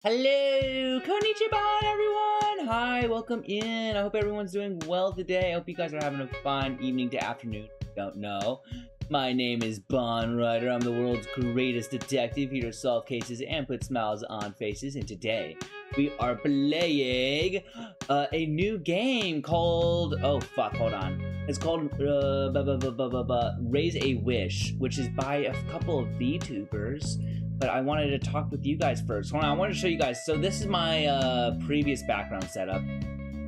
Hello, konnichiwa everyone! Hi, welcome in. I hope everyone's doing well today. I hope you guys are having a fine evening to afternoon. If you don't know, my name is Bon Ryder. I'm the world's greatest detective here to solve cases and put smiles on faces. And today, we are playing a new game called... Oh, fuck, hold on. It's called Raise a Wish, which is by a couple of VTubers. But I wanted to talk with you guys first. Hold on, I want to show you guys. So this is my previous background setup.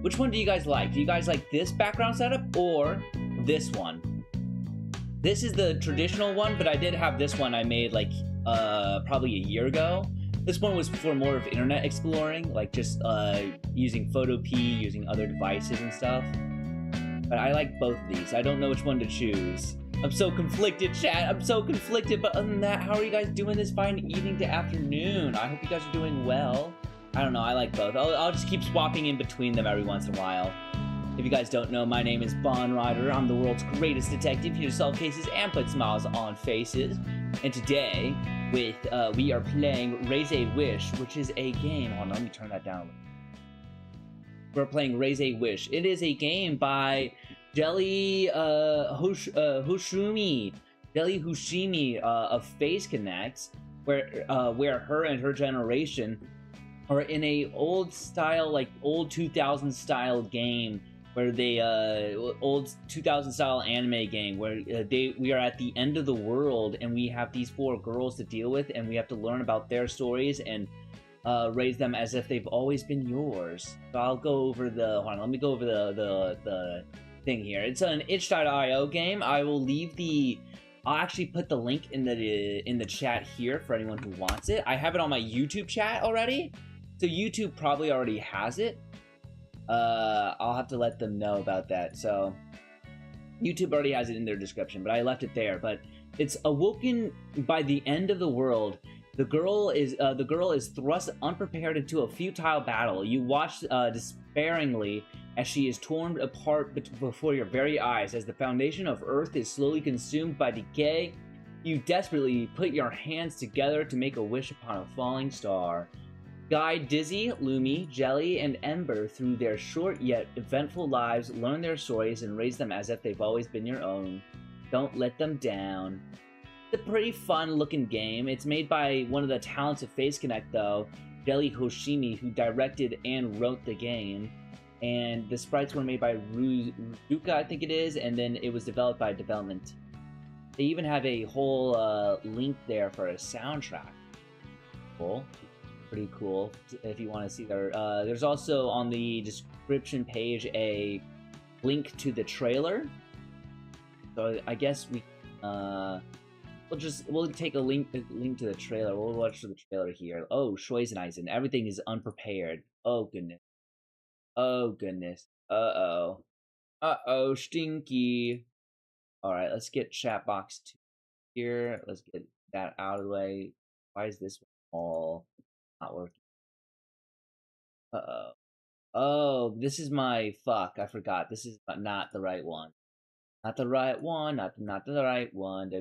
Which one do you guys like? Do you guys like this background setup or this one? This is the traditional one, but I did have this one I made like probably a year ago. This one was for more of internet exploring, like just using Photopea, using other devices and stuff. But I like both of these. I don't know which one to choose. I'm so conflicted, chat. I'm so conflicted. But other than that, how are you guys doing this fine evening to afternoon? I hope you guys are doing well. I don't know. I like both. I'll just keep swapping in between them every once in a while. If you guys don't know, my name is Bon Ryder. I'm the world's greatest detective here to solve cases and put smiles on faces. And today, we are playing Raise a Wish, which is a game. Hold on, let me turn that down a little. We're playing Raise a Wish. It is a game by Hoshiumi of Face Connect, where her and her generation are in a old 2000 style game, where they old 2000 style anime game where we are at the end of the world and we have these four girls to deal with, and we have to learn about their stories and raise them as if they've always been yours. So I'll go over the let me go over the thing here. It's an itch.io game. I'll actually put the link in the chat here for anyone who wants it. I have it on my YouTube chat already, so YouTube probably already has it. I'll have to let them know about that. So YouTube already has it in their description, but I left it there. But it's awoken by the end of the world. The girl is thrust unprepared into a futile battle. You watch despairingly as she is torn apart before your very eyes. As the foundation of Earth is slowly consumed by decay, you desperately put your hands together to make a wish upon a falling star. Guide Dizzy, Lumi, Jelly, and Ember through their short yet eventful lives, learn their stories, and raise them as if they've always been your own. Don't let them down. It's a pretty fun looking game. It's made by one of the talents of Face Connect though, Jelly Hoshiumi, who directed and wrote the game. And the sprites were made by Ruka, I think it is, and then it was developed by Development. They even have a whole link there for a soundtrack. Cool. Pretty cool if you want to see their there's also on the description page a link to the trailer. So I guess we'll take a link to the trailer. We'll watch the trailer here. Oh, Schweizeneisen. Everything is unprepared. Oh goodness. Oh goodness. Uh-oh. Uh-oh, stinky. Alright, let's get chat box 2 here. Let's get that out of the way. Why is this all not working? Uh-oh. Oh, this is my... Fuck, I forgot. This is not the right one. Not the right one. Not the right one.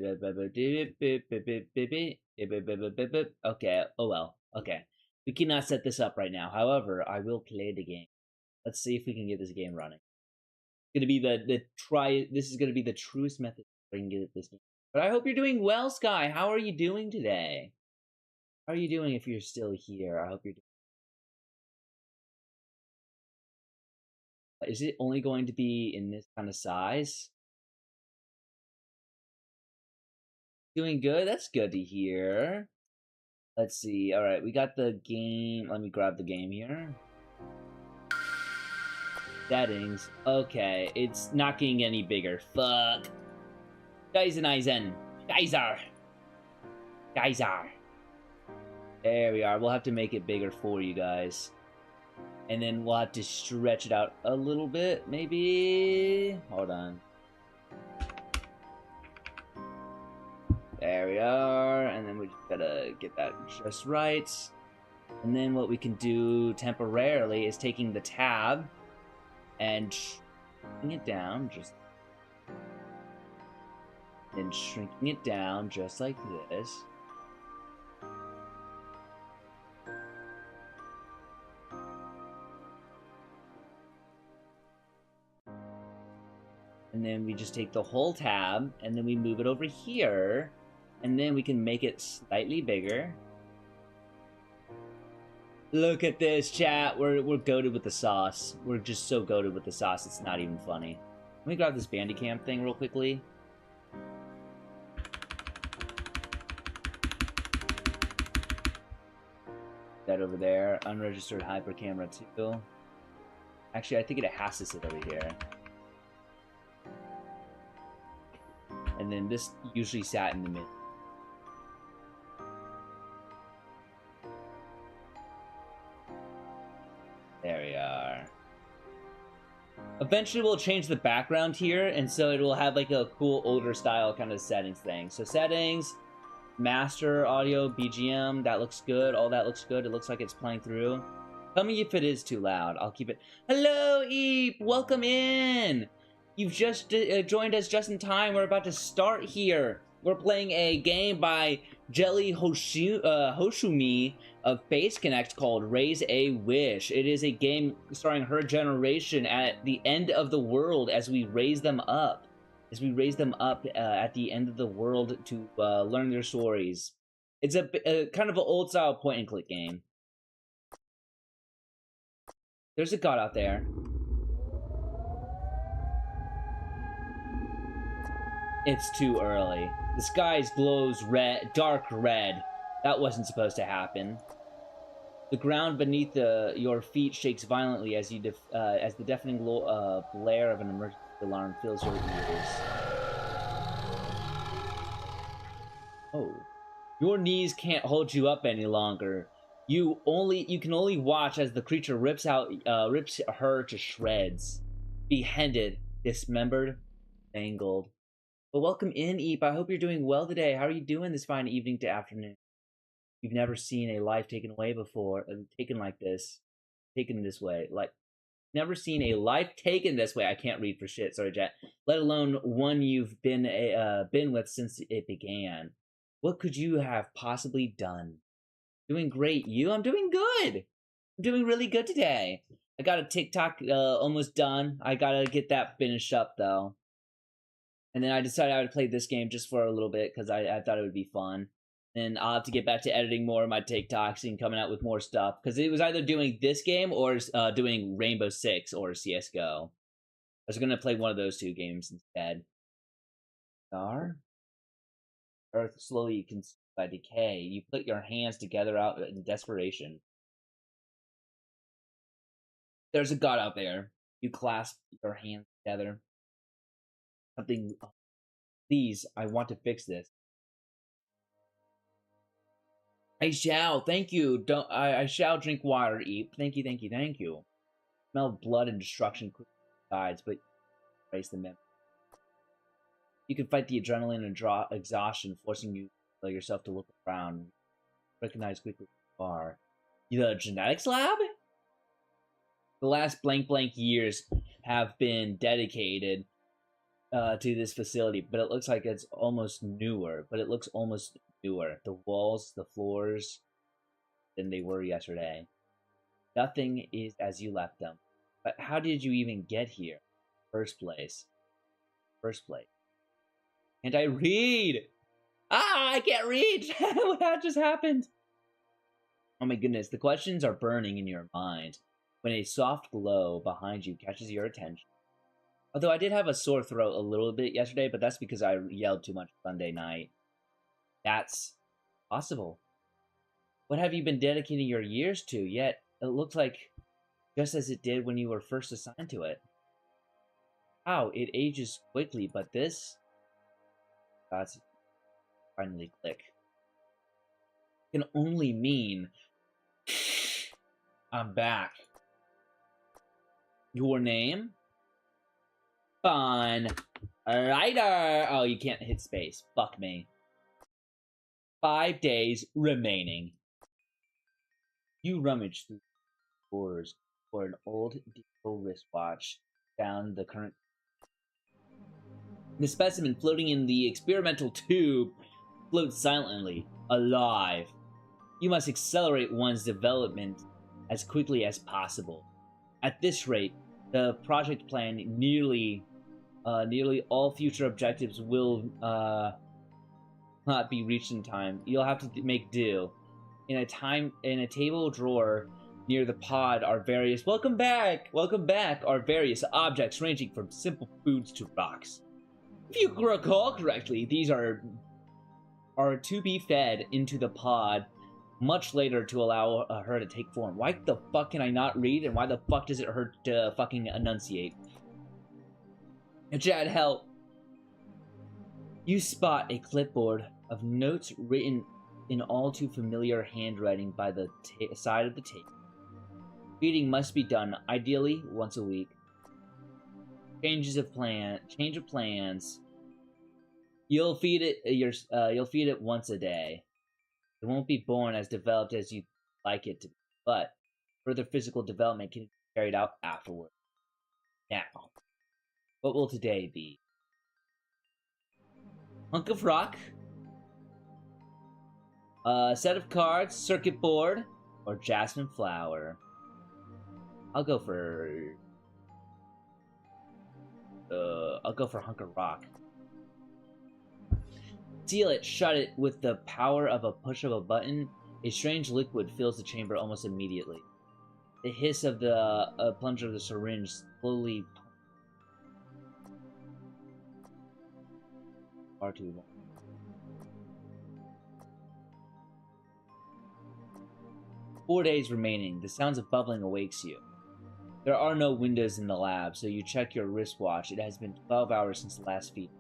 Okay, oh well. Okay. We cannot set this up right now. However, I will play the game. Let's see if we can get this game running. It's gonna be this is gonna be the truest method we can get this game. But I hope you're doing well, Sky. How are you doing today? How are you doing if you're still here? I hope you're doing... Is it only going to be in this kind of size? Doing good? That's good to hear. Let's see. Alright, we got the game. Let me grab the game here. Settings. Okay, it's not getting any bigger. Fuck. Geiser. There we are. We'll have to make it bigger for you guys. And then we'll have to stretch it out a little bit, maybe. Hold on. There we are. And then we just gotta get that just right. And then what we can do temporarily is taking the tab and shrinking it down, shrinking it down just like this. And then we just take the whole tab, and then we move it over here, and then we can make it slightly bigger. Look at this, chat. We're goated with the sauce. We're just so goated with the sauce, it's not even funny. Let me grab this Bandicam thing real quickly. That over there. Unregistered hyper camera too. Actually, I think it has to sit over here. And then this usually sat in the middle. There we are. Eventually we'll change the background here, and so it will have like a cool older style kind of settings thing. So settings, master audio, BGM, that looks good. All that looks good. It looks like it's playing through. Tell me if it is too loud. I'll keep it. Hello, Eep! Welcome in! You've just joined us just in time. We're about to start here. We're playing a game by Jelly Hoshiumi of Face Connect called Raise a Wish. It is a game starring her generation at the end of the world as we raise them up. As we raise them up at the end of the world to learn their stories. It's a kind of an old style point and click game. There's a god out there. It's too early. The sky glows red, dark red. That wasn't supposed to happen. The ground beneath your feet shakes violently as as the deafening blare of an emergency alarm fills your ears. Oh, your knees can't hold you up any longer. You can only watch as the creature rips her to shreds, beheaded, dismembered, mangled. But welcome in, Eep. I hope you're doing well today. How are you doing this fine evening to afternoon? You've never seen a life taken away before, taken like this, taken this way. Like, never seen a life taken this way. I can't read for shit. Sorry, chat. Let alone one you've been with since it began. What could you have possibly done? Doing great. You? I'm doing good. I'm doing really good today. I got a TikTok almost done. I gotta get that finished up though. And then I decided I would play this game just for a little bit because I thought it would be fun. And I'll have to get back to editing more of my TikToks and coming out with more stuff. Because it was either doing this game or doing Rainbow Six or CSGO. I was going to play one of those two games instead. Earth slowly consumed by decay. You put your hands together out in desperation. There's a god out there. You clasp your hands together. Something. Please, I want to fix this. I shall. Thank you. I shall drink water, Eep. Thank you, thank you, thank you. Smell blood and destruction quickly sides, but erase the memory. You can fight the adrenaline and exhaustion, forcing you yourself to look around. Recognize quickly who you are. The genetics lab? The last blank years have been dedicated to this facility, but it looks like it's almost newer. The walls, the floors, than they were yesterday. Nothing is as you left them. But how did you even get here? First place. Can't I read? I can't read! What just happened? Oh my goodness, the questions are burning in your mind when a soft glow behind you catches your attention. Although I did have a sore throat a little bit yesterday, but that's because I yelled too much Sunday night. That's possible. What have you been dedicating your years to? Yet, it looks like just as it did when you were first assigned to it. Wow, it ages quickly, but this... That's finally click. Can only mean... I'm back. Your name? Fun. Writer. Oh, you can't hit space. Fuck me. 5 days remaining. You rummage through the drawers for an old digital wristwatch down the current. The specimen floating in the experimental tube floats silently, alive. You must accelerate one's development as quickly as possible. At this rate, the project plan nearly Nearly all future objectives will not be reached in time. You'll have to make do. In a table drawer near the pod are various welcome back are various objects ranging from simple foods to rocks. If you recall correctly, these are to be fed into the pod much later to allow her to take form. Why the fuck can I not read, and why the fuck does it hurt to fucking enunciate? Chad, help. You spot a clipboard of notes written in all too familiar handwriting by the side of the table. Feeding must be done, ideally once a week. Change of plans. You'll feed it once a day. It won't be born as developed as you'd like it to be, but further physical development can be carried out afterward. Now, what will today be? Hunk of rock, a set of cards, circuit board, or jasmine flower. I'll go for hunk of rock. Seal it, shut it with the power of a push of a button. A strange liquid fills the chamber almost immediately. The hiss of the plunger of the syringe slowly. Far too long. "4 days remaining. The sounds of bubbling awakes you. There are no windows in the lab, so you check your wristwatch. It has been 12 hours since the last feed.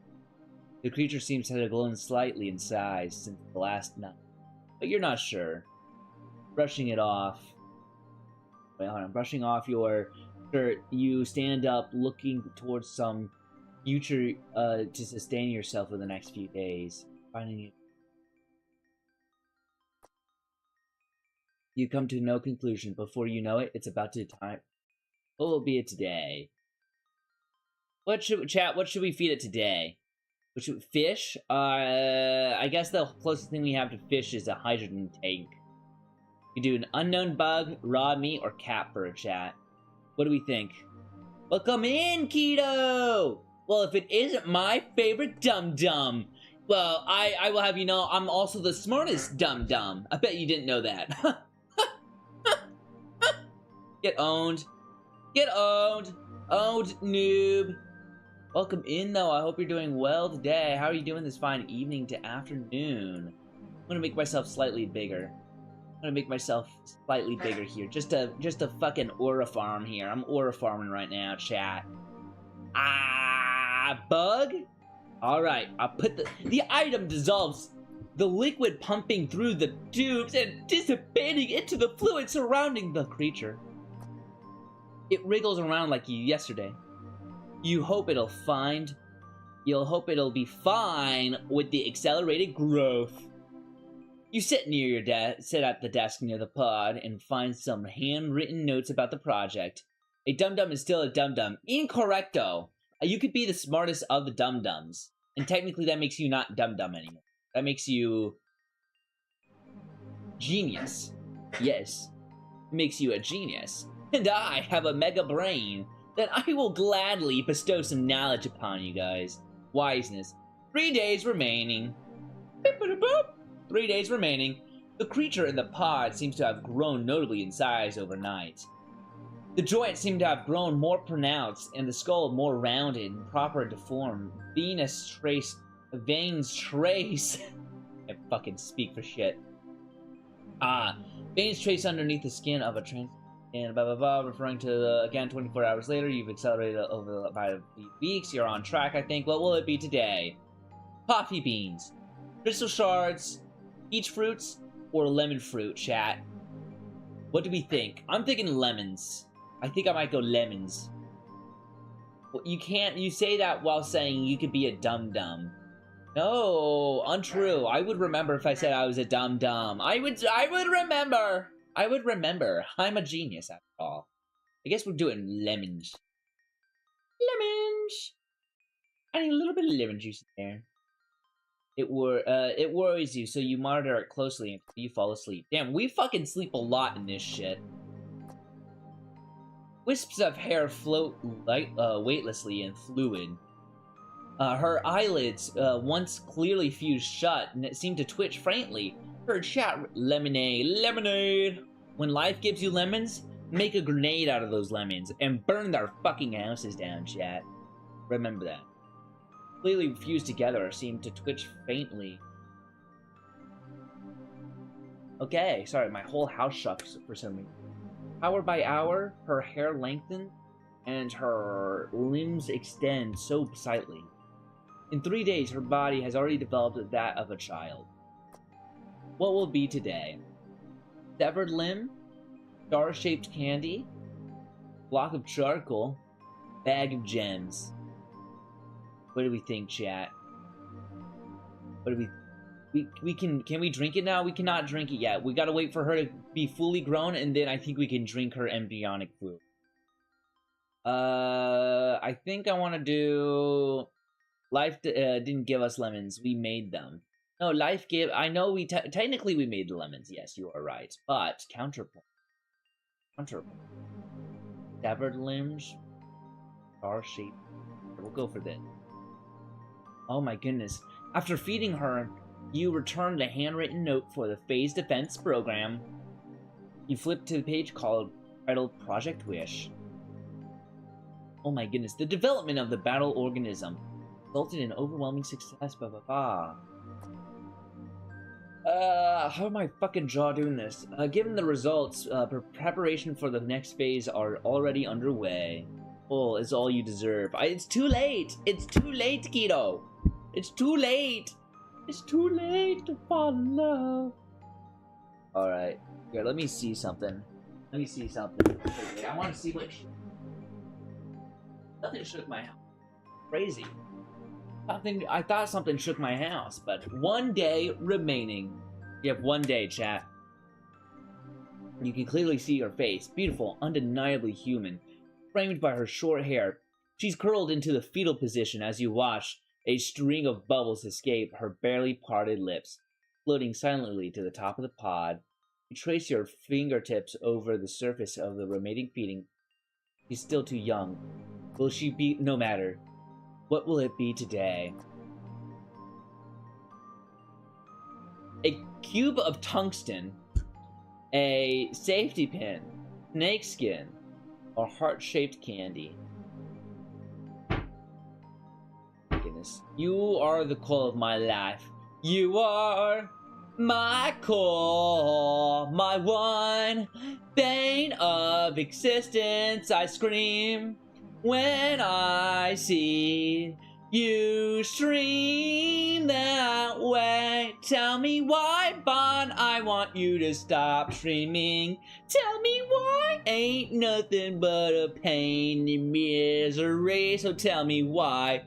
The creature seems to have grown slightly in size since the last night, but you're not sure. Brushing off your shirt, you stand up, looking towards some future to sustain yourself for the next few days. Finding it, you come to no conclusion. Before you know it, it's about to time. What will be it today? What should we feed it today? Fish? I guess the closest thing we have to fish is a hydrogen tank. We do an unknown bug, raw meat, or cat for a chat. What do we think? Welcome in, Keto! Well, if it isn't my favorite dum-dum, well, I will have you know, I'm also the smartest dum-dum. I bet you didn't know that. Get owned. Get owned. Owned, noob. Welcome in, though. I hope you're doing well today. How are you doing this fine evening to afternoon? I'm gonna make myself slightly bigger. Here. Just a fucking aura farm here. I'm aura farming right now, chat. Bug? Alright, I'll put the item dissolves. The liquid pumping through the tubes and dissipating into the fluid surrounding the creature. It wriggles around like you yesterday. You'll hope it'll be fine with the accelerated growth. You sit at the desk near the pod and find some handwritten notes about the project. A dum-dum is still a dum-dum. Incorrecto. You could be the smartest of the dum-dums. And technically that makes you not dum-dum anymore. That makes you genius. Yes. It makes you a genius. And I have a mega brain that I will gladly bestow some knowledge upon you guys. Wiseness. 3 days remaining. Beep, boop, boop. 3 days remaining. The creature in the pod seems to have grown notably in size overnight. The joints seem to have grown more pronounced, and the skull more rounded and proper to form. Veins trace. I fucking speak for shit. Veins trace underneath the skin of a and blah blah blah, referring to again 24 hours later. You've accelerated over by a few weeks. You're on track, I think. What will it be today? Coffee beans, crystal shards, peach fruits, or lemon fruit, chat? What do we think? I'm thinking lemons. I think I might go lemons. Well, you say that while saying you could be a dum-dum. No, untrue. I would remember if I said I was a dum-dum. I would remember. I'm a genius after all. I guess we're doing lemons. Lemons! I need a little bit of lemon juice in there. It worries you, so you monitor it closely until you fall asleep. Damn, we fucking sleep a lot in this shit. Wisps of hair float weightlessly in fluid. Her eyelids, once clearly fused shut, and it seemed to twitch faintly. Her chat, lemonade, lemonade. When life gives you lemons, make a grenade out of those lemons and burn their fucking houses down, chat. Remember that. Clearly fused together, seemed to twitch faintly. Okay, sorry, my whole house shook for some reason. Hour by hour, her hair lengthened and her limbs extend so slightly. In 3 days, her body has already developed that of a child. What will be today? Severed limb? Star-shaped candy? Block of charcoal? Bag of gems? What do we think, chat? What do we can we drink it now? We cannot drink it yet. We gotta wait for her to be fully grown, and then I think we can drink her embryonic fluid. I think I want to do... Life didn't give us lemons. We made them. No, life gave... I know we... technically, we made the lemons. Yes, you are right. But, counterpoint. Counterpoint. Severed limbs. Star-shaped. We'll go for this. Oh my goodness. After feeding her, you returned a handwritten note for the Phase Defense Program. You flipped to the page titled Project Wish. Oh my goodness. The development of the battle organism resulted in overwhelming success, blah blah blah. How am I fucking jaw doing this? Given the results, preparation for the next phase are already underway. Full is all you deserve. It's too late! It's too late, Keto! It's too late! It's too late to fall in love. Alright. Here, let me see something. Let me see something. Wait, I want to see what... Nothing shook my house. Crazy. I thought something shook my house, but 1 day remaining. You have 1 day, chat. You can clearly see her face. Beautiful, undeniably human. Framed by her short hair. She's curled into the fetal position as you watch a string of bubbles escape her barely parted lips, floating silently to the top of the pod. You trace your fingertips over the surface of the remaining feeding. She's still too young. Will she be? No matter. What will it be today? A cube of tungsten, a safety pin, snakeskin, or heart-shaped candy. Goodness. You are the core of my life. You are my core, my one bane of existence. I scream when I see you stream that way. Tell me why, Bond, I want you to stop streaming. Tell me why, ain't nothing but a pain and misery. So tell me why,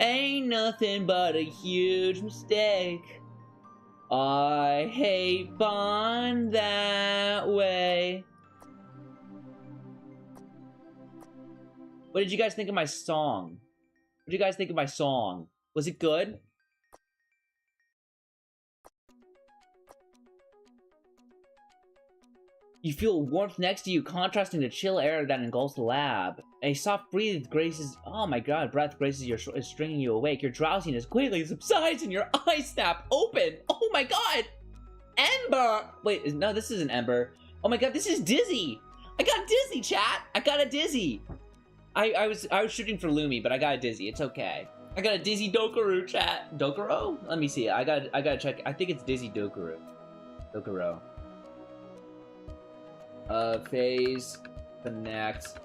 ain't nothing but a huge mistake. I hate Bond that way. What did you guys think of my song? What did you guys think of my song? Was it good? You feel warmth next to you, contrasting the chill air that engulfs the lab. A soft breeze graces... Oh my god, breath graces your... is stringing you awake. Your drowsiness quickly subsides and your eyes snap open. Oh my god! Ember! Wait, no, this isn't Ember. Oh my god, this is Dizzy! I got Dizzy, chat! I got a Dizzy! I was shooting for Lumi, but I got a Dizzy. It's okay. I got a Dizzy Dokuro, chat. Dokuro? Let me see. I gotta check. I think it's Dizzy Dokuro. Dokuro. Phase Connect.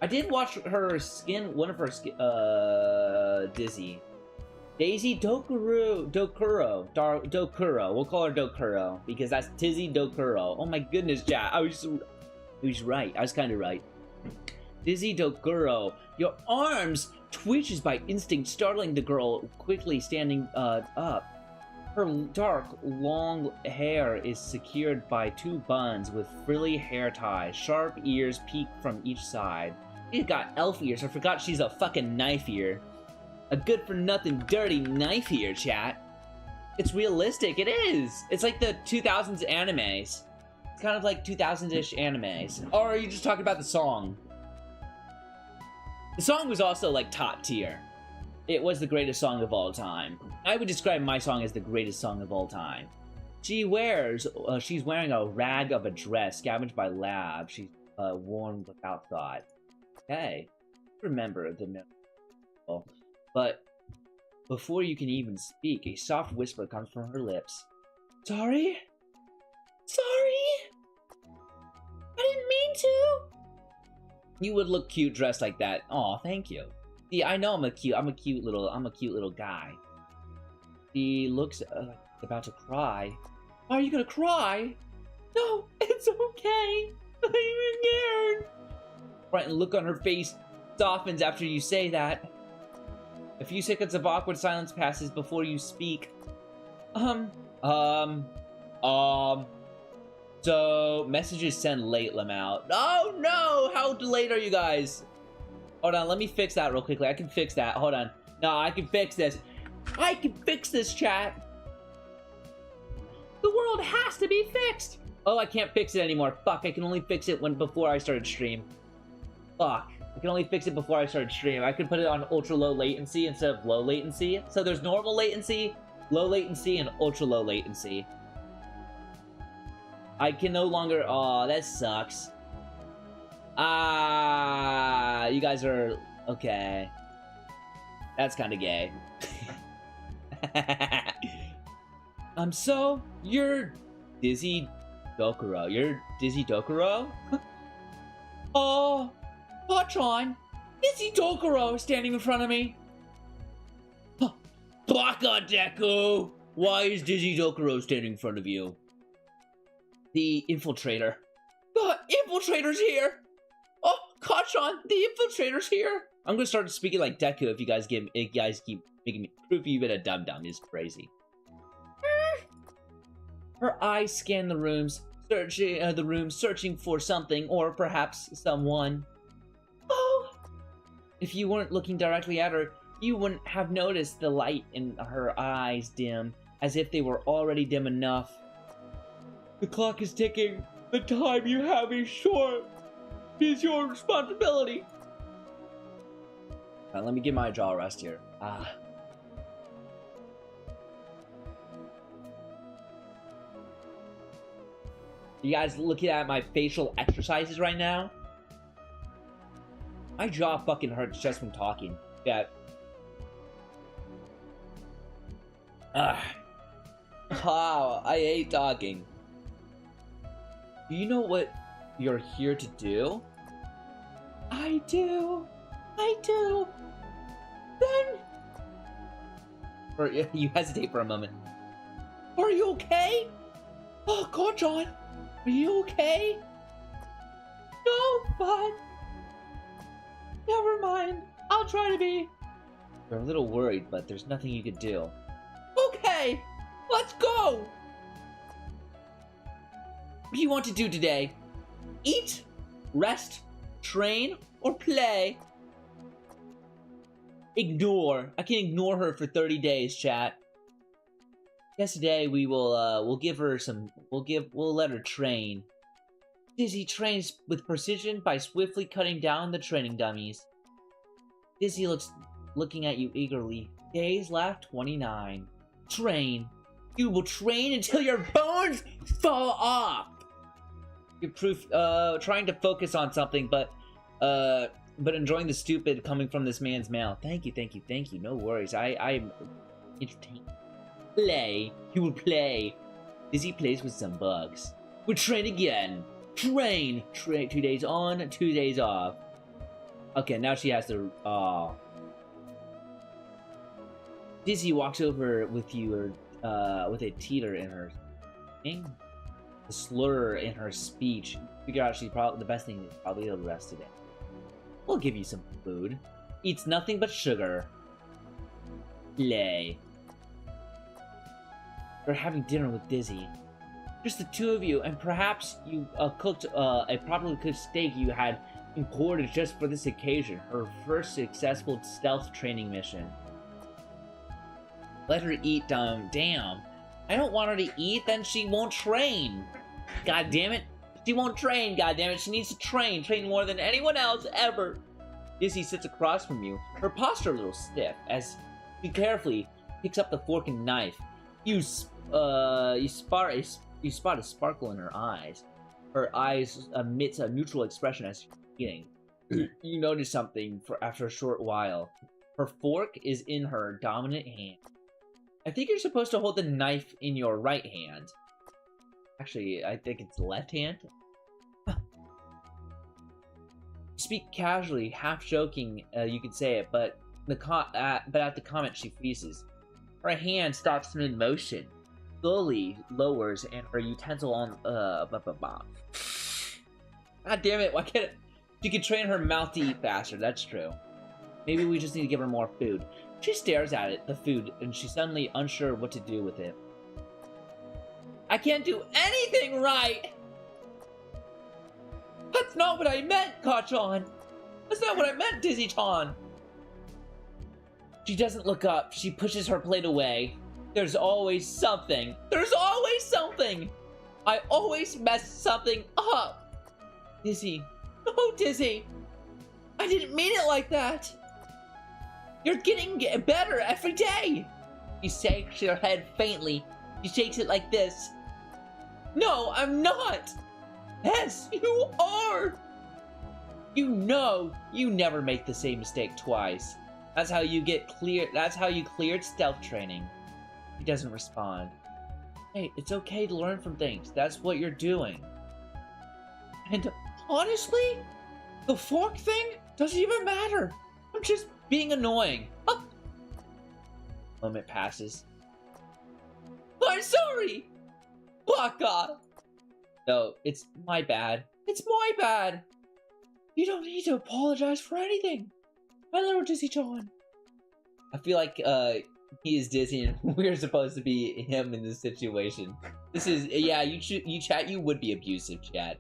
I did watch her skin. One of her skin. Dizzy. Daisy Dokuro. Dokuro. We'll call her Dokuro because that's Dizzy Dokuro. Oh my goodness, chat. I was right. I was kind of right. Dizzy Dokuro, your arms twitches by instinct, startling the girl, quickly standing up. Her dark, long hair is secured by 2 buns with frilly hair ties. Sharp ears peek from each side. She's got elf ears. I forgot she's a fucking knife ear. A good-for-nothing dirty knife ear, chat. It's realistic. It is. It's like the 2000s animes. It's kind of like 2000s-ish animes. Or are you just talking about the song? The song was also, like, top tier. It was the greatest song of all time. I would describe my song as the greatest song of all time. She's wearing a rag of a dress scavenged by lab. She's worn without thought. Okay, remember the note. But before you can even speak, a soft whisper comes from her lips. Sorry? Sorry? I didn't mean to. You would look cute dressed like that. Aw, thank you. See, I know I'm a cute little guy. He looks about to cry. Are you gonna cry? No, it's okay. I'm scared. Frightened look on her face softens after you say that. A few seconds of awkward silence passes before you speak. So, messages sent late, Lamau. Oh no! How late are you guys? Hold on, let me fix that real quickly. I can fix that. Hold on. No, I can fix this. I can fix this, chat. The world has to be fixed. Oh, I can't fix it anymore. Fuck, I can only fix it before I started stream. Fuck. I can only fix it before I started stream. I could put it on ultra low latency instead of low latency. So there's normal latency, low latency, and ultra low latency. I can no longer... Aw, that sucks. You guys are... Okay. That's kind of gay. So, you're Dizzy Dokuro. You're Dizzy Dokuro? Oh, Patron! Dizzy Dokuro is standing in front of me. Baka Deku! Why is Dizzy Dokuro standing in front of you? The Infiltrator. The Infiltrator's here! Oh, Kachan, the Infiltrator's here! I'm gonna start speaking like Deku if you guys keep making me prove you've been a dum-dum. Is crazy. Her eyes scan the rooms, searching for something or perhaps someone. Oh! If you weren't looking directly at her, you wouldn't have noticed the light in her eyes dim, as if they were already dim enough. The clock is ticking. The time you have is short. It is your responsibility. Now, let me get my jaw rest here. You guys looking at my facial exercises right now? My jaw fucking hurts just from talking. Yeah. Wow, I hate talking. Do you know what you're here to do? I do. Then... You hesitate for a moment. Are you okay? Oh, God, John. Are you okay? No, but... Never mind. I'll try to be. You're a little worried, but there's nothing you can do. Okay, let's go! What do you want to do today? Eat, rest, train, or play? Ignore. I can ignore her for 30 days, chat. Guess today we'll let her train. Dizzy trains with precision by swiftly cutting down the training dummies. Dizzy looking at you eagerly. Days left 29. Train. You will train until your bones fall off. You're trying to focus on something, but enjoying the stupid coming from this man's mouth. Thank you. No worries. I'm entertained. Play. You will play. Dizzy plays with some bugs. We'll train again. Train. 2 days on, 2 days off. Okay, now she has to... Dizzy walks over with you, with a teeter in her... A slur in her speech. Figure out she's probably... The best thing is probably to rest today. We'll give you some food. Eats nothing but sugar. Play. You're having dinner with Dizzy. Just the two of you, and perhaps you cooked a properly cooked steak you had imported just for this occasion. Her first successful stealth training mission. Let her eat, damn. I don't want her to eat, then she won't train. God damn it. She won't train, god damn it. She needs to train more than anyone else ever. Dizzy sits across from you, her posture a little stiff, as she carefully picks up the fork and knife. You spot a sparkle in her eyes. Her eyes emits a neutral expression as she's eating. You notice something after a short while. Her fork is in her dominant hand. I think you're supposed to hold the knife in your right hand. Actually, I think it's left hand. Speak casually, half joking, you could say it, but at the comment she freezes. Her hand stops mid-motion, slowly lowers, and her utensil on God damn it! Why can't it? She can train her mouth to eat faster. That's true. Maybe we just need to give her more food. She stares at it, the food, and she's suddenly unsure what to do with it. I can't do anything right! That's not what I meant, Kachan! That's not what I meant, Dizzy-chan! She doesn't look up. She pushes her plate away. There's always something. There's always something! I always mess something up! Dizzy. Oh, Dizzy! I didn't mean it like that! You're getting better every day! She shakes her head faintly. She shakes it like this. No, I'm not! Yes, you are! You know, you never make the same mistake twice. That's how you cleared stealth training. He doesn't respond. Hey, it's okay to learn from things. That's what you're doing. And honestly, the fork thing doesn't even matter. I'm just being annoying. Huh. Moment passes. I'm sorry! Baka! No, it's my bad. It's my bad! You don't need to apologize for anything. My little Dizzy-chan. I feel like he is Dizzy and we're supposed to be him in this situation. This is, yeah, you chat, you would be abusive, chat.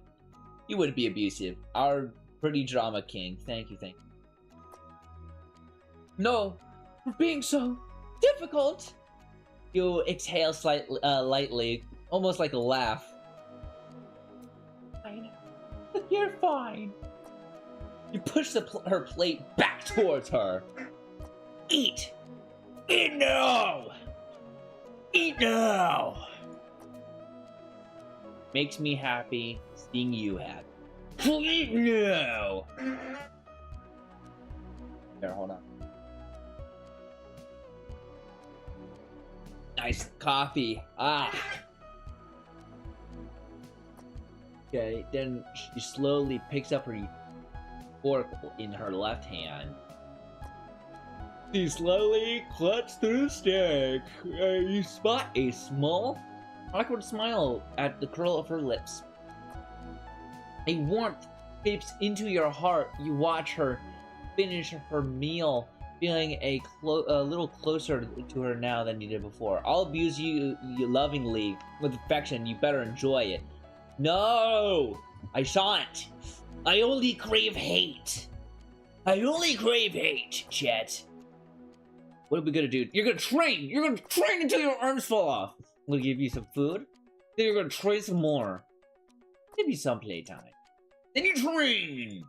You would be abusive. Our pretty drama king. Thank you, thank you. No, for being so difficult. You exhale slightly, lightly, almost like a laugh. Fine. You're fine. You push her plate back towards her. Eat! Eat now! Eat now! Makes me happy seeing you happy. Eat now! There, hold on. Nice coffee. Ah! Okay, then she slowly picks up her fork in her left hand. She slowly clutches through the stick. You spot a small, awkward smile at the curl of her lips. A warmth creeps into your heart. You watch her finish her meal, feeling a little closer to her now than you did before. I'll abuse you lovingly with affection. You better enjoy it. No! I shan't. I only crave hate. I only crave hate, Chet. What are we gonna do? You're gonna train! You're gonna train until your arms fall off! We'll give you some food. Then you're gonna train some more. Give you some playtime. Then you train!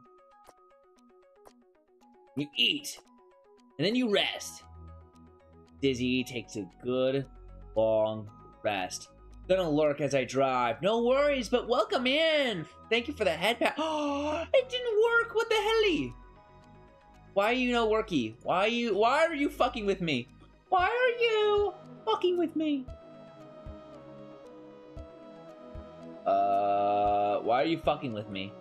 You eat. And then you rest. Dizzy takes a good, long rest. Gonna lurk as I drive. No worries, but welcome in! Thank you for the head pat. Oh, it didn't work! What the helly? Why are you no worky? Why are you fucking with me? Why are you fucking with me? Why are you fucking with me?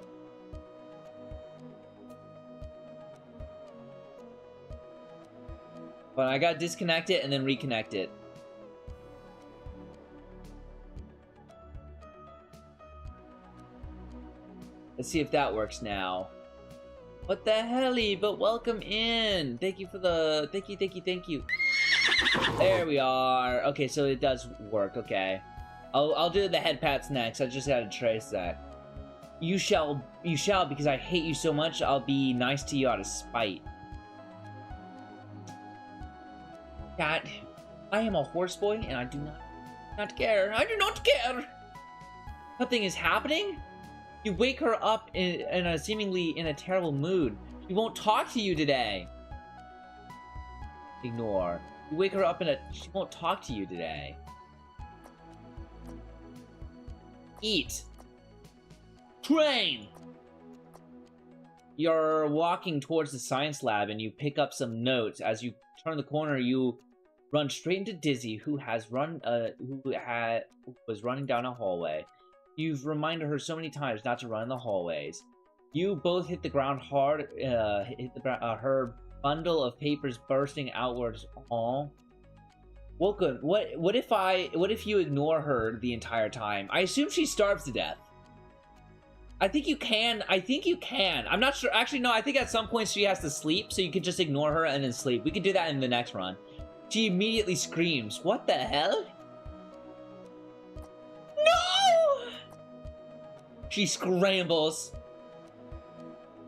But I gotta disconnect it and then reconnect it. Let's see if that works now. What the helly? But welcome in. Thank you for the thank you. There we are. Okay, so it does work. Okay, I'll do the head pats next. I just gotta trace that. You shall because I hate you so much. I'll be nice to you out of spite. God, I am a horse boy and I do not care. I do not care. Nothing is happening. You wake her up in a seemingly in a terrible mood. She won't talk to you today. Ignore. You wake her up she won't talk to you today. Eat. Train! You're walking towards the science lab and you pick up some notes. As you turn the corner, you run straight into Dizzy, who was running down a hallway. You've reminded her so many times not to run in the hallways. You both hit the ground hard, her bundle of papers bursting outwards. Aww. Well, good. What if you ignore her the entire time? I assume she starves to death. I think you can. I'm not sure. Actually, no, I think at some point she has to sleep, so you can just ignore her and then sleep. We can do that in the next run. She immediately screams. What the hell? No! She scrambles.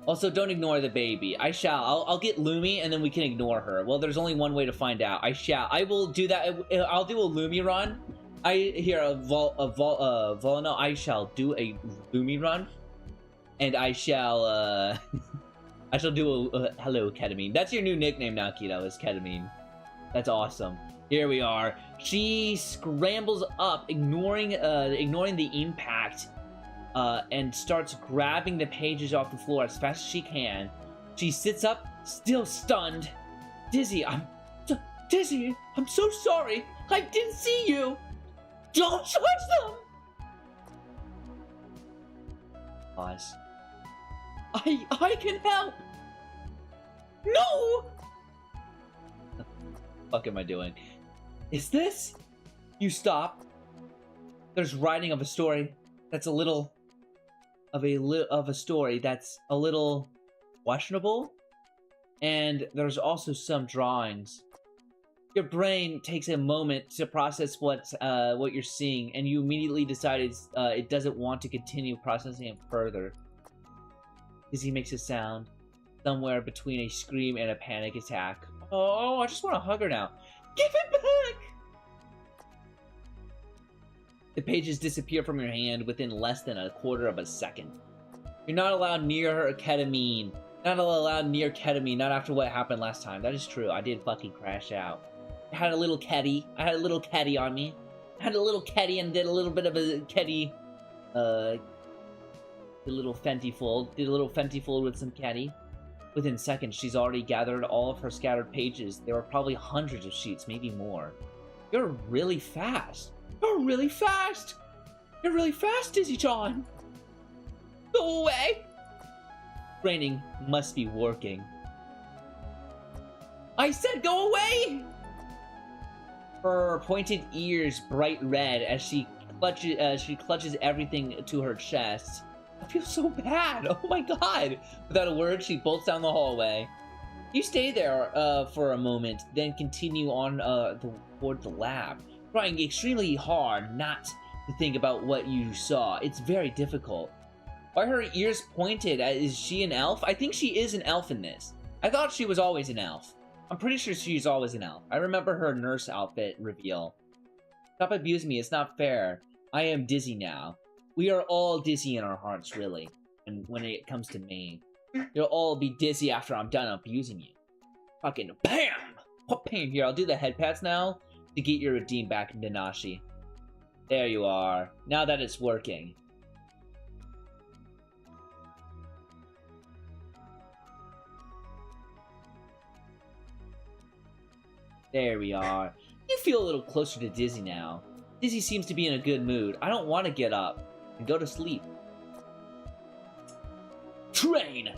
Also, don't ignore the baby. I shall. I'll get Lumi, and then we can ignore her. Well, there's only one way to find out. I shall. I will do that. I'll do a Lumi run. Volano, I shall do a Lumi run. And I shall, I shall do a hello, Ketamine. That's your new nickname now, Keto, is Ketamine. That's awesome. Here we are. She scrambles up, ignoring the impact, and starts grabbing the pages off the floor as fast as she can. She sits up, still stunned. Dizzy, I'm so sorry. I didn't see you. Don't touch them! Pause. I can help! No! What the fuck am I doing? Is this? You stop. There's writing of a story that's a little... of a story that's a little questionable. And there's also some drawings. Your brain takes a moment to process what you're seeing, and you immediately decide it doesn't want to continue processing it further. Dizzy makes a sound, somewhere between a scream and a panic attack. Oh, I just want to hug her now. Give it back! The pages disappear from your hand within less than a quarter of a second. You're not allowed near her Ketamine. Not allowed near Ketamine, not after what happened last time. That is true. I did fucking crash out. I had a little Ketty. I had a little Ketty on me. I had a little Ketty and did a little bit of a Ketty, did a little Fenty fold with some Ketty. Within seconds, she's already gathered all of her scattered pages. There were probably hundreds of sheets, maybe more. You're really fast. You're really fast. You're really fast, Dizzy-chan. Go away. Training must be working. I said go away! Her pointed ears bright red as she clutches everything to her chest. I feel so bad. Oh my god. Without a word, she bolts down the hallway. You stay there for a moment, then continue on toward the lab, trying extremely hard not to think about what you saw. It's very difficult. Why are her ears pointed? Is she an elf? I think she is an elf in this. I thought she was always an elf. I'm pretty sure she's always an elf. I remember her nurse outfit reveal. Stop abusing me, it's not fair. I am Dizzy now. We are all dizzy in our hearts, really. And when it comes to me, you'll all be dizzy after I'm done abusing you. Fucking BAM! What pain here, I'll do the head pats now to get your redeem back, Nanashi. There you are. Now that it's working. There we are. You feel a little closer to Dizzy now. Dizzy seems to be in a good mood. I don't want to get up and go to sleep. Train!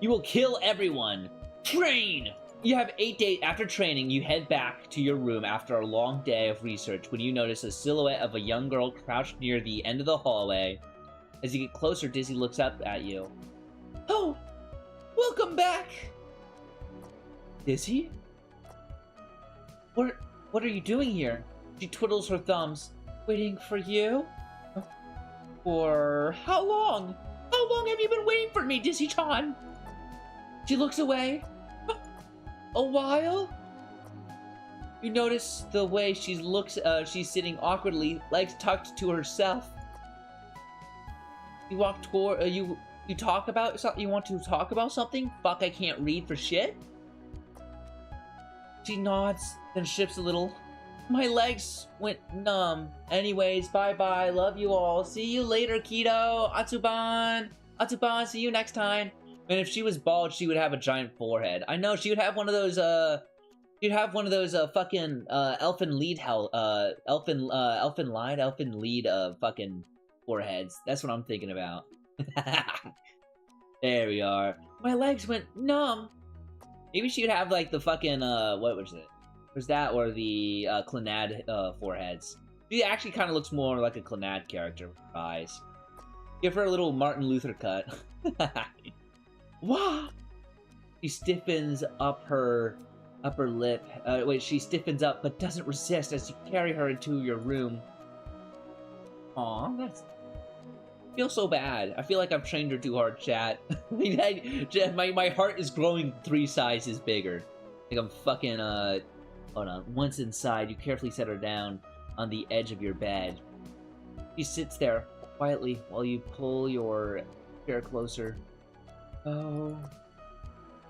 You will kill everyone. Train! You have 8 days after training. You head back to your room after a long day of research when you notice a silhouette of a young girl crouched near the end of the hallway. As you get closer, Dizzy looks up at you. Oh! Welcome back! Dizzy? What are you doing here? She twiddles her thumbs. Waiting for you? For how long? How long have you been waiting for me, Dizzy-chan? She looks away. A while? You notice the way she looks, she's sitting awkwardly, legs tucked to herself. You You talk about something? You want to talk about something? Fuck, I can't read for shit? She nods, then shifts a little. My legs went numb. Anyways, bye-bye. Love you all. See you later, Kido. Atsuban. Atsuban, see you next time. And if she was bald, she would have a giant forehead. I know, she would have one of those, fucking, elfin lead fucking foreheads. That's what I'm thinking about. There we are. My legs went numb. Maybe she would have, like, the fucking, what was it? Was that, or the, Clannad, foreheads. She actually kind of looks more like a Clannad character with her eyes. Give her a little Martin Luther cut. Wah! She stiffens up her upper lip. She stiffens up but doesn't resist as you carry her into your room. Aw, that's... I feel so bad. I feel like I've trained her too hard, chat. my heart is growing 3 sizes bigger. Like I'm fucking, hold on. Once inside, you carefully set her down on the edge of your bed. She sits there quietly while you pull your chair closer. Oh,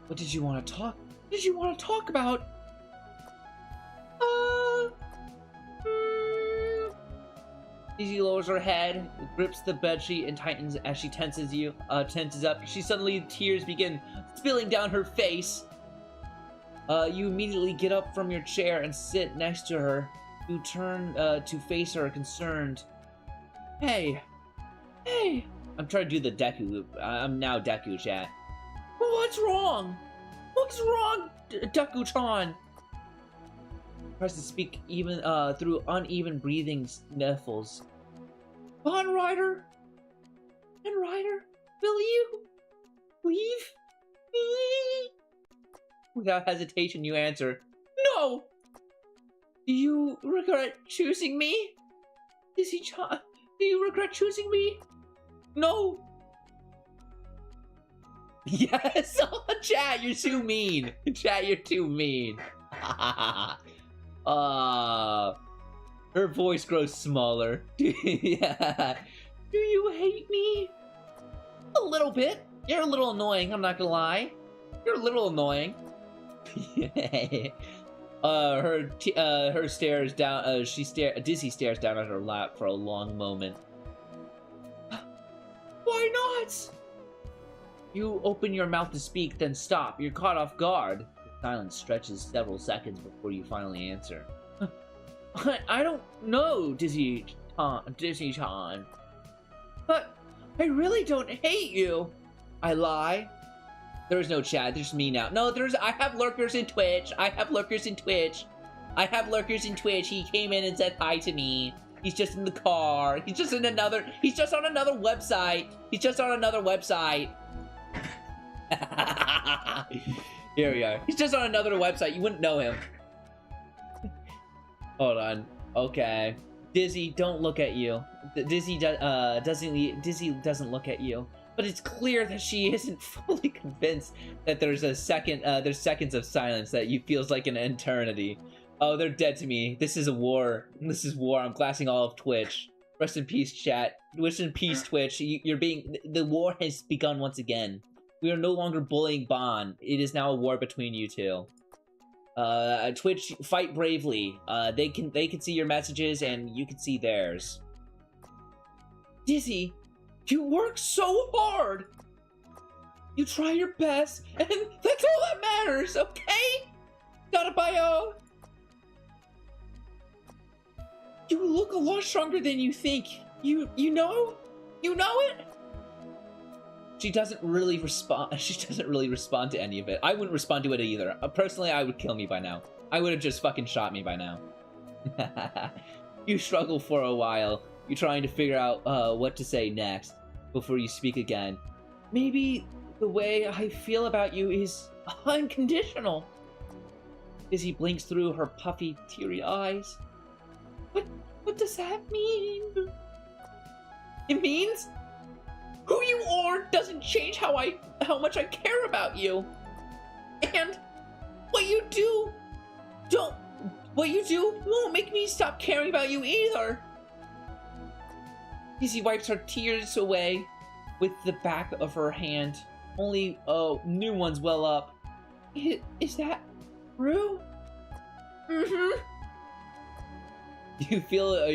what did you want to talk? What did you want to talk about? Daisy lowers her head, grips the bedsheet, and tightens as she tenses up. She suddenly, tears begin spilling down her face. You immediately get up from your chair and sit next to her. You turn to face her, concerned. Hey. I'm trying to do the Deku. I'm now Deku, chat. What's wrong? What's wrong, Deku-chan? Tries to speak even through uneven breathing sniffles. Rider, will you leave me? Without hesitation, you answer, no! Do you regret choosing me? Dizzy-chan, do you regret choosing me? No! Yes! Oh, chat, you're too mean! Chat, you're too mean! Her voice grows smaller. Yeah. Do you hate me? A little bit. You're a little annoying, I'm not gonna lie. You're a little annoying. Her stares down, Dizzy stares down at her lap for a long moment. Why not? You open your mouth to speak, then stop. You're caught off guard. The silence stretches several seconds before you finally answer. I don't know, Dizzy-chan. But I really don't hate you. I lie. There's no chat, there's me now. No, I have lurkers in Twitch. He came in and said hi to me. He's just in the car. He's just on another website. Here we are. He's just on another website. You wouldn't know him. Hold on. Okay. Dizzy, don't look at you. Dizzy doesn't look at you. But it's clear that she isn't fully convinced that there's seconds of silence that feels like an eternity. Oh, they're dead to me. This is a war. I'm glassing all of Twitch. Rest in peace, chat. Rest in peace, Twitch. The war has begun once again. We are no longer bullying Bon. It is now a war between you two. Twitch, fight bravely. They can see your messages and you can see theirs. Dizzy, you work so hard. You try your best, and that's all that matters, okay? Darabayo. You look a lot stronger than you think. You know? You know it? She doesn't really respond to any of it. I wouldn't respond to it either. Personally, I would kill me by now. I would have just fucking shot me by now. You struggle for a while. You're trying to figure out what to say next before you speak again. Maybe the way I feel about you is unconditional. Izzy blinks through her puffy, teary eyes. What does that mean? It means who you are doesn't change how much I care about you. And what you do won't make me stop caring about you either. Izzy wipes her tears away. with the back of her hand. Only, new ones well up. Is that true? Mm-hmm. You feel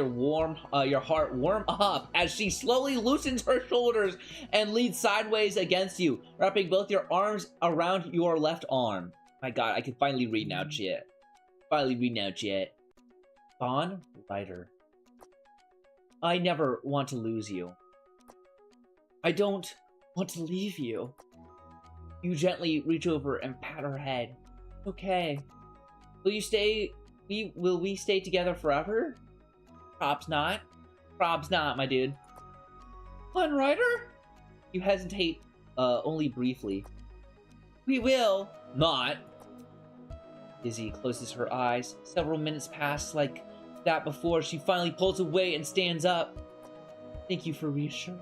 your heart warm up as she slowly loosens her shoulders and leans sideways against you, wrapping both your arms around your left arm. My God, I can finally read now, chat. Finally read now, chat. Fawn Rider. I never want to lose you. I don't want to leave you. You gently reach over and pat her head. Okay. Will you stay? Will we stay together forever? Probs not. Probs not, my dude. Fun Rider? You hesitate, only briefly. We will. Not. Izzy closes her eyes. Several minutes pass like that before she finally pulls away and stands up. Thank you for reassuring.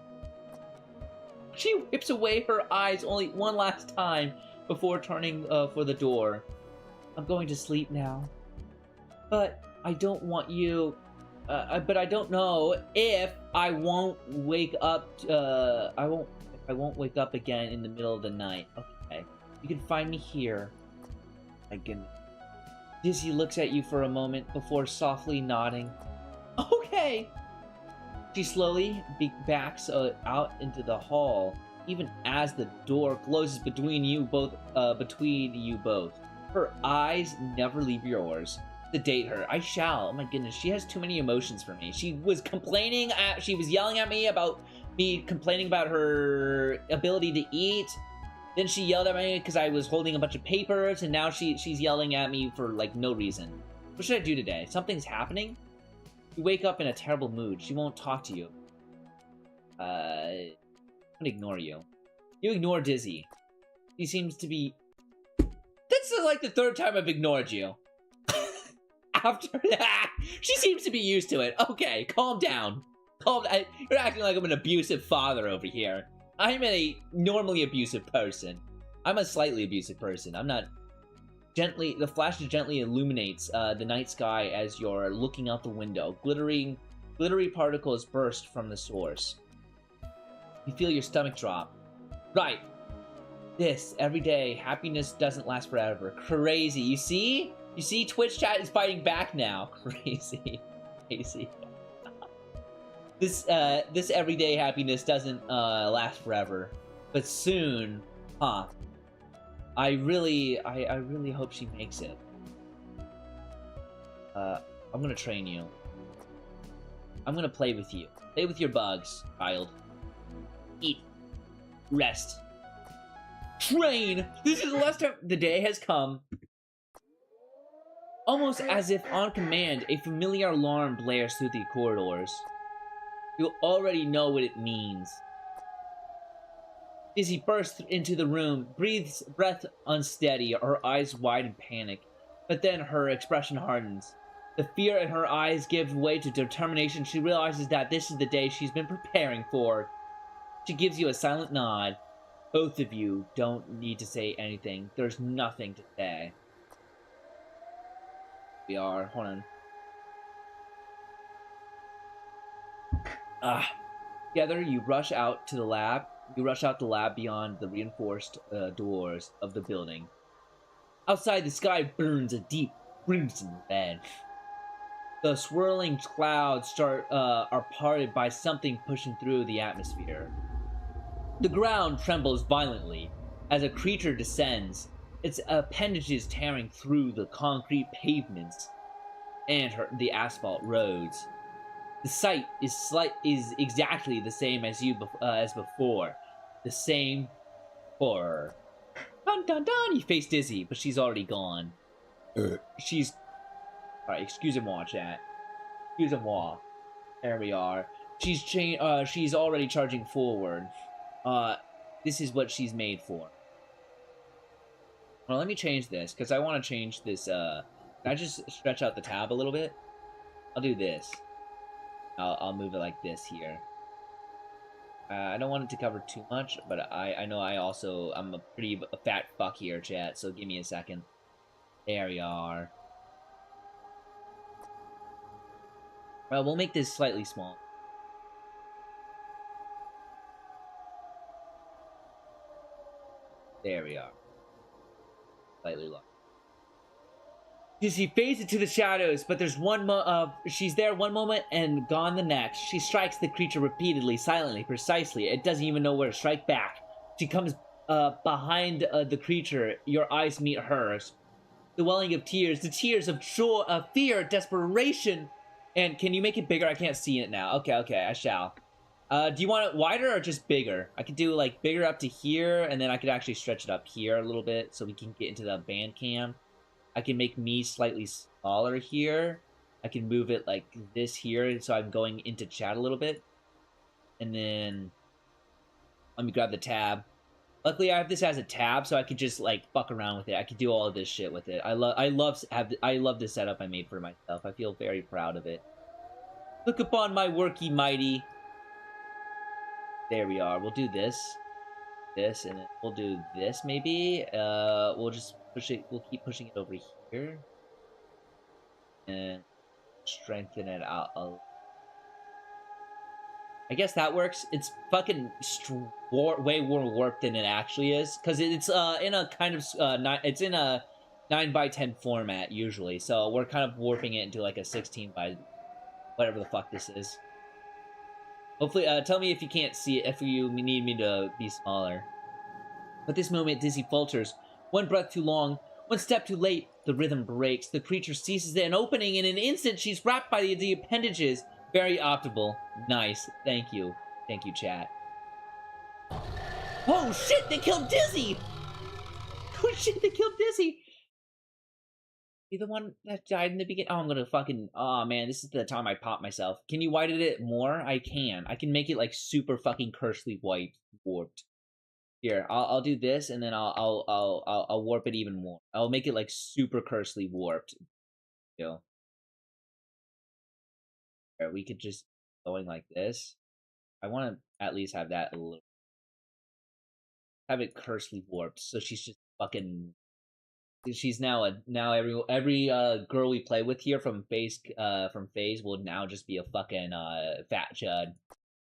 She whips away her eyes only one last time before turning for the door. I'm going to sleep now. But I don't want you... but I don't know if I won't wake up... I won't wake up again in the middle of the night. Okay. You can find me here. My goodness. Dizzy looks at you for a moment before softly nodding. Okay! She slowly backs out into the hall, even as the door closes between you both. Her eyes never leave yours. Sedate her. I shall. Oh my goodness, she has too many emotions for me. She was she was yelling at me about me complaining about her ability to eat. Then she yelled at me because I was holding a bunch of papers, and now she's yelling at me for, like, no reason. What should I do today? Something's happening? You wake up in a terrible mood. She won't talk to you. I'm gonna ignore you. You ignore Dizzy. She seems to be... This is like the third time I've ignored you. After that, she seems to be used to it. Okay, calm down. You're acting like I'm an abusive father over here. I'm a normally abusive person. I'm a slightly abusive person. I'm not... The flash gently illuminates the night sky as you're looking out the window. Glittery particles burst from the source. You feel your stomach drop. Right. This, everyday, happiness doesn't last forever. Crazy. You see? You see? Twitch chat is fighting back now. Crazy. Crazy. This everyday happiness doesn't last forever. But soon, huh? I really hope she makes it. I'm gonna train you. I'm gonna play with you. Play with your bugs, child. Eat. Rest. Train! This is the last time the day has come. Almost as if on command, a familiar alarm blares through the corridors. You already know what it means. Dizzy bursts into the room, breath unsteady, her eyes wide in panic. But then her expression hardens. The fear in her eyes gives way to determination. She realizes that this is the day she's been preparing for. She gives you a silent nod. Both of you don't need to say anything. There's nothing to say. Hold on. Together, you rush out to the lab. You rush out the lab beyond the reinforced doors of the building. Outside, the sky burns a deep crimson red. The swirling clouds are parted by something pushing through the atmosphere. The ground trembles violently as a creature descends, its appendages tearing through the concrete pavements and the asphalt roads. The sight is exactly the same as before. The same horror. Dun dun dun! You face Dizzy, but she's already gone. She's... Alright, excusez-moi, chat. Excusez-moi. There we are. She's already charging forward. This is what she's made for. Well, let me change this, because I want to change this, Can I just stretch out the tab a little bit? I'll do this. I'll move it like this here. I don't want it to cover too much, but I know I'm a pretty fat fuck here, chat, so give me a second. There we are. Well, we'll make this slightly small. There we are. Slightly low. She fades into the shadows, but there's she's there one moment and gone the next. She strikes the creature repeatedly, silently, precisely. It doesn't even know where to strike back. She comes behind the creature. Your eyes meet hers. The welling of tears, the tears of joy, of fear, desperation. And can you make it bigger? I can't see it now. Okay, I shall. Do you want it wider or just bigger? I could do like bigger up to here, and then I could actually stretch it up here a little bit so we can get into the band cam. I can make me slightly smaller here. I can move it like this here, so I'm going into chat a little bit. And then let me grab the tab. Luckily, I have this as a tab, so I could just like fuck around with it. I could do all of this shit with it. I love the setup I made for myself. I feel very proud of it. Look upon my worky mighty. There we are. We'll do this, and then we'll do this maybe. We'll just push it. We'll keep pushing it over here, and strengthen it out a little. I guess that works. It's fucking way more warped than it actually is, because it's in a kind of it's in a 9x10 format usually, so we're kind of warping it into like a 16 by whatever the fuck this is. Hopefully, tell me if you can't see it, if you need me to be smaller. At this moment, Dizzy falters. One breath too long, one step too late. The rhythm breaks. The creature seizes an opening. In an instant, she's wrapped by the appendages. Very optimal. Nice. Thank you. Thank you, chat. Oh, shit! They killed Dizzy! Oh, shit! They killed Dizzy! Be the one that died in the beginning? Oh, I'm gonna fucking... Oh, man, this is the time I pop myself. Can you widen it more? I can. I can make it, like, super fucking cursely warped. Here, I'll do this, and then I'll warp it even more. I'll make it, like, super cursely warped. You know? Or we could just going like this. I want to at least have that a little. Have it cursely warped, so she's just fucking. She's now every girl we play with here from FaZe will now just be a fucking fat chud.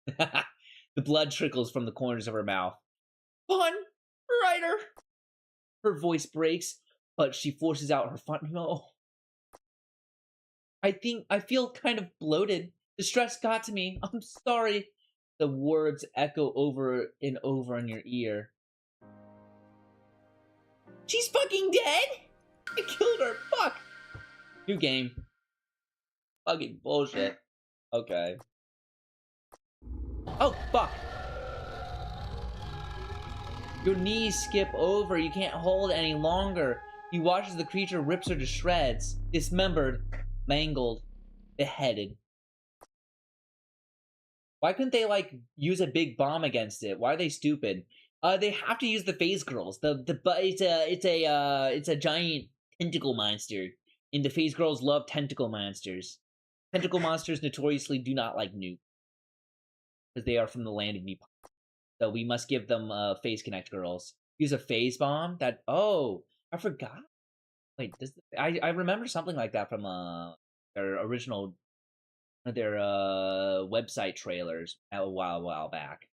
The blood trickles from the corners of her mouth. Pun, writer. Her voice breaks, but she forces out her fun. No. I feel kind of bloated. The stress got to me. I'm sorry. The words echo over and over in your ear. She's fucking dead? I killed her. Fuck. New game. Fucking bullshit. Okay. Oh, fuck. Your knees skip over. You can't hold any longer. You watch as the creature rips her to shreds. Dismembered. Mangled. Beheaded. Why couldn't they, like, use a big bomb against it? Why are they stupid? They have to use the FaZe girls. It's a giant tentacle monster, and the FaZe girls love tentacle monsters. Tentacle monsters notoriously do not like nukes, because they are from the land of Nepal. So we must give them FaZe Connect girls. Use a FaZe bomb. I forgot. Wait, I remember something like that from their original, their website trailers a while back.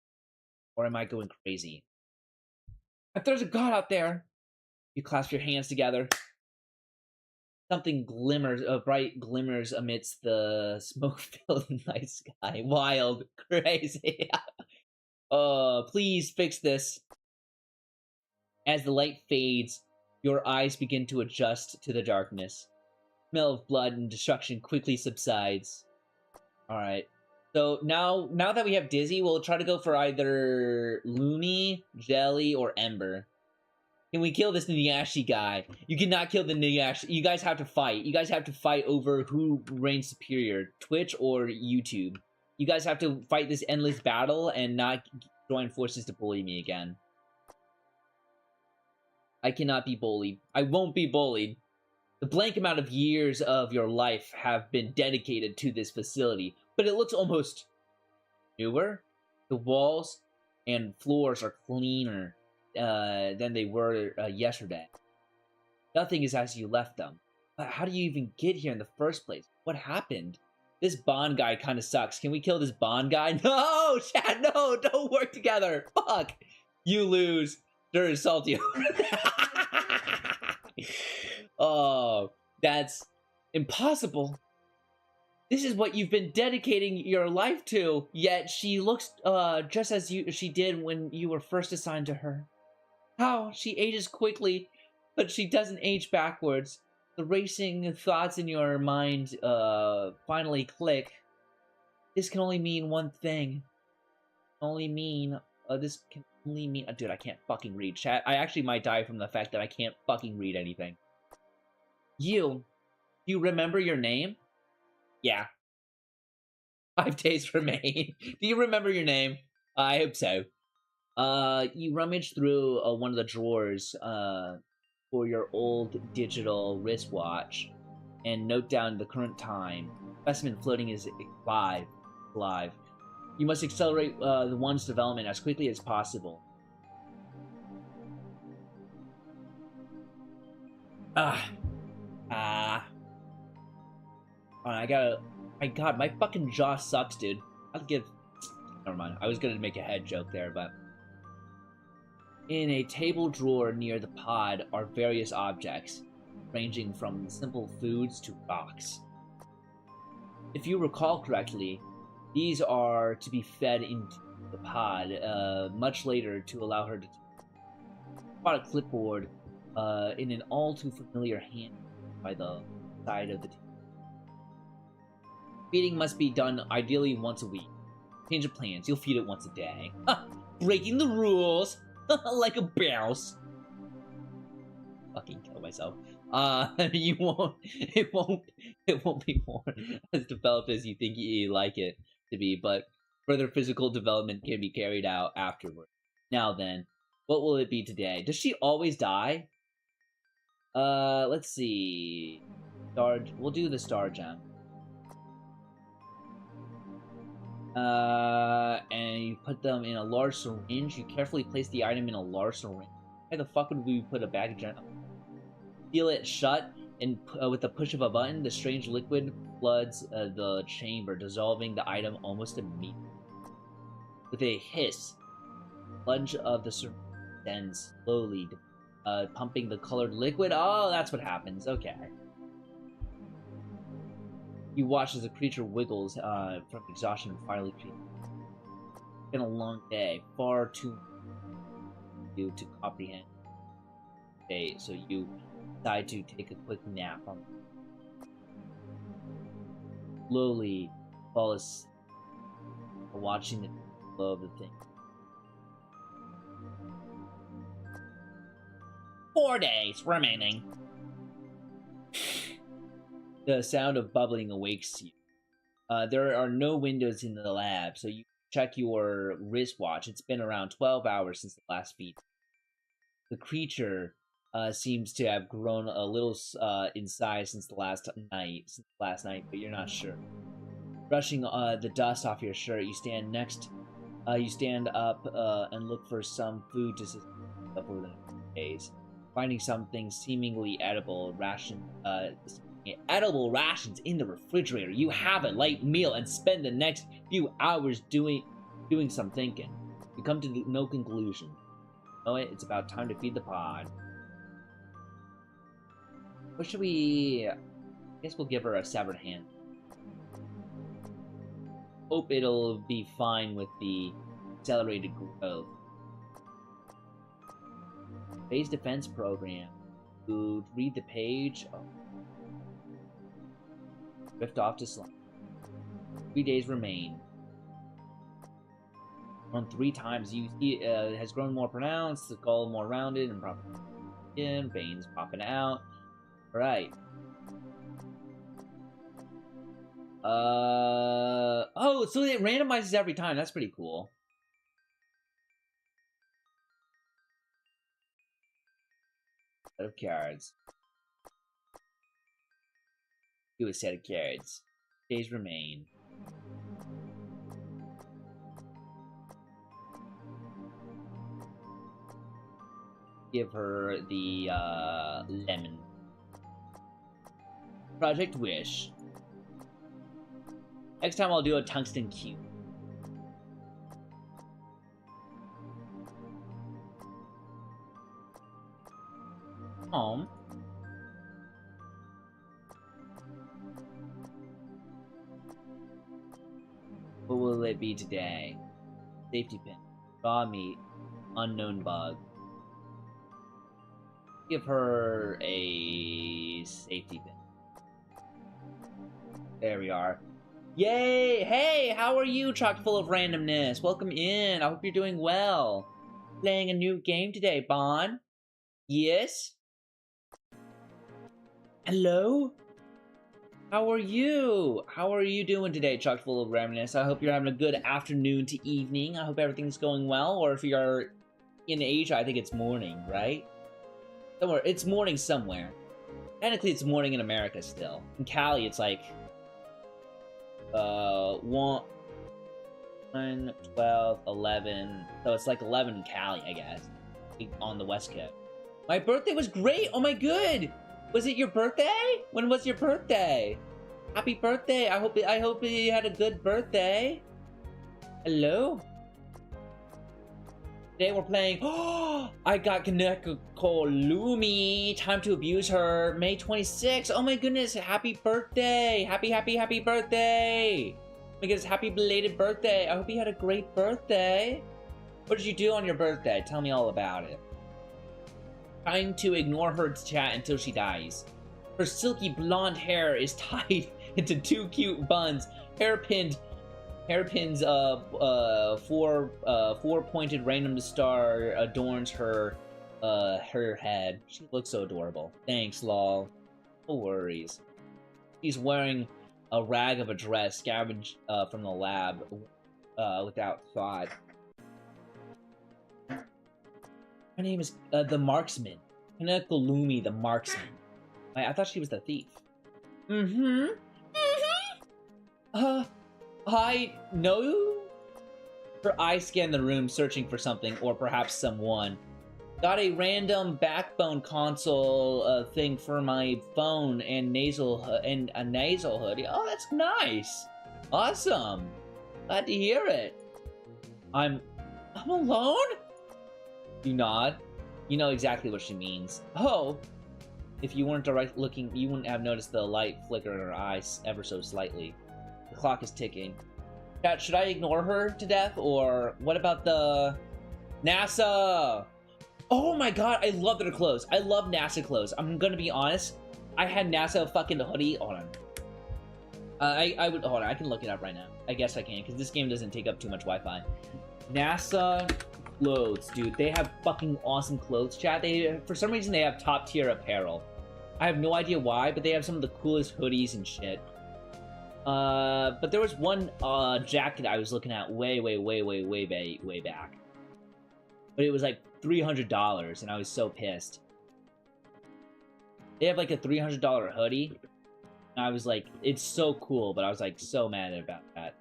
Or am I going crazy? If there's a god out there, you clasp your hands together. Something glimmers, bright glimmers amidst the smoke-filled night sky. Wild, crazy. Please fix this. As the light fades, your eyes begin to adjust to the darkness. The smell of blood and destruction quickly subsides. Alright. So now that we have Dizzy, we'll try to go for either Looney, Jelly, or Ember. Can we kill this Nyashi guy? You cannot kill the Nyashi. You guys have to fight. You guys have to fight over who reigns superior, Twitch or YouTube. You guys have to fight this endless battle and not join forces to bully me again. I cannot be bullied. I won't be bullied. The blank amount of years of your life have been dedicated to this facility, but it looks almost newer. The walls and floors are cleaner than they were yesterday. Nothing is as you left them. But how do you even get here in the first place? What happened? This Bond guy kind of sucks. Can we kill this Bond guy? No, Chad, no, don't work together. Fuck. You lose. Sure is salty. Oh, that's impossible. This is what you've been dedicating your life to, yet she looks just as she did when you were first assigned to her. How? She ages quickly, but she doesn't age backwards. The racing thoughts in your mind finally click. This can only mean one thing. This can only mean... dude, I can't fucking read. Chat, I actually might die from the fact that I can't fucking read anything. Do you remember your name? Yeah. 5 days remain. Do you remember your name? I hope so. You rummage through one of the drawers for your old digital wristwatch and note down the current time. Specimen floating is live. You must accelerate the one's development as quickly as possible. My god, my fucking jaw sucks, dude. Never mind. I was gonna make a head joke there, but... In a table drawer near the pod are various objects, ranging from simple foods to rocks. If you recall correctly, these are to be fed into the pod much later to allow her to spot a clipboard in an all too familiar hand by the side of the table. Feeding must be done ideally once a week. Change of plans, you'll feed it once a day. Breaking the rules! Like a mouse. Fucking kill myself. It won't be more as developed as you think you like it to be, but further physical development can be carried out afterward. Now then, what will it be today? Does she always die? Let's see. We'll do the star gem. And you put them in a large syringe. You carefully place the item in a large syringe. Why the fuck would we put a bag of gem? Seal it shut, and with the push of a button, the strange liquid floods the chamber, dissolving the item almost immediately. With a hiss, the plunge of the syringe descends slowly, pumping the colored liquid. Oh, that's what happens. Okay. You watch as the creature wiggles from exhaustion and finally creates. It's been a long day, far too long for you to comprehend. Okay, so you decide to take a quick nap. Slowly fall asleep, watching the flow of the thing. 4 days remaining. The sound of bubbling awakes you. There are no windows in the lab, so you check your wristwatch. It's been around 12 hours since the last feed. The creature seems to have grown a little in size since last night, but you're not sure. Brushing the dust off your shirt, you stand up and look for some food to sustain over the next days. Finding something seemingly edible rations in the refrigerator. You have a light meal and spend the next few hours doing some thinking. You come to no conclusion. Oh, it's about time to feed the pod. What should we... I guess we'll give her a severed hand. Hope it'll be fine with the accelerated growth. Base defense program. To read the page. Oh. Drift off to sleep. 3 days remain. Grown 3 times. You see it has grown more pronounced, the skull more rounded and proper in, veins popping out. Alright. Oh, so it randomizes every time. That's pretty cool. Set of cards. Do a set of cards. Days remain. Give her the lemon. Project Wish. Next time I'll do a tungsten cube. home. What will it be today? Safety pin. Raw meat. Unknown bug. Give her a safety pin. There we are. Yay! Hey, how are you, chock full of randomness? Welcome in. I hope you're doing well. Playing a new game today, Bon. Yes? Hello? How are you? How are you doing today, chock full of randomness? I hope you're having a good afternoon to evening. I hope everything's going well. Or if you're in Asia, I think it's morning, right? Somewhere, it's morning somewhere. Technically, it's morning in America still. In Cali, it's like 1, 12, 11. So it's like 11 in Cali, I guess, on the West Coast. My birthday was great. Oh my good. Was it your birthday? When was your birthday? Happy birthday. I hope you had a good birthday. Hello. Today we're playing. Oh, I got Kaneko Lumi. Time to abuse her. May 26th. Oh my goodness. Happy birthday. Happy birthday. Oh my goodness. Happy belated birthday. I hope you had a great birthday. What did you do on your birthday? Tell me all about it. Trying to ignore her chat until she dies. Her silky blonde hair is tied into 2 cute buns. Hairpins, four-pointed random star adorns her head. She looks so adorable. Thanks, lol. No worries. She's wearing a rag of a dress scavenged from the lab without thought. Her name is the Marksman. Kanekalumi the Marksman. I thought she was the thief. I know. Her eyes scan the room, searching for something, or perhaps someone. Got a random backbone console thing for my phone and a nasal hoodie. Oh, that's nice. Awesome. Glad to hear it. I'm alone? You nod. You know exactly what she means. Oh, if you weren't looking, you wouldn't have noticed the light flicker in her eyes ever so slightly. The clock is ticking. Chat, should I ignore her to death, or what about the NASA? Oh my god, I love their clothes. I love NASA clothes. I'm gonna be honest. I had NASA fucking hoodie. Hold on. I would hold on. I can look it up right now. I guess I can, because this game doesn't take up too much Wi-Fi. NASA clothes, dude. They have fucking awesome clothes, chat. For some reason, they have top tier apparel. I have no idea why, but they have some of the coolest hoodies and shit. But there was one jacket I was looking at way back. But it was like $300, and I was so pissed. They have like a $300 hoodie, and I was like, it's so cool, but I was like so mad about that.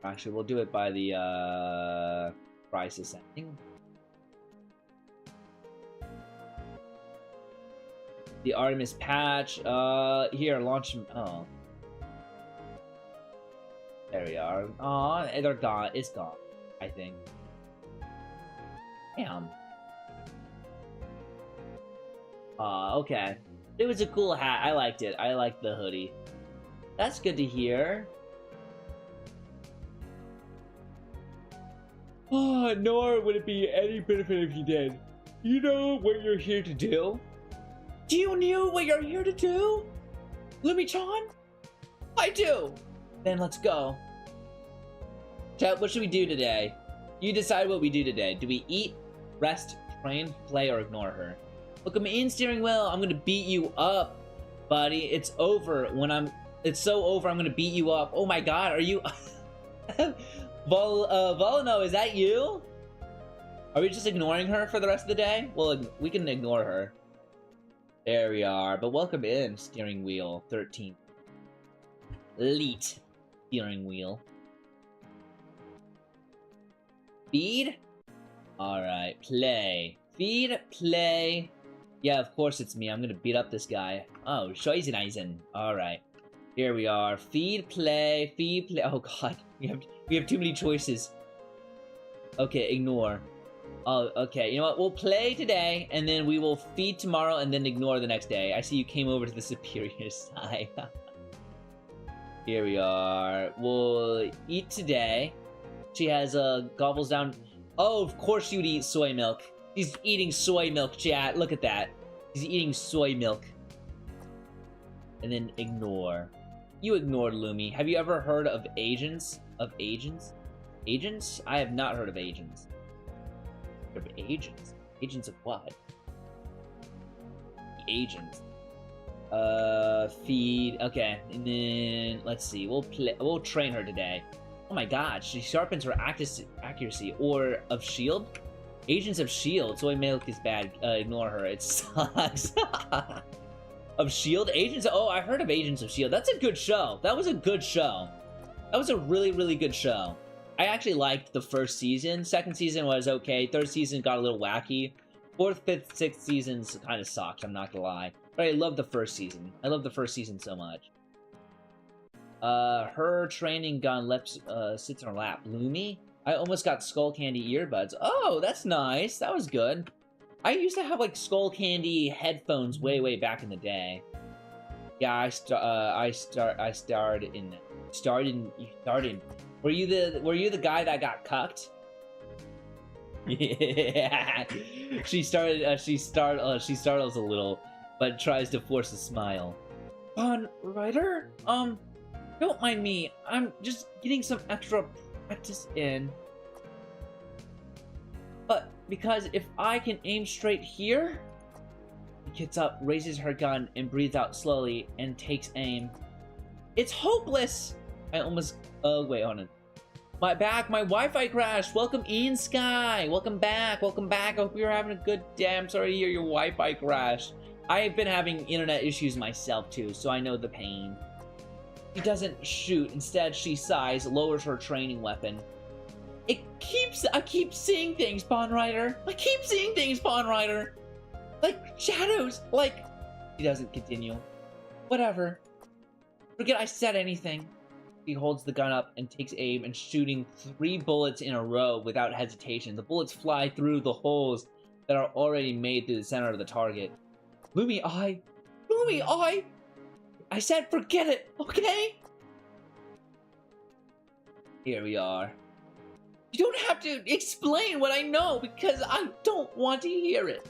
Actually, we'll do it by the price ascending. The Artemis patch. Here, launch. Oh, there we are. Oh, they're gone. It's gone, I think. Damn. Okay. It was a cool hat. I liked it. I liked the hoodie. That's good to hear. Oh, nor would it be any benefit if you did. You know what you're here to do? Do you know what you're here to do? Lumi-chan? I do! Then let's go. Chat, what should we do today? You decide what we do today. Do we eat, rest, train, play, or ignore her? Welcome in, steering wheel. I'm gonna beat you up, buddy. It's over. It's so over, I'm gonna beat you up. Oh my god, are you... Volano, is that you? Are we just ignoring her for the rest of the day? Well, we can ignore her. There we are. But welcome in, steering wheel 13. Elite steering wheel. Feed? Alright, play. Feed, play. Yeah, of course it's me. I'm gonna beat up this guy. Oh, Scheiseneisen. Alright. Here we are. Feed, play. Feed, play. Oh god. We have too many choices. Okay, ignore. Oh, okay. You know what? We'll play today, and then we will feed tomorrow, and then ignore the next day. I see you came over to the superior side. Here we are. We'll eat today. She has gobbles down. Oh, of course she would eat soy milk. She's eating soy milk, chat. Look at that. She's eating soy milk. And then ignore. You ignored Lumi. Have you ever heard of agents? Of agents? Agents? I have not heard of agents. Of agents? Agents of what? Agents. Feed. Okay, and then let's see. We'll train her today. Oh my god, she sharpens her accuracy. Or of shield? Agents of shield. Soy milk is bad. Ignore her. It sucks. Of shield? Agents. Oh, I heard of Agents of shield. That's a good show. That was a good show. That was a really, really good show. I actually liked the first season. Second season was okay. Third season got a little wacky. Fourth, fifth, sixth seasons kind of sucked. I'm not gonna lie. But I love the first season. I love the first season so much. Her training gun sits in her lap. Lumi? I almost got Skull Candy earbuds. Oh, that's nice. That was good. I used to have like Skull Candy headphones way back in the day. Yeah, I starred in. Were you the guy that got cucked? Yeah. She startles a little, but tries to force a smile. Ryder? Don't mind me. I'm just getting some extra practice in. But because if I can aim straight here... She gets up, raises her gun, and breathes out slowly, and takes aim. It's hopeless! I almost... wait, hold on. My Wi-Fi crashed! Welcome in, Sky! Welcome back! I hope you're having a good day. I'm sorry to hear your Wi-Fi crashed. I've been having internet issues myself, too, so I know the pain. She doesn't shoot. Instead, she sighs, lowers her training weapon. I keep seeing things, Pawn Rider. I keep seeing things, Pawn Rider. Like shadows, like... She doesn't continue. Whatever. Forget I said anything. He holds the gun up and takes aim and shooting 3 bullets in a row without hesitation. The bullets fly through the holes that are already made through the center of the target. Lumi, I said forget it, okay? Here we are. You don't have to explain what I know because I don't want to hear it.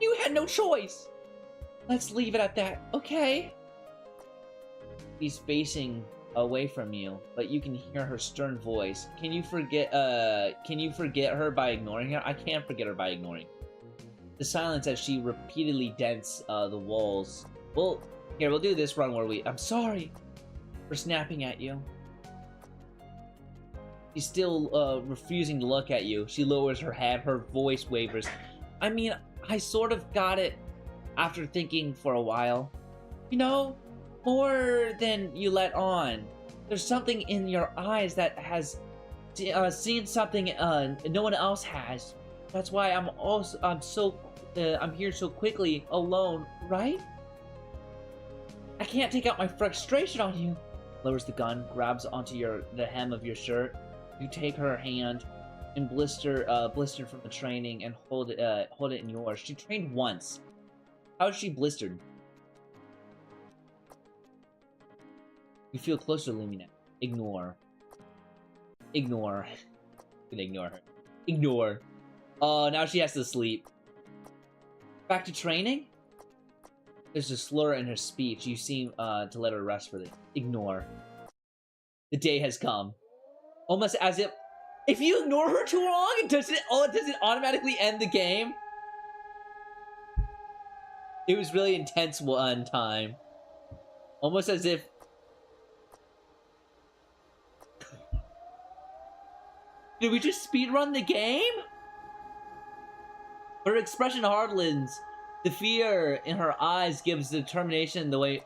You had no choice. Let's leave it at that, okay? He's facing away from you, but you can hear her stern voice. Can you forget her by ignoring her? I can't forget her by ignoring. The silence as she repeatedly dents the walls. Well, here, we'll do this run where I'm sorry for snapping at you. She's still refusing to look at you. She lowers her head, her voice wavers. I mean, I sort of got it after thinking for a while. You know, more than you let on. There's something in your eyes that has seen something no one else has. That's why I'm here so quickly, alone, right? I can't take out my frustration on you. Lowers the gun, grabs onto the hem of your shirt. You take her hand and blistered from the training and hold it in yours. She trained once. How is she blistered? You feel closer to Lumi now. Ignore. Ignore. I'm gonna ignore her. Ignore. Oh, now she has to sleep. Back to training? There's a slur in her speech. You seem to let her rest for this. Ignore. The day has come. Almost as if you ignore her too long, does it automatically end the game? It was really intense one time. Almost as if... Did we just speedrun the game? Her expression hardens. The fear in her eyes gives determination the way...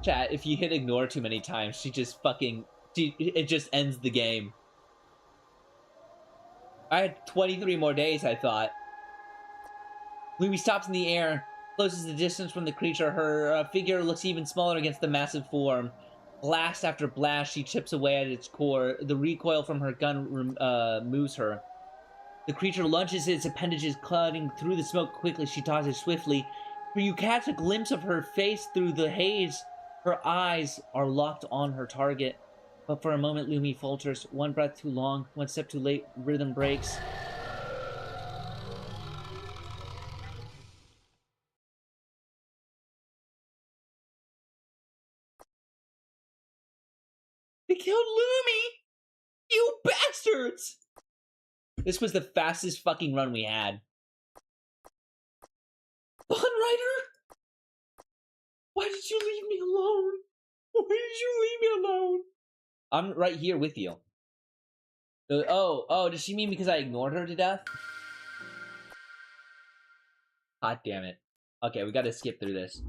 Chat, if you hit ignore too many times, it just ends the game. I had 23 more days, I thought. Lumi stops in the air, closes the distance from the creature. Her figure looks even smaller against the massive form. Blast after blast, she chips away at its core. The recoil from her gun moves her. The creature lunges its appendages, clouding through the smoke quickly. She dodges swiftly. For you catch a glimpse of her face through the haze. Her eyes are locked on her target. But for a moment, Lumi falters. One breath too long, one step too late, rhythm breaks. They killed Lumi! You bastards! This was the fastest fucking run we had. Bun Rider? Why did you leave me alone? Why did you leave me alone? I'm right here with you. Oh, does she mean because I ignored her to death? God damn it. Okay, we gotta skip through this.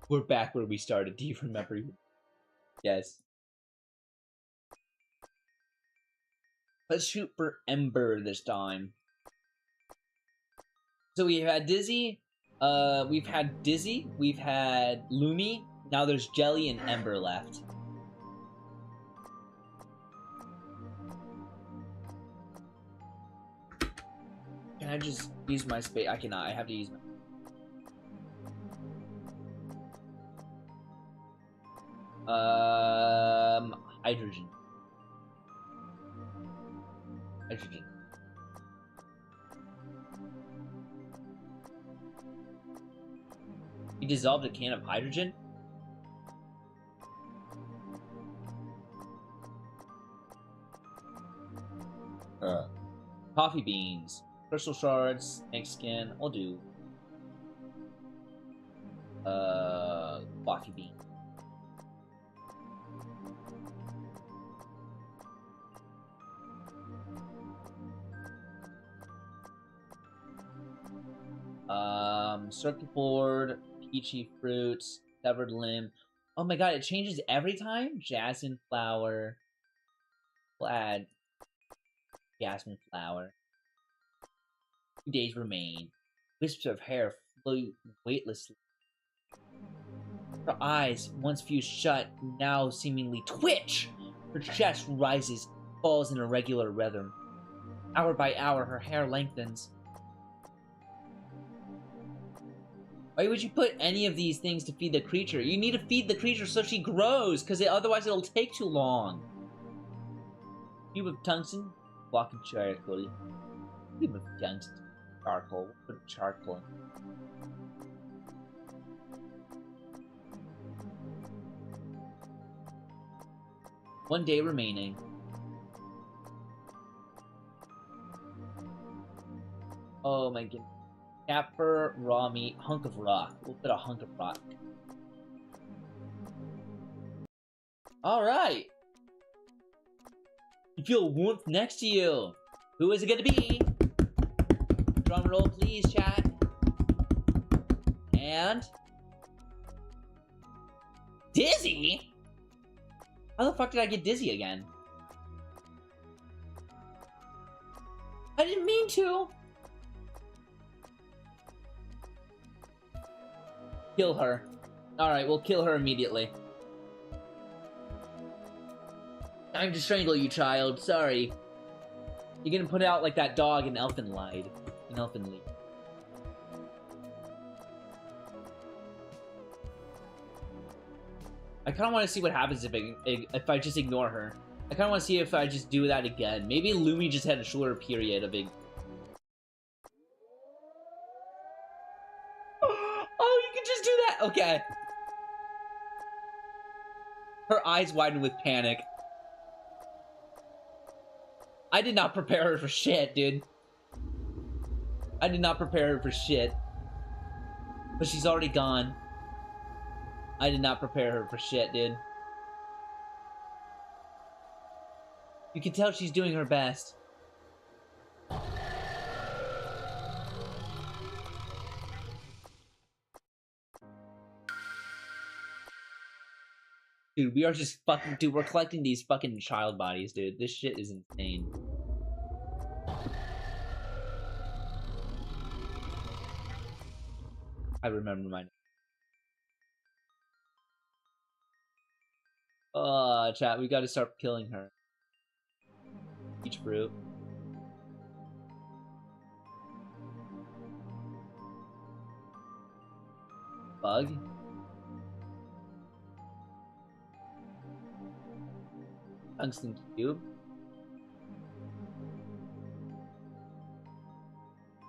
We're back where we started. Do you remember? Yes. Let's shoot for Ember this time. So we've had Dizzy, we've had Lumi, now there's Jelly and Ember left. Can I just use my space? I cannot, I have to use my... Hydrogen. Hydrogen. He dissolved a can of hydrogen? Coffee beans. Crystal shards. Snake skin. I'll do. Coffee bean. Circuit board, peachy fruits, severed limb. Oh my god, it changes every time? Jasmine flower. Plaid. Jasmine flower. 2 days remain. Wisps of hair float weightlessly. Her eyes, once fused shut, now seemingly twitch. Her chest rises, falls in a regular rhythm. Hour by hour, her hair lengthens. Why would you put any of these things to feed the creature? You need to feed the creature so she grows, because otherwise it'll take too long. Cube of tungsten, walking charcoal. Cube of tungsten, charcoal. Put charcoal in. 1 day remaining. Oh my goodness. Capper, raw meat, hunk of rock. We'll put a hunk of rock. Alright! You feel warmth next to you. Who is it gonna be? Drum roll, please, chat. And... Dizzy? How the fuck did I get dizzy again? I didn't mean to! Kill her. Alright, we'll kill her immediately. Time to strangle you, child. Sorry. You're gonna put out like that dog in Elfenlied. In Elfenlied. I kind of want to see what happens if I just ignore her. I kind of want to see if I just do that again. Maybe Lumi just had a shorter period of Oh, you can just do that! Okay. Her eyes widen with panic. I did not prepare her for shit, dude. I did not prepare her for shit. But she's already gone. I did not prepare her for shit, dude. You can tell she's doing her best. Dude, we are just fucking... Dude, we're collecting these fucking child bodies, dude. This shit is insane. I remember my... Chat, we gotta start killing her. Peach fruit. Bug. Tungsten cube.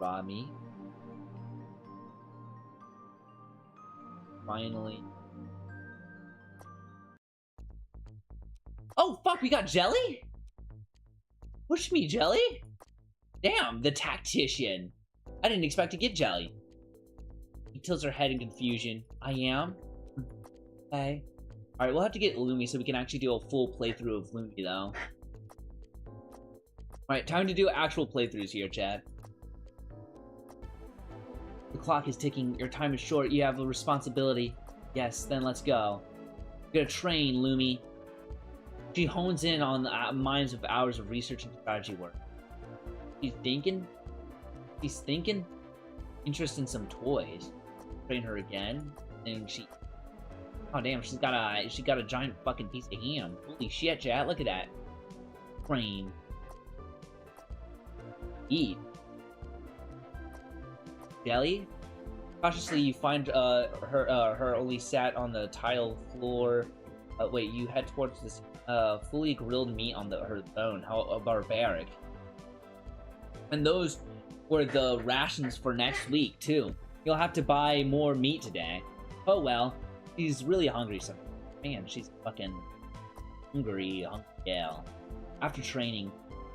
Raw meat. Finally. Oh fuck, we got jelly? Push me, jelly? Damn, the tactician. I didn't expect to get jelly. He tilts her head in confusion. I am? Okay. Alright, we'll have to get Lumi so we can actually do a full playthrough of Lumi, though. Alright, time to do actual playthroughs here, Chad. The clock is ticking. Your time is short. You have a responsibility. Yes, then let's go. You gotta train, Lumi. She hones in on the minds of hours of research and strategy work. She's thinking? She's thinking? Interest in some toys. Train her again. And she... Oh damn, she got a giant fucking piece of ham. Holy shit, chat, look at that. Train. Eat. Jelly? Cautiously, you find her only sat on the tile floor. Wait, you head towards this fully grilled meat on her bone. How barbaric. And those were the rations for next week, too. You'll have to buy more meat today. Oh well. She's really hungry, so man, she's fucking hungry gal. After training,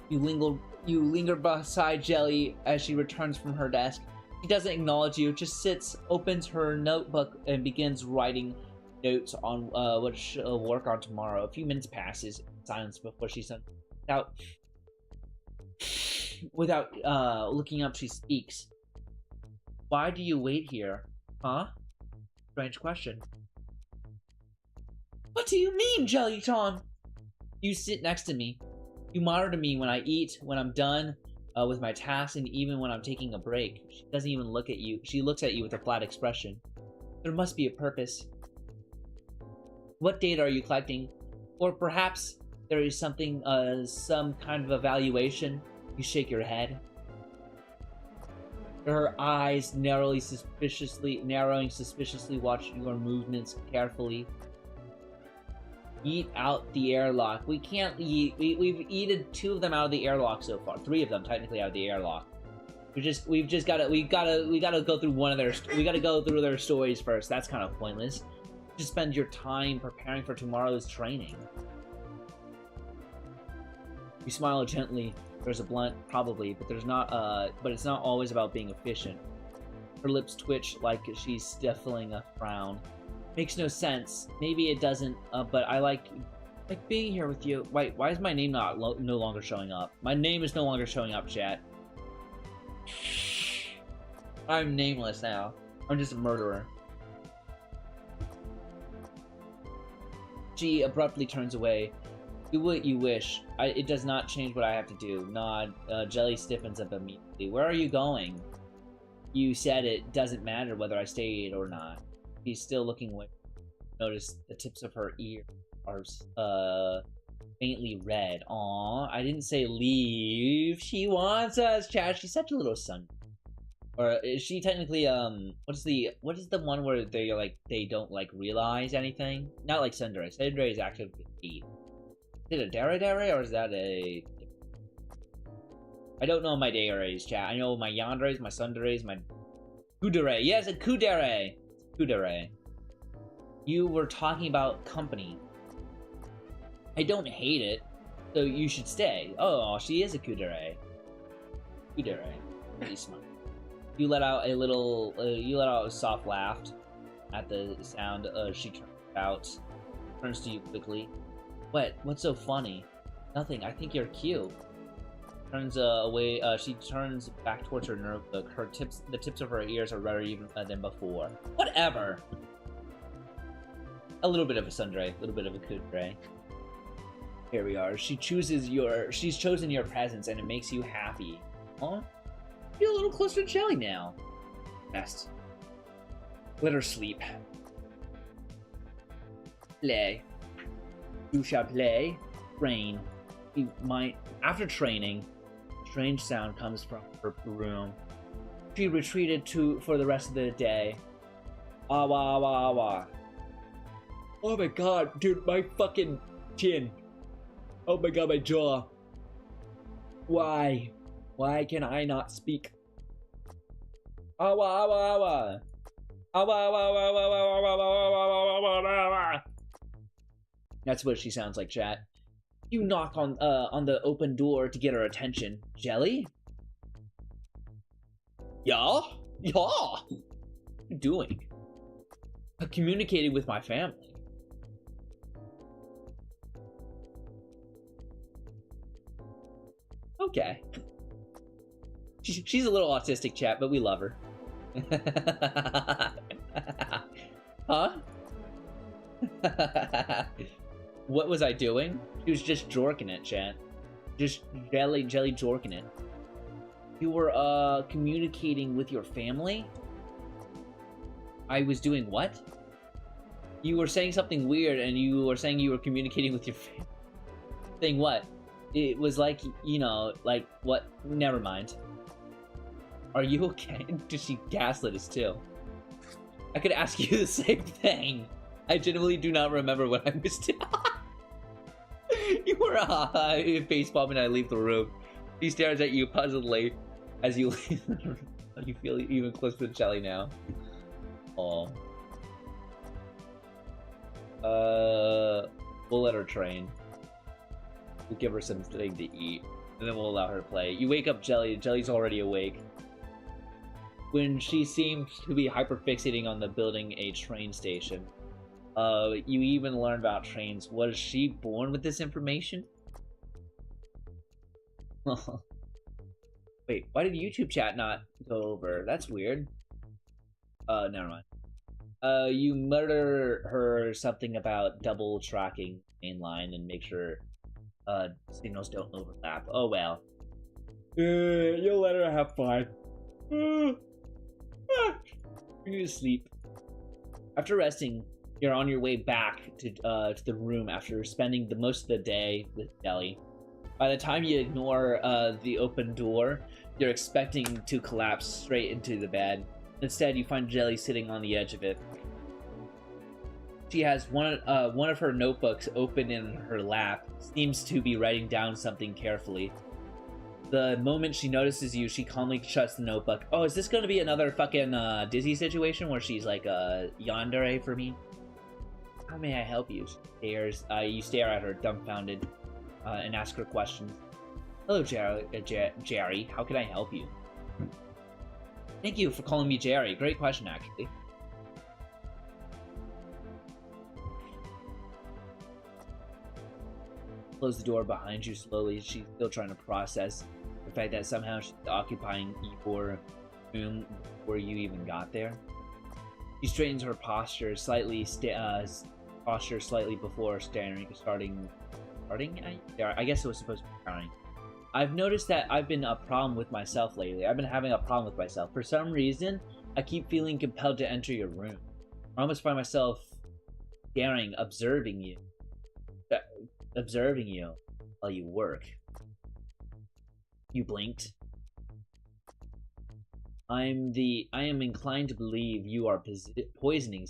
you linger beside Jelly as she returns from her desk. She doesn't acknowledge you, just sits, opens her notebook, and begins writing notes on what she'll work on tomorrow. A few minutes passes in silence before she sends without looking up. She speaks. Why do you wait here? Huh? Strange question. What do you mean, Jellyton? You sit next to me. You monitor me when I eat, when I'm done with my tasks, and even when I'm taking a break. She doesn't even look at you. She looks at you with a flat expression. There must be a purpose. What data are you collecting? Or perhaps there is something, some kind of evaluation? You shake your head. Her eyes narrowing suspiciously watch your movements carefully. Eat out the airlock. We can't eat. We've eaten 2 of them out of the airlock so far. 3 of them technically out of the airlock. We gotta go through one of their. We gotta go through their stories first. That's kind of pointless. Just spend your time preparing for tomorrow's training. You smile gently. There's a blunt, probably, but there's not. But it's not always about being efficient. Her lips twitch like she's stifling a frown. Makes no sense. Maybe it doesn't. But I like being here with you. Wait, why is my name no longer showing up? My name is no longer showing up, chat. I'm nameless now. I'm just a murderer. She abruptly turns away. Do what you wish. It does not change what I have to do. Nod. Jelly stiffens up immediately. Where are you going? You said it doesn't matter whether I stayed or not. She's still looking away. Notice the tips of her ears are faintly red. Aw, I didn't say leave. She wants us, chat. She's such a little sun. Or is she technically what is the one where they don't like realize anything? Not like Sundere. Sundere is actually deep. Is it a dere or is that a... I don't know my deres, chat. I know my yanderes, my sunderes, my kudere. Yes, a kudere. Kudere. You were talking about company. I don't hate it, so you should stay. Oh, she is a kudere. Kudere. Really smart. You let out a soft laugh at the sound. She turns to you quickly. What? What's so funny? Nothing. I think you're cute. Turns away. She turns back towards her notebook. The tips of her ears are redder even than before. Whatever. A little bit of a sundray, a little bit of a kudray. Here we are. She's chosen your presence, and it makes you happy. Huh? Feel a little closer to Jelly now. Best. Let her sleep. Play. You shall play. Train. After training, strange sound comes from her room. She retreated for the rest of the day. Awa awa awa. Oh my god, dude, my fucking chin. Oh my god, my jaw. Why? Why can I not speak? Awa awa awa. Awa awa awa awa awa awa awa awa. That's what she sounds like, chat. You knock on the open door to get her attention. Jelly? Yeah? Yeah? What are you doing? I'm communicating with my family. Okay. She's a little autistic, chat, but we love her. Huh? What was I doing? She was just jorking it, chat. Just jelly jorking it. You were, communicating with your family? I was doing what? You were saying something weird, and you were saying you were communicating with your family. Saying what? It was like, you know, like, what? Never mind. Are you okay? Did she gaslit us, too? I could ask you the same thing. I genuinely do not remember what I was doing. You were facepalm and I leave the room. He stares at you puzzledly as you leave. You feel even closer to Jelly now. Oh. We'll let her train. We'll give her something to eat, and then we'll allow her to play. You wake up Jelly. Jelly's already awake. When she seems to be hyperfixating on the building a train station. You even learn about trains. Was she born with this information? Wait, why did YouTube chat not go over? That's weird. Never mind. You mutter her something about double tracking main line and make sure signals don't overlap. Oh well. You'll let her have fun. You need to sleep. After resting, you're on your way back to the room after spending most of the day with Jelly. By the time you ignore the open door, you're expecting to collapse straight into the bed. Instead, you find Jelly sitting on the edge of it. She has one of her notebooks open in her lap, seems to be writing down something carefully. The moment she notices you, she calmly shuts the notebook. Oh, is this going to be another fucking Dizzy situation where she's like yandere for me? How may I help you? You stare at her, dumbfounded, and ask her questions. Hello, Jerry. How can I help you? Thank you for calling me Jerry. Great question, actually. Close the door behind you slowly. She's still trying to process the fact that somehow she's occupying your room before you even got there. She straightens her posture slightly before starting. I guess it was supposed to be starting. I've noticed that I've been a problem with myself lately. I've been having a problem with myself. For some reason, I keep feeling compelled to enter your room. I almost find myself staring, observing you while you work. You blinked. I am inclined to believe you are poisoning.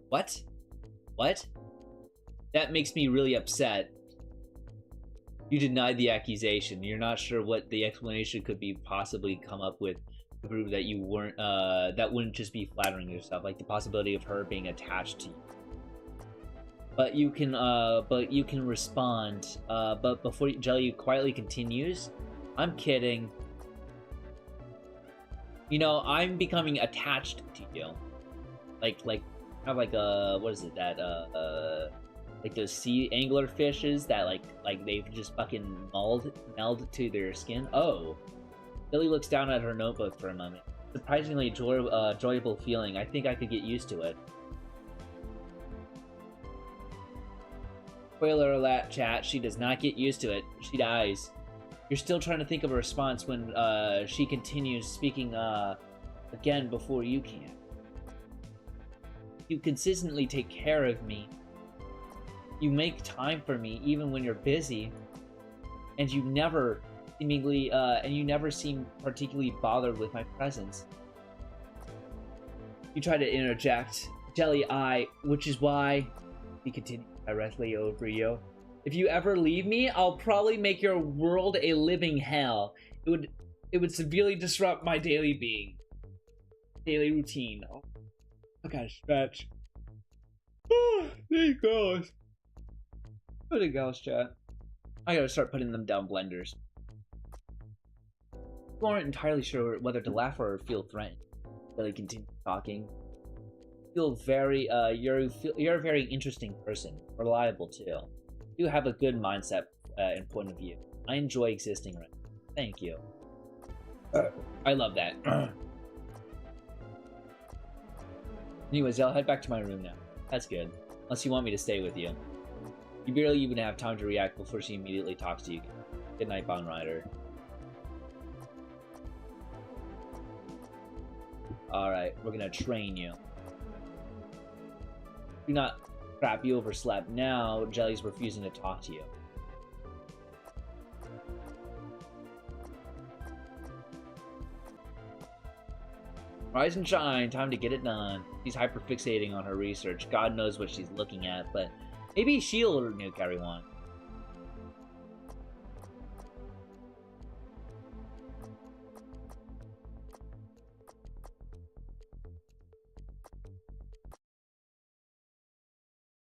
What? What? That makes me really upset. You denied the accusation. You're not sure what the explanation could be possibly come up with to prove that you weren't, that wouldn't just be flattering yourself, like the possibility of her being attached to you. But you can respond, but before Jelly quietly continues, I'm kidding. You know, I'm becoming attached to you. Like, kind of like, what is it, that, like those sea angler fishes that, like they've just fucking meld to their skin. Oh. Jelly looks down at her notebook for a moment. surprisingly enjoyable feeling. I think I could get used to it. Spoiler alert, chat. She does not get used to it. She dies. You're still trying to think of a response when she continues speaking again before you can. You consistently take care of me. You make time for me even when you're busy. And you never seem particularly bothered with my presence. You try to interject, Jelly, which is why he continues directly over you. If you ever leave me, I'll probably make your world a living hell. It would severely disrupt my daily routine. Oh, I gotta stretch. Oh, there you go. There you go, chat. I gotta start putting them down blenders. You aren't entirely sure whether to laugh or feel threatened. Billy continues talking. You're a very interesting person, reliable too. You have a good mindset and point of view. I enjoy existing right now. Thank you. I love that. Anyways, I'll head back to my room now. That's good. Unless you want me to stay with you. You barely even have time to react before she immediately talks to you. Good night, Bon Rider. Alright, we're gonna train you. Do not crap, you overslept. Now, Jelly's refusing to talk to you. Rise and shine, time to get it done. She's hyperfixating on her research. God knows what she's looking at, but maybe she'll nuke everyone.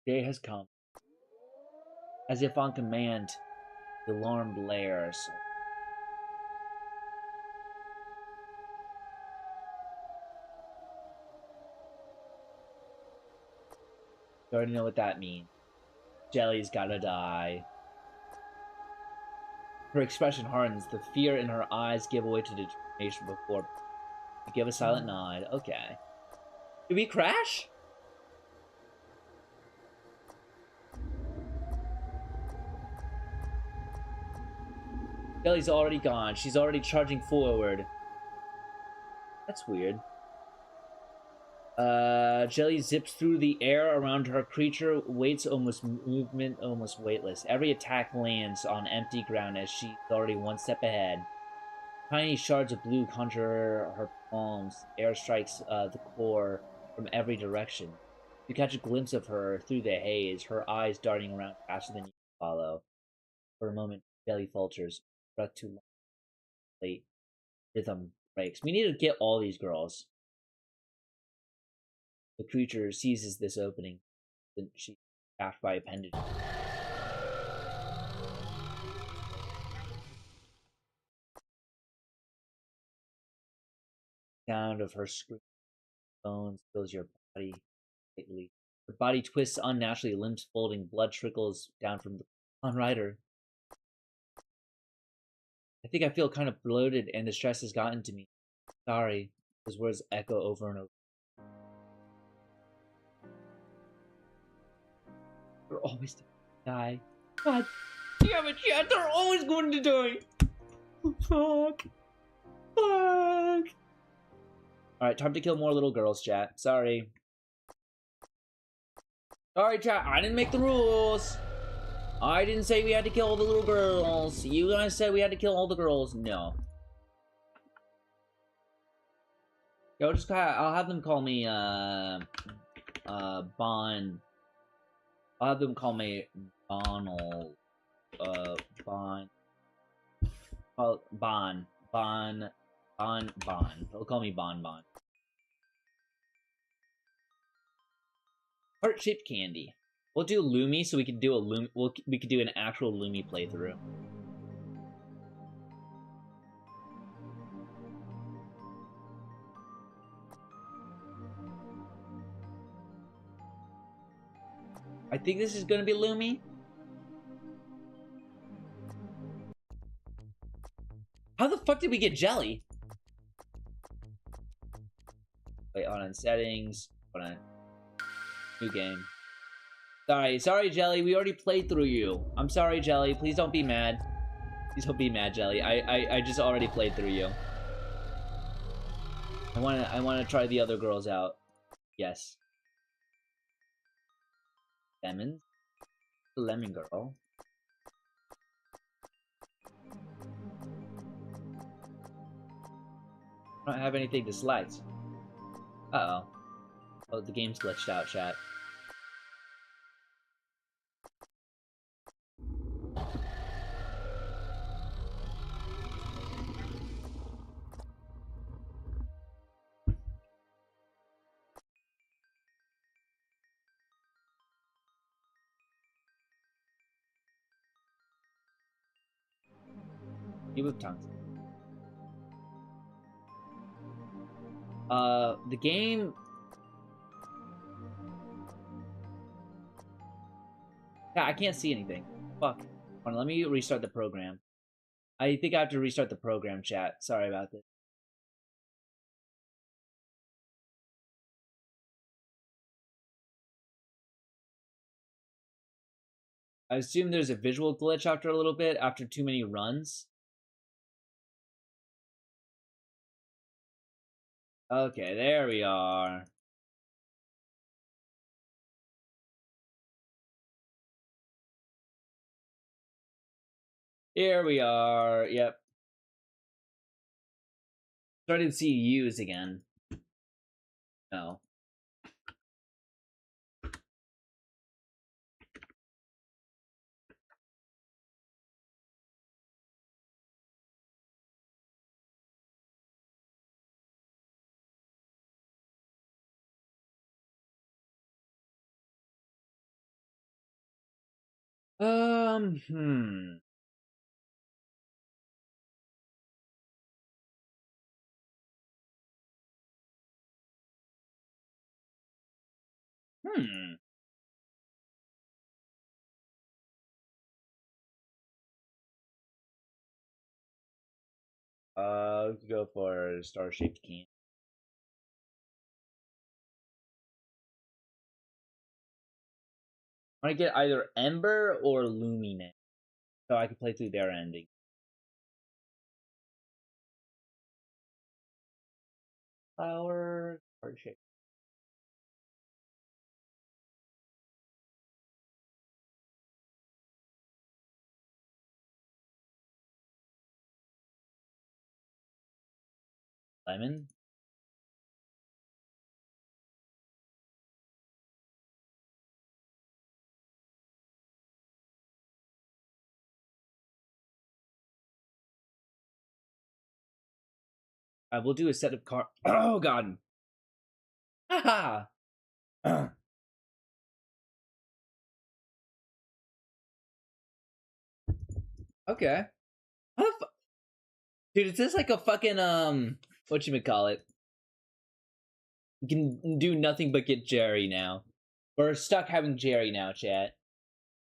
Day has come. As if on command, the alarm blares. You already know what that means. Jelly's gotta die. Her expression hardens. The fear in her eyes give way to determination before. You give a silent nod. Okay. Did we crash? Jelly's already gone. She's already charging forward. That's weird. Jelly zips through the air around her creature, movement almost weightless. Every attack lands on empty ground as she's already one step ahead. Tiny shards of blue conjure her palms. Air strikes the core from every direction. You catch a glimpse of her through the haze, her eyes darting around faster than you can follow. For a moment, Jelly falters. Breath too long. Late. Rhythm breaks. We need to get all these girls. The creature seizes this opening. Then she's attacked by a pendulum. Sound of her scream. Bones fills your body tightly. Her body twists unnaturally, limbs folding, blood trickles down from the on Rider. I think I feel kind of bloated and the stress has gotten to me. Sorry. Those words echo over and over. They're always to die. God damn it, yeah, they're always going to die. Fuck. Fuck. Alright, time to kill more little girls, chat. Sorry. Sorry, chat. I didn't make the rules. I didn't say we had to kill all the little girls. You guys said we had to kill all the girls. No. Yo, I'll have them call me, Bond. I'll have them call me Bonald. Bond. Bon. They'll call me Bon. Heart-shaped candy. We'll do Lumi so we can do we could do an actual Lumi playthrough. I think this is gonna be Lumi. How the fuck did we get Jelly? on settings. Hold on. New game. Sorry, Jelly. We already played through you. I'm sorry, Jelly. Please don't be mad. Please don't be mad, Jelly. I just already played through you. I wanna try the other girls out. Yes. Lemons. Lemon girl. I don't have anything to select. Uh-oh. Oh, the game's glitched out, chat. You with tongues. The game... Yeah, I can't see anything. Fuck. Hold on, let me restart the program. I think I have to restart the program, chat. Sorry about this. I assume there's a visual glitch after a little bit, after too many runs. Okay, there we are. Here we are. Yep. Starting to see U's again. No. Hmm. Hmm. Let's go for star-shaped can. I want to get either Ember or Luminant, so I can play through their ending. Flower, star-shaped. Lemon. I will do a set of cards. Oh god. Haha. Okay. Dude, is this like a fucking whatchamacallit? You can do nothing but get Jerry now. We're stuck having Jerry now, chat.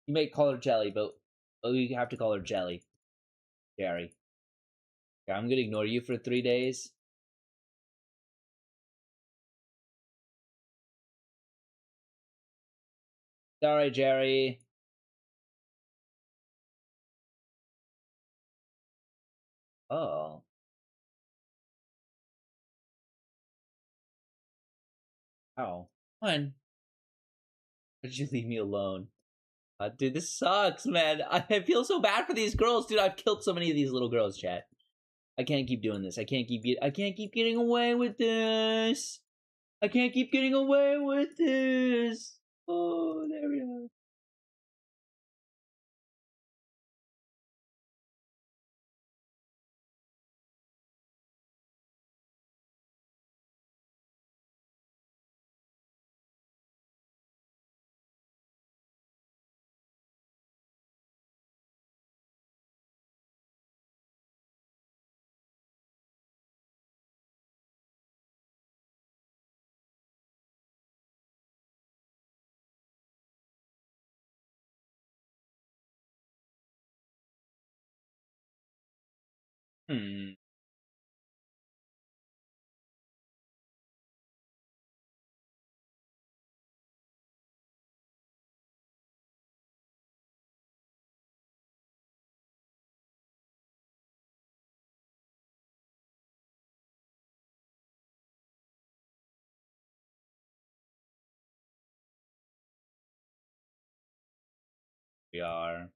You may call her Jelly, but we have to call her Jelly. Jerry. Yeah, I'm gonna ignore you for 3 days. Sorry, Jerry. Oh. Oh. When? Why did you leave me alone? Dude, this sucks, man. I feel so bad for these girls, dude. I've killed so many of these little girls, chat. I can't keep doing this. I can't keep getting away with this. I can't keep getting away with this. Oh, there we are. We are.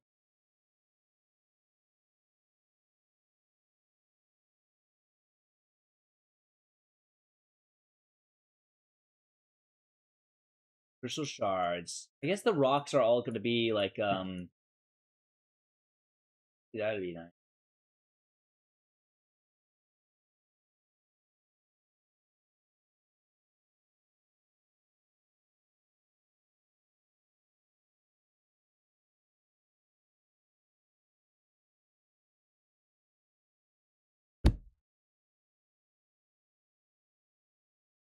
Crystal shards. I guess the rocks are all going to be like that'd be nice.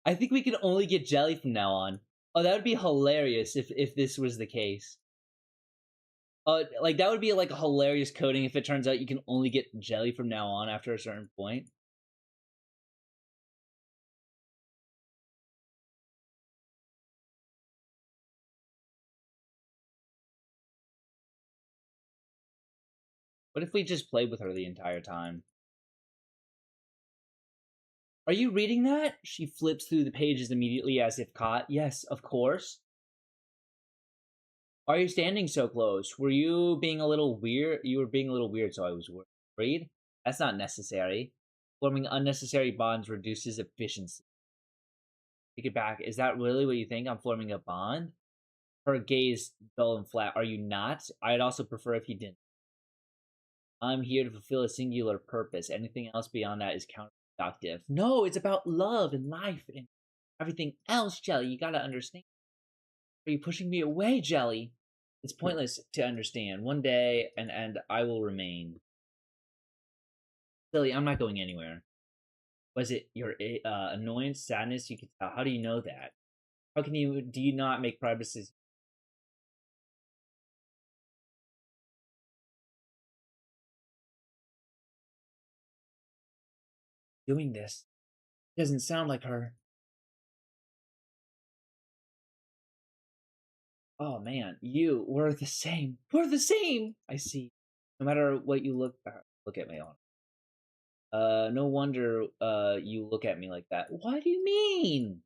I think we can only get jelly from now on. Oh, that would be hilarious if this was the case. Like that would be like a hilarious coding if it turns out you can only get jelly from now on after a certain point. What if we just played with her the entire time? Are you reading that? She flips through the pages immediately as if caught. Yes, of course. Why are you standing so close? Were you being a little weird? You were being a little weird, so I was worried. That's not necessary. Forming unnecessary bonds reduces efficiency. Take it back. Is that really what you think? I'm forming a bond? Her gaze dull and flat. Are you not? I'd also prefer if you didn't. I'm here to fulfill a singular purpose. Anything else beyond that is counterproductive. No, it's about love and life and everything else, Jelly. You gotta understand. Are you pushing me away, Jelly? It's pointless to understand. One day, and I will remain. Silly, I'm not going anywhere. Was it your annoyance, sadness? You could tell. How do you know that? How can you? Do you not make promises? Doing this doesn't sound like her. Oh man, we're the same. We're the same. I see. No matter what you look at me on. No wonder you look at me like that. What do you mean?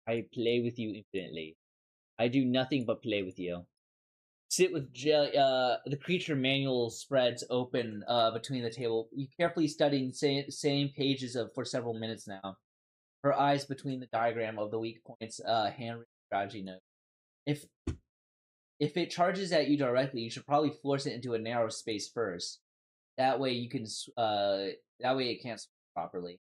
I play with you infinitely. I do nothing but play with you. Sit with jelly. The creature manual spreads open between the table. You carefully studying same pages of for several minutes now. Her eyes between the diagram of the weak points. Handwritten strategy note. If if it charges at you directly, you should probably force it into a narrow space first. That way you can. That way it can't swim properly.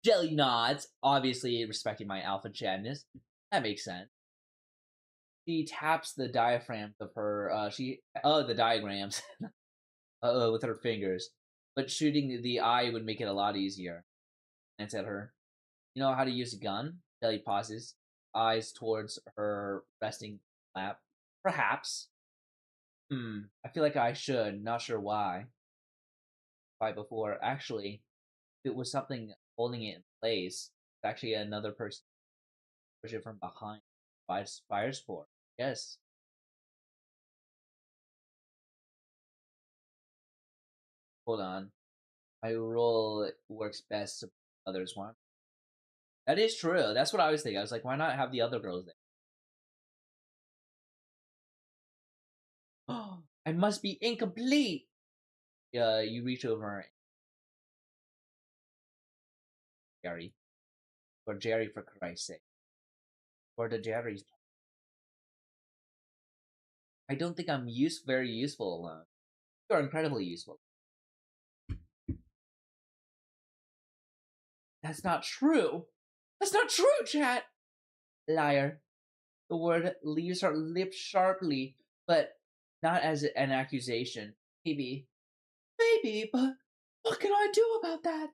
Jelly nods, obviously respecting my alpha chadness. That makes sense. She taps the diaphragm of her. The diagrams with her fingers, but shooting the eye would make it a lot easier. And at her, you know how to use a gun? Jelly pauses, eyes towards her resting lap. Perhaps. I feel like I should. Not sure why. Why before? Actually, if it was something holding it in place, it's actually another person push it from behind. Fires for. Yes. Hold on. My role works best to others want. That is true. That's what I was thinking. I was like, why not have the other girls there? I must be incomplete. You reach over Jerry. For Jerry, for Christ's sake. For the Jerry's. I don't think I'm very useful alone. You are incredibly useful. That's not true. That's not true, chat. Liar. The word leaves her lips sharply, but not as an accusation. Maybe, but what can I do about that?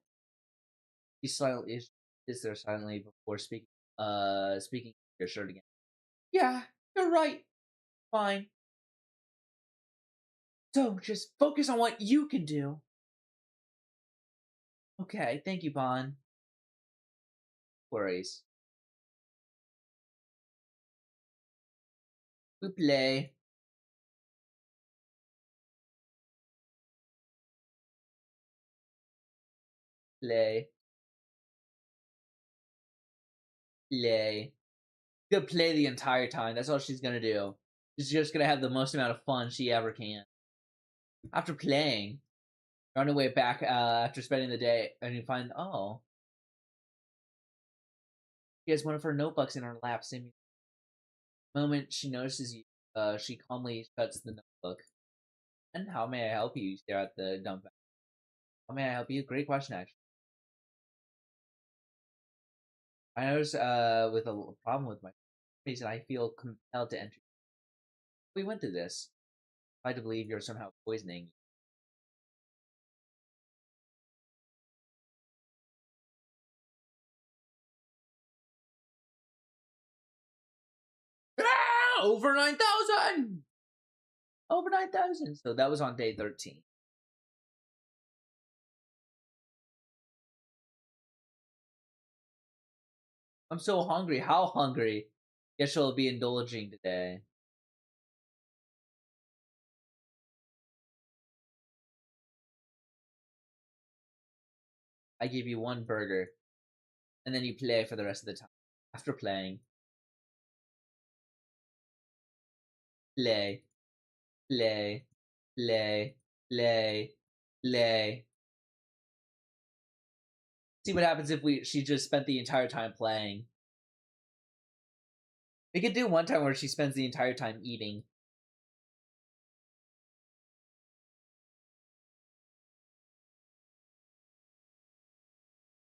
He silently is there silently before speaking your shirt again. Yeah, you're right. Fine. So just focus on what you can do. Okay, thank you, Bon. Worries. We play. Play. Gonna play the entire time. That's all she's gonna do. She's just gonna have the most amount of fun she ever can. After playing, you're on your way back after spending the day, and you find, oh, she has one of her notebooks in her lap. The moment she notices you, she calmly shuts the notebook. And how may I help you? You stare at the dump bag. How may I help you? Great question, actually. I notice with a problem with my reason, I feel compelled to enter. We went through this. I to believe you're somehow poisoning. Ah! Over 9,000! Over 9,000! So that was on day 13. I'm so hungry. How hungry? Guess she'll be indulging today. I give you one burger, and then you play for the rest of the time. After playing, play, play, play, play, play. See what happens if she just spent the entire time playing. We could do one time where she spends the entire time eating.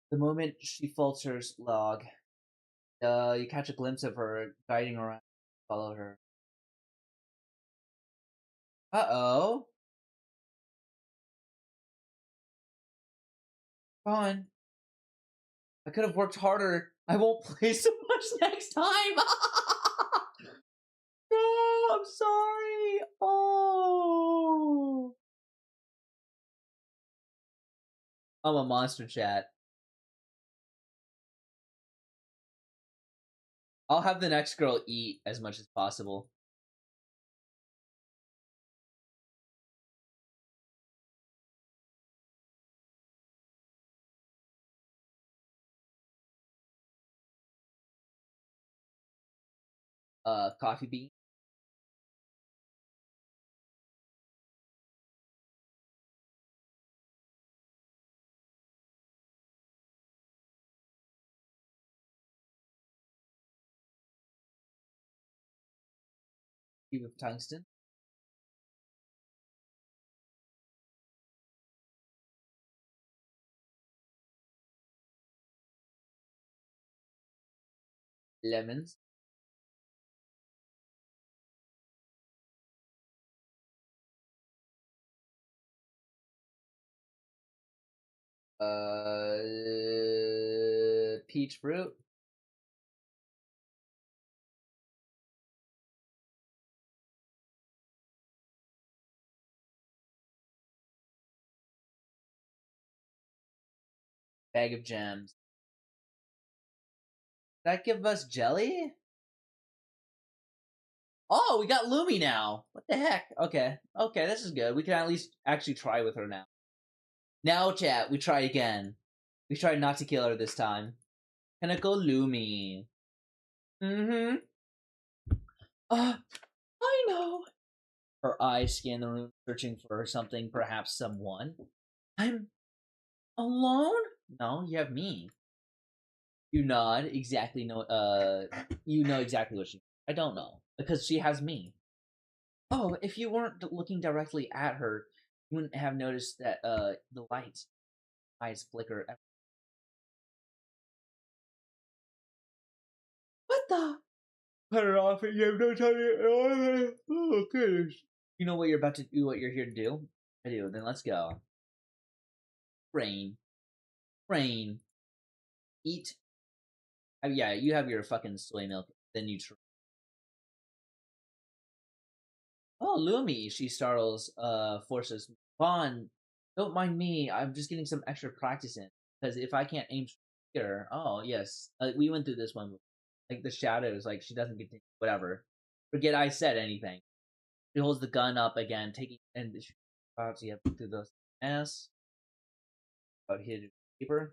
The moment she falters, log, you catch a glimpse of her guiding around. Follow her. Uh-oh. Come on. I could have worked harder. I won't play so much next time. No, I'm sorry. Oh. I'm a monster, chat. I'll have the next girl eat as much as possible. Coffee bean. Cube of tungsten. Lemons. Peach fruit. Bag of gems. Did that give us jelly? Oh, we got Lumi now. What the heck? Okay. Okay, this is good. We can at least actually try with her now. Now, chat, we try again. We try not to kill her this time. Pinnacle Lumi. Mm-hmm. I know. Her eyes scan the room, searching for something, perhaps someone. I'm alone? No, you have me. You nod, exactly know you know exactly what she I don't know. Because she has me. Oh, if you weren't looking directly at her, you wouldn't have noticed that the lights eyes flicker. What the? Cut it off and you have no time to... Oh, goodness. You know what you're about to do, what you're here to do? I do, then let's go. Rain. Rain. Eat. Yeah, you have your fucking soy milk. Then you Oh, Lumi, she startles, forces. Vaughn, don't mind me. I'm just getting some extra practice in. Because if I can't aim here, oh, yes. We went through this one. Like, the shadows, like, she doesn't get to, whatever. Forget I said anything. She holds the gun up again, taking, and she about to get through the ass. About here to paper.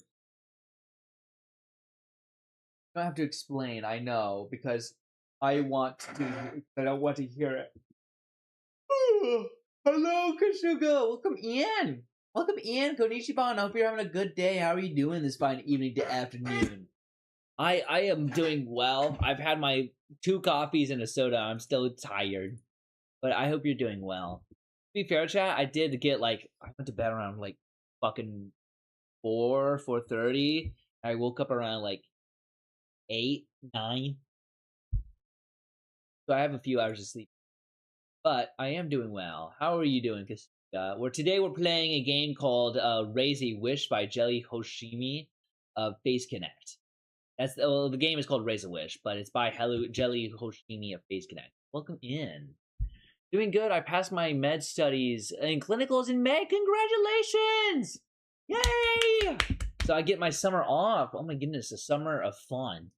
don't have to explain. I know because I want to. I don't want to hear it. Hello, Kasuga. Welcome in. Welcome in, Konnichiwa. I hope you're having a good day. How are you doing this fine evening to afternoon? I am doing well. I've had my 2 coffees and a soda. I'm still tired, but I hope you're doing well. To be fair, chat, I did get I went to bed around fucking 4:30. I woke up around 8, 9. So I have a few hours of sleep. But I am doing well. How are you doing, Kasuga? Today we're playing a game called Raise a Wish by Jelly Hoshiumi of Face Connect. The game is called Raise a Wish, but it's by Jelly Hoshiumi of Face Connect. Welcome in. Doing good. I passed my med studies and clinicals in May. Congratulations! Yay! So I get my summer off. Oh my goodness, a summer of fun.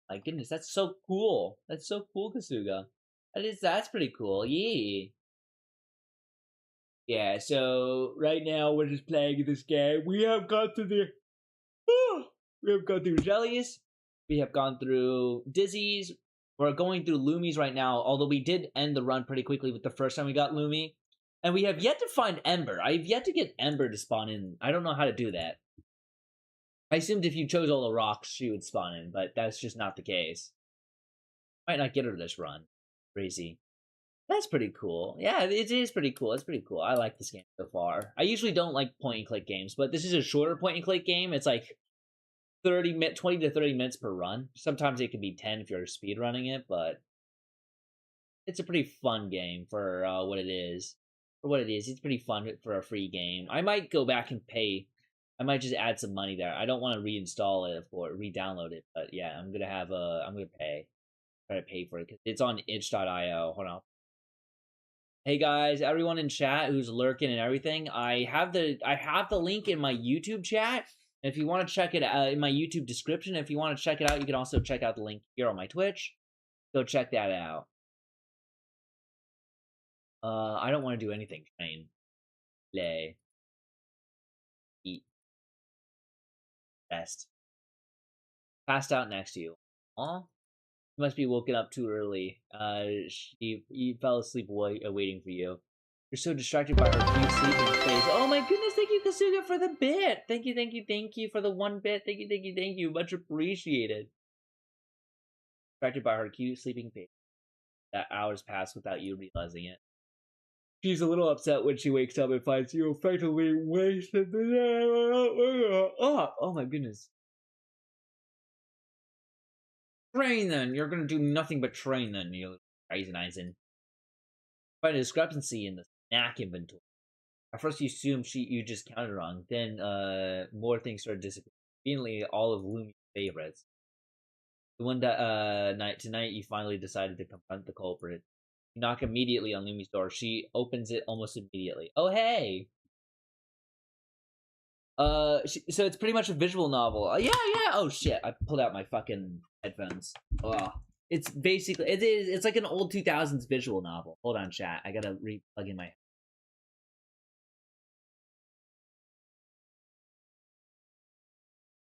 My goodness, that's so cool. That's so cool, Kasuga. That's pretty cool. Yeah. Yeah, so right now we're just playing this game. We have gone through jellies. We have gone through dizzies. We're going through loomies right now, although we did end the run pretty quickly with the first time we got loomie. And we have yet to find Ember. I've yet to get Ember to spawn in. I don't know how to do that. I assumed if you chose all the rocks, she would spawn in, but that's just not the case. Might not get her this run. Crazy. That's pretty cool. Yeah, it is pretty cool. It's pretty cool. I like this game so far. I usually don't like point and click games, but this is a shorter point and click game. It's like 20 to 30 minutes per run. Sometimes it can be 10 if you're speed running it, but it's a pretty fun game for what it is. For what it is, it's pretty fun for a free game. I might go back and pay. I might just add some money there. I don't want to reinstall it or re-download it, but yeah, I'm gonna pay. Try to pay for it because it's on itch.io. Hold on. Hey guys, everyone in chat who's lurking and everything, I have the link in my YouTube chat. If you want to check it out in my YouTube description, if you want to check it out, you can also check out the link here on my Twitch. Go check that out. I don't want to do anything. Train, play, eat, rest. Passed out next to you. Aw, you must be woken up too early. He fell asleep waiting for you. You're so distracted by her cute sleeping face. Oh my goodness, thank you, Kasuga, for the bit. Thank you for the 1 bit. Thank you. Much appreciated. Distracted by her cute sleeping face. That hours pass without you realizing it. She's a little upset when she wakes up and finds you effectively wasted the day. Oh my goodness. Train then. You're gonna do nothing but train then, you crazy Eisen. Find a discrepancy in the snack inventory. At first you assumed you just counted wrong. Then more things started disappearing. Conveniently, all of Lumi's favorites. The one that tonight you finally decided to confront the culprit. You knock immediately on Lumi's door. She opens it almost immediately. Oh hey! So it's pretty much a visual novel. Yeah. Oh shit! I pulled out my fucking headphones. Oh, it's basically it's like an old 2000s visual novel. Hold on, chat. I gotta plug in my.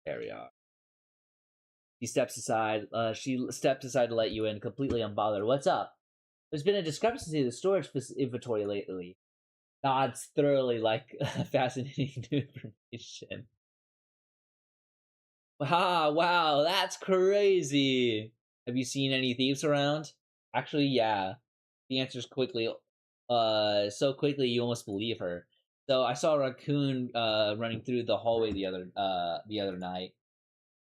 There we are. She steps aside. She stepped aside to let you in, completely unbothered. What's up? There's been a discrepancy in the storage inventory lately. Nods thoroughly like fascinating new information. Wow, that's crazy. Have you seen any thieves around? Actually, yeah. The answer's quickly. So quickly you almost believe her. So I saw a raccoon running through the hallway the other night.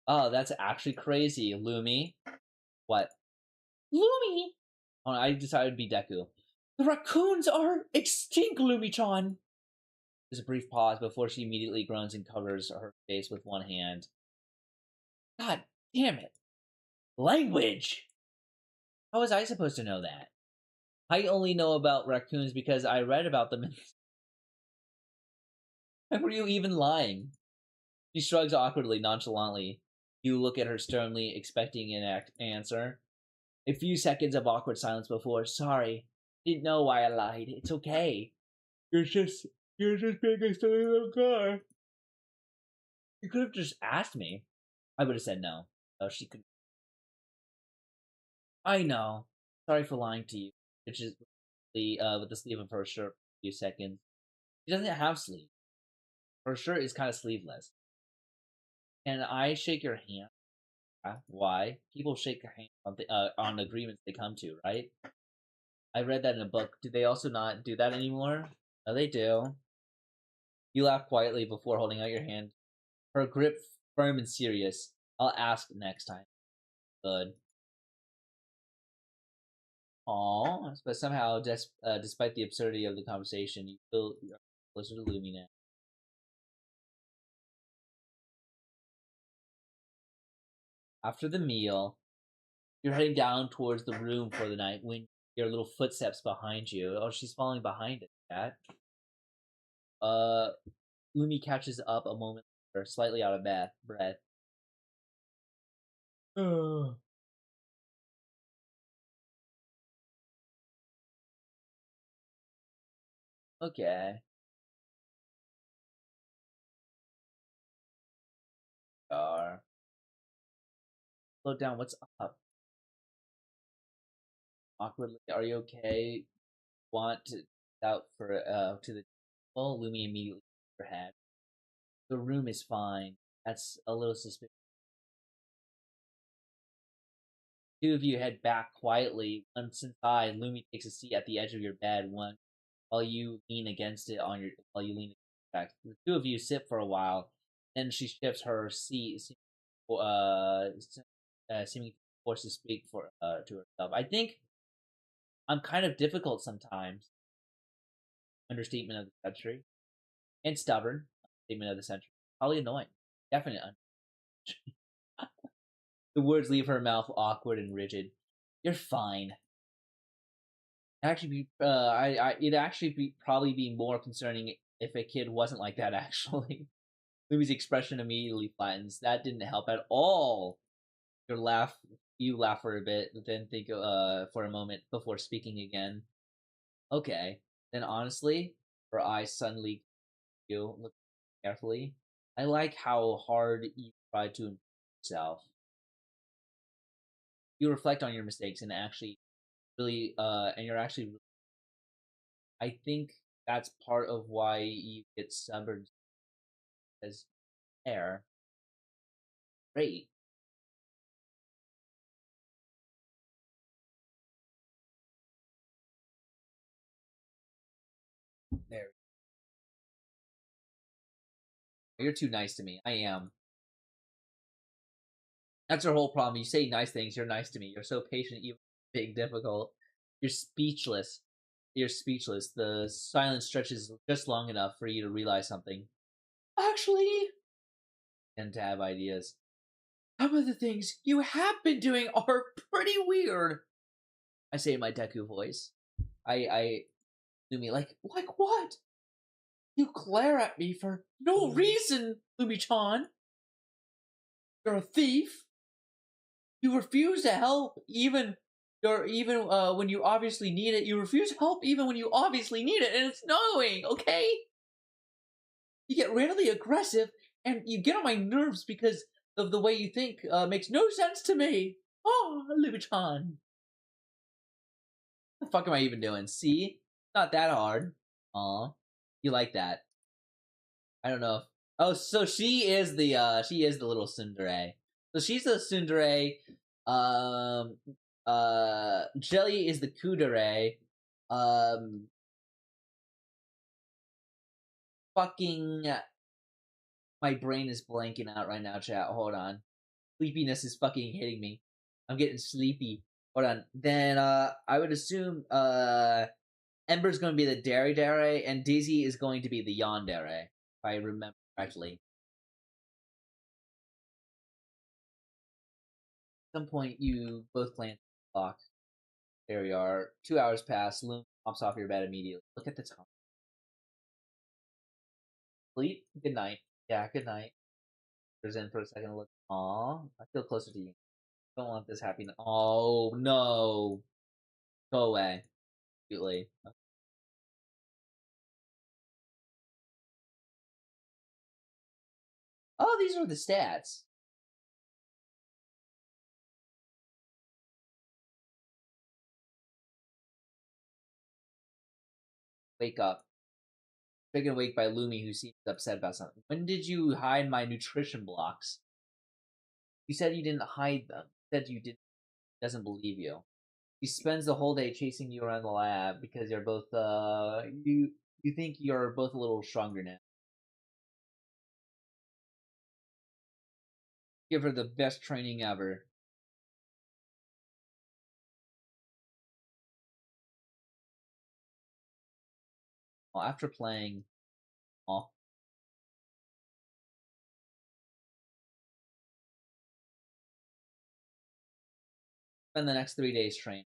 Oh, that's actually crazy, Lumi. What? Lumi. Oh, I decided to be Deku. The raccoons are extinct, Lumi-chan. There's a brief pause before she immediately groans and covers her face with one hand. God damn it. Language! How was I supposed to know that? I only know about raccoons because I read about them in... Why were you even lying? She shrugs awkwardly, nonchalantly. You look at her sternly, expecting an answer. A few seconds of awkward silence before, sorry. Didn't know why I lied. It's okay. You're just being a silly little guy. You could have just asked me. I would have said no. she could. I know. Sorry for lying to you. Which is the with the sleeve of her shirt for a few seconds. She doesn't have sleeve. Her shirt is kind of sleeveless. Can I shake your hand? Why? People shake their hand on agreements they come to, right? I read that in a book. Do they also not do that anymore? No, they do. You laugh quietly before holding out your hand. Her grip firm and serious. I'll ask next time. Good. Aww. But somehow, despite the absurdity of the conversation, you feel closer to Lumi now. After the meal, you're heading down towards the room for the night when you hear little footsteps behind you. Oh, she's falling behind it, cat. Uh, Lumi catches up a moment later, slightly out of breath. Okay. Are slow down. What's up? Awkwardly, are you okay? Want to out for to the well? Lumi immediately her head. The room is fine. That's a little suspicious. Two of you head back quietly. Once inside, Lumi takes a seat at the edge of your bed. One while you lean against it on your while you lean back. The two of you sit for a while. Then she shifts her seat, seeming forced to speak for to herself. I think I'm kind of difficult sometimes. Understatement of the century. And stubborn. Understatement of the century. Probably annoying. Definite. The words leave her mouth awkward and rigid. You're fine. Actually, it'd actually be probably be more concerning if a kid wasn't like that. Actually, Lumi's expression immediately flattens. That didn't help at all. Your laugh, you laugh for a bit, then think for a moment before speaking again. Okay, then honestly, her eyes suddenly you look carefully. I like how hard you try to improve yourself. You reflect on your mistakes and actually really and you're actually I think that's part of why you get stubborn as hair. Great. There. You're too nice to me. I am. That's your whole problem. You say nice things, you're nice to me. You're so patient, even being difficult. You're speechless. You're speechless. The silence stretches just long enough for you to realize something. Actually, and to have ideas. Some of the things you have been doing are pretty weird. I say in my Deku voice. I Lumi like what? You glare at me for no reason, Lumi-chan. You're a thief. You refuse to help even when you obviously need it. You refuse to help even when you obviously need it, and it's annoying. Okay. You get randomly aggressive, and you get on my nerves because of the way you think. Makes no sense to me. Oh, Lumi-chan. What the fuck am I even doing? See, not that hard. Aw, you like that? I don't know. Oh, so she is the little tsundere. So she's the tsundere. Um, Jelly is the kudere. Um, fucking my brain is blanking out right now. Chat. Hold on. Sleepiness is fucking hitting me. I'm getting sleepy. Hold on. Then I would assume Ember's going to be the dere dere, and Daisy is going to be the yandere, if I remember correctly. At some point, you both glance at the clock. There we are. 2 hours pass. Loom pops off your bed immediately. Look at the time. Sleep. Good night. Yeah, good night. There's in for a second. Look. Aw, I feel closer to you. Don't want this happiness. Oh no. Go away. Cutely. Oh, these are the stats. wake up. Taken awake by Lumi, who seems upset about something. When did you hide my nutrition blocks? You said you didn't hide them. You said you didn't. Doesn't believe you. He spends the whole day chasing you around the lab because you're both you think you're both a little stronger now. Give her the best training ever. Well, after playing, oh, spend the next 3 days training.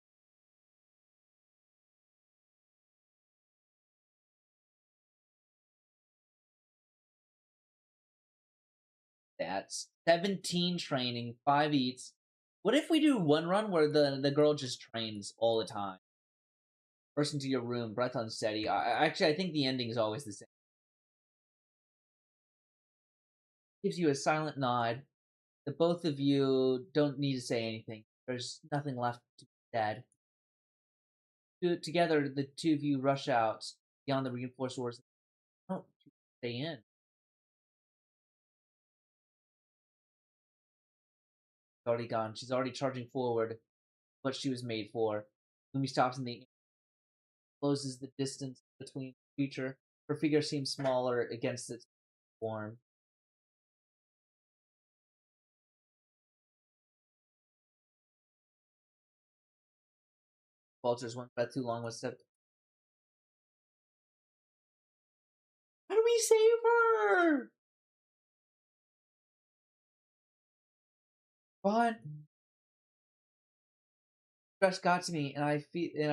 That's 17 training, 5 eats. What if we do one run where the girl just trains all the time? Burst into your room, breath unsteady. Actually, I think the ending is always the same. Gives you a silent nod. The both of you don't need to say anything. There's nothing left to be said. Together, the two of you rush out beyond the reinforced doors. Don't stay in. She's already gone. She's already charging forward. What she was made for. Lumi stops in the closes the distance between the creature. Her figure seems smaller against its form. Falters one breath too long was step. How do we save her? What? Stress got to me, and I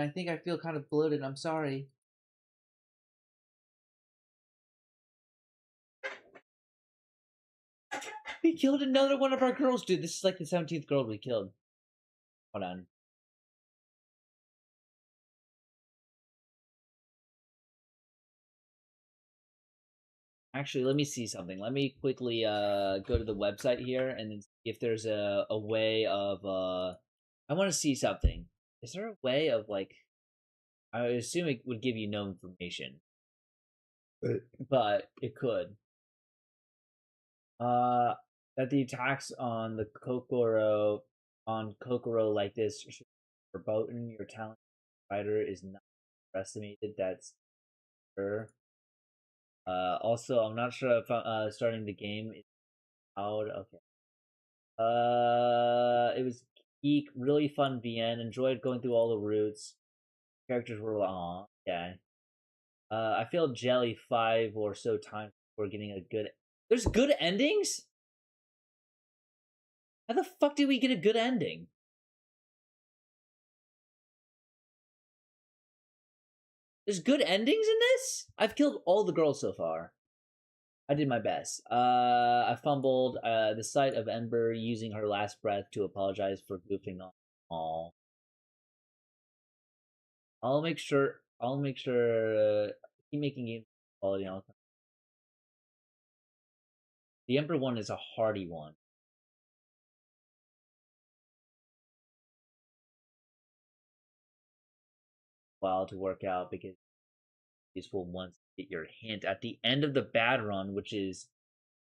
think I feel kind of bloated. I'm sorry. We killed another one of our girls, dude. This is like the 17th girl we killed. Hold on. Actually, let me see something. Let me quickly go to the website here and then see if there's a way of I want to see something. Is there a way of like I assume it would give you no information. But it could. Uh that the attacks on the Kokoro like this verboten your talent fighter is not estimated. That's sure. Also, I'm not sure if starting the game is out. Okay. It was geek, really fun VN. Enjoyed going through all the routes. Characters were long. Yeah. I failed Jelly 5 or so times before getting a good. There's good endings. How the fuck did we get a good ending? There's good endings in this. I've killed all the girls so far. I did my best. I fumbled the sight of Ember using her last breath to apologize for goofing on. Aw. I'll make sure. I'll make sure. Keep making game quality. The Ember one is a hardy one. While to work out because useful once you get your hint at the end of the bad run, which is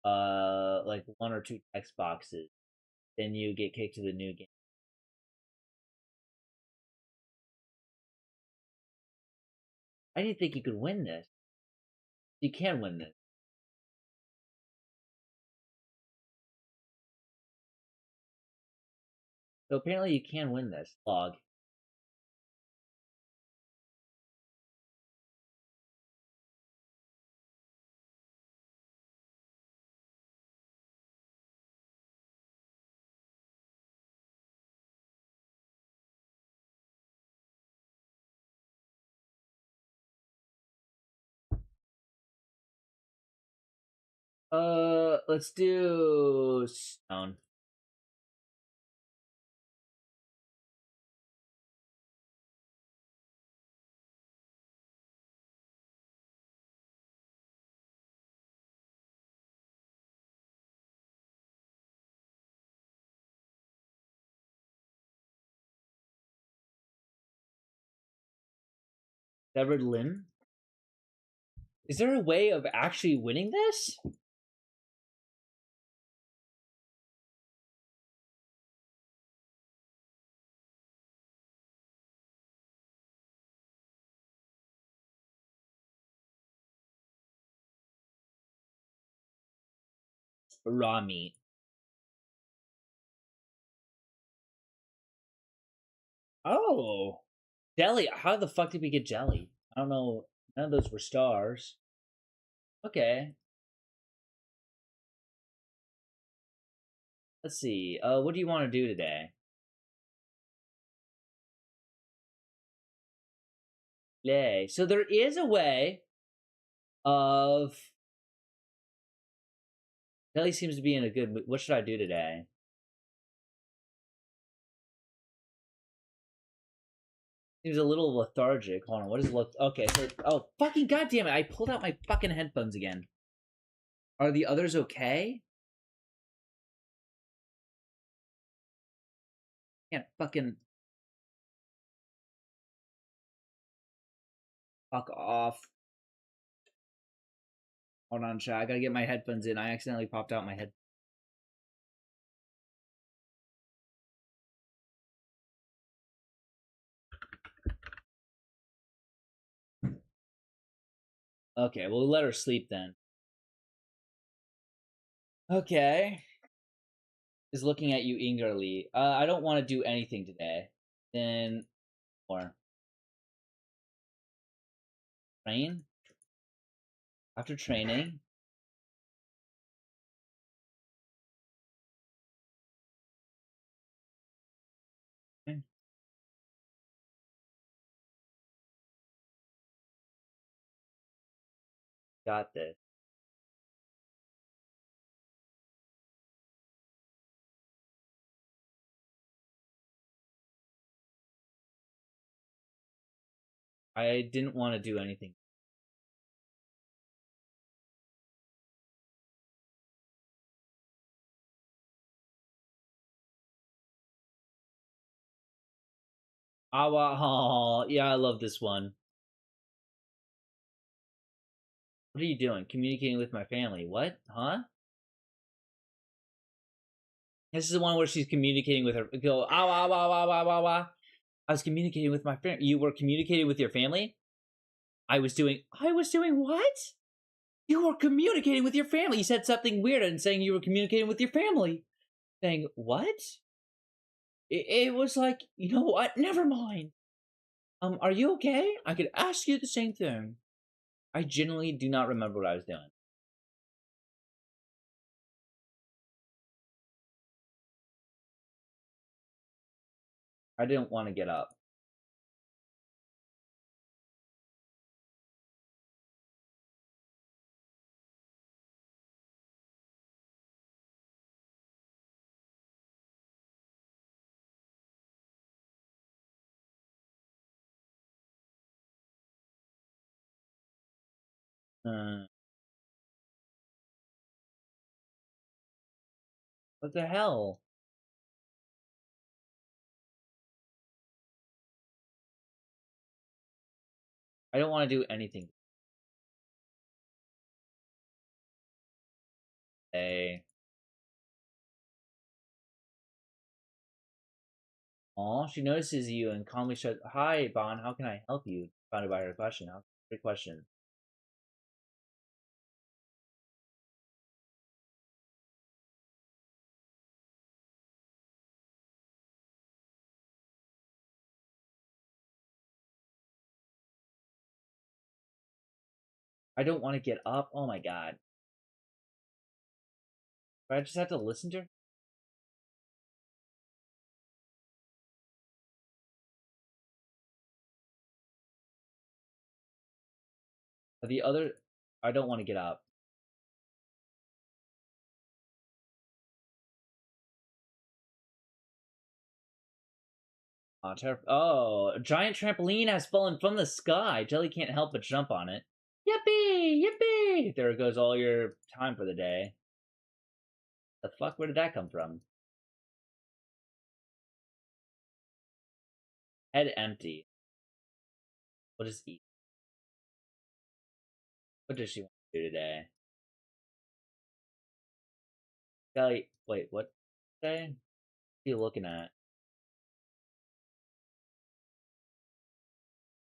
like 1 or 2 text boxes. Then you get kicked to the new game. I didn't think you could win this. You can win this. So apparently you can win this. Log. Let's do Stone. Severed limb. Is there a way of actually winning this? Raw meat. Oh, jelly. How the fuck did we get jelly? I don't know. None of those were stars. Okay. Let's see. What do you want to do today? Yay. So there is a way of. Jelly seems to be in a good mood. What should I do today? Seems a little lethargic. Hold on. What is okay? So, oh, fucking goddamn it! I pulled out my fucking headphones again. Are the others okay? Can't fucking fuck off. Hold on, chat. I gotta get my headphones in. I accidentally popped out my head. Okay, we'll let her sleep then. Okay. Is looking at you eagerly. I don't want to do anything today. Then, or train. After training, got this. I didn't want to do anything. Awa, oh, yeah, I love this one. What are you doing? Communicating with my family. What? Huh? This is the one where she's communicating with her. Go, awa, awa, awa, awa, awa. I was communicating with my family. You were communicating with your family? I was doing what? You were communicating with your family. You said something weird and saying you were communicating with your family. Saying, what? It was like, you know what? Never mind. Are you okay? I could ask you the same thing. I genuinely do not remember what I was doing. I didn't want to get up. Uh, what the hell? I don't want to do anything. Hey. Aw, she notices you and calmly says, "Hi, Bon, how can I help you?" Founded by her question. Good question. I don't want to get up. Oh my god. Do I just have to listen to her? The other, I don't want to get up. Oh, a giant trampoline has fallen from the sky. Jelly can't help but jump on it. Yippee! Yippee! There goes all your time for the day. The fuck? Where did that come from? Head empty. We'll just eat. What does she want to do today? Kelly, wait, what today? What are you looking at?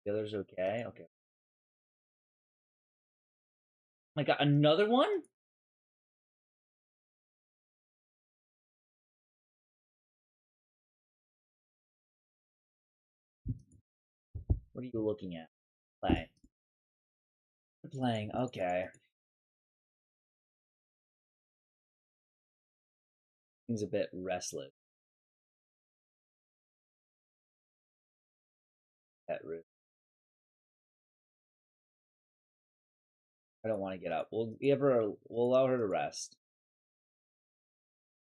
The other's okay? Okay. Oh my god, another one? What are you looking at? Play. Playing, okay. Seems a bit restless. That root. I don't want to get up. We'll allow her to rest.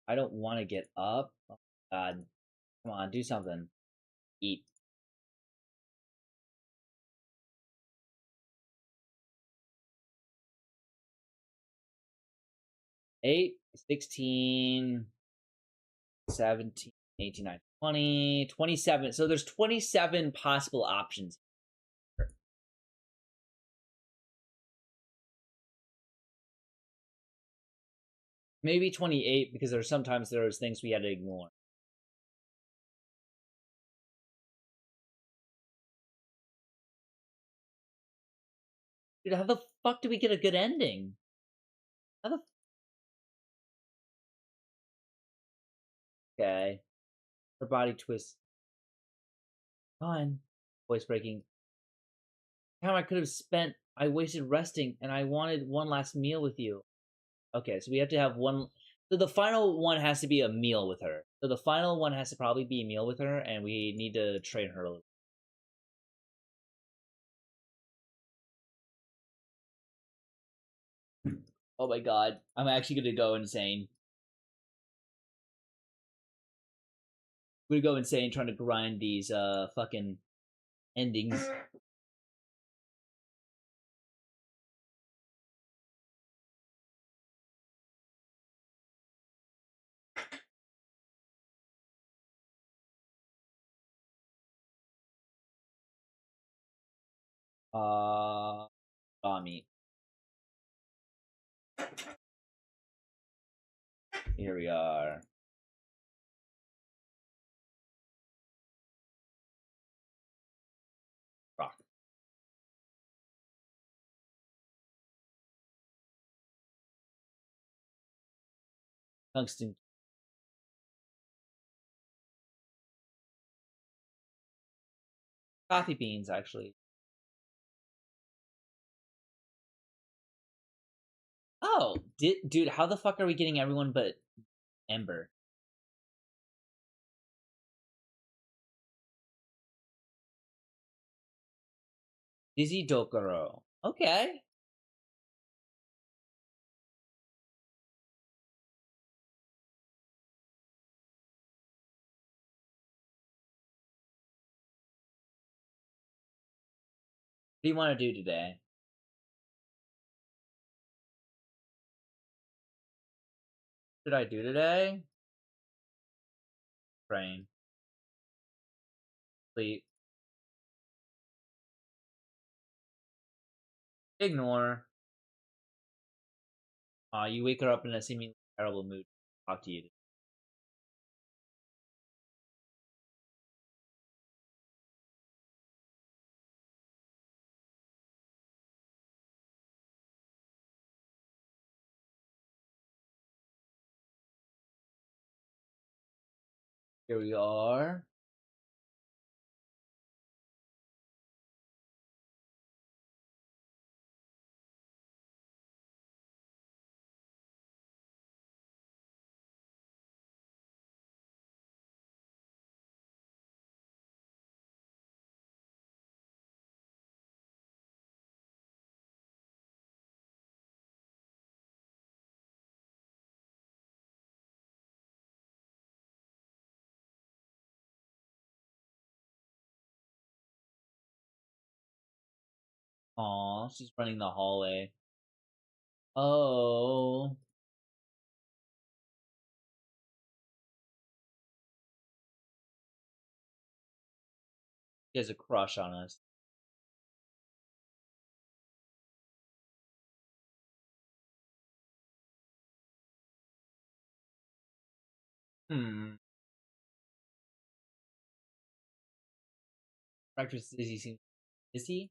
I don't want to get up. Oh, God. Come on, do something. Eat. 8, 16, 17, 18, 19, 20, 27. So there's 27 possible options. Maybe 28 because sometimes there's things we had to ignore. Dude, how the fuck do we get a good ending? How the Okay. Her body twists. Fine. Voice breaking. Time I could have spent. I wasted resting, and I wanted one last meal with you. Okay, so we have to have one. So the final one has to be a meal with her. So the final one has to probably be a meal with her, and we need to train her. Oh my god, I'm actually gonna go insane. I'm gonna go insane trying to grind these fucking endings. Raw meat. Here we are. Rock. Tungsten. Coffee beans, actually. Oh, dude, how the fuck are we getting everyone but Ember? Dizzy Dokuro. Okay. What do you want to do today? What did I do today? Train. Sleep. Ignore. You wake her up in a seemingly terrible mood. Talk to you. Here we are. Aw, she's running the hallway. Oh. She has a crush on us. Hmm. Breakfast Dizzy seems dizzy.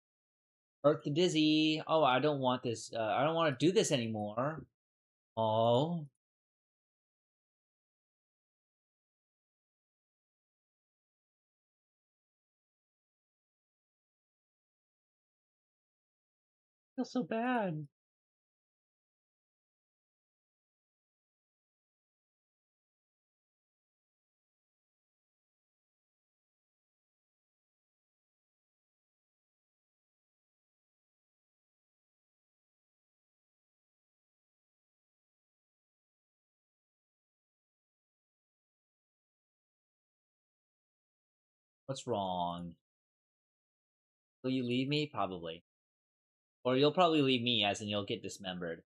Earth to Dizzy. Oh, I don't want this. I don't want to do this anymore. Oh, I feel so bad. What's wrong? Will you leave me? Probably. Or you'll probably leave me, as in you'll get dismembered.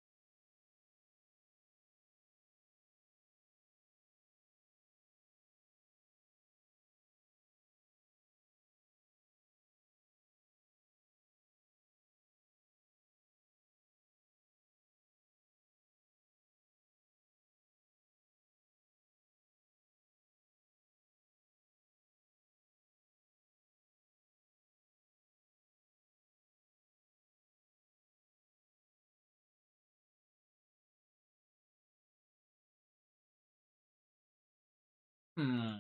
Hmm.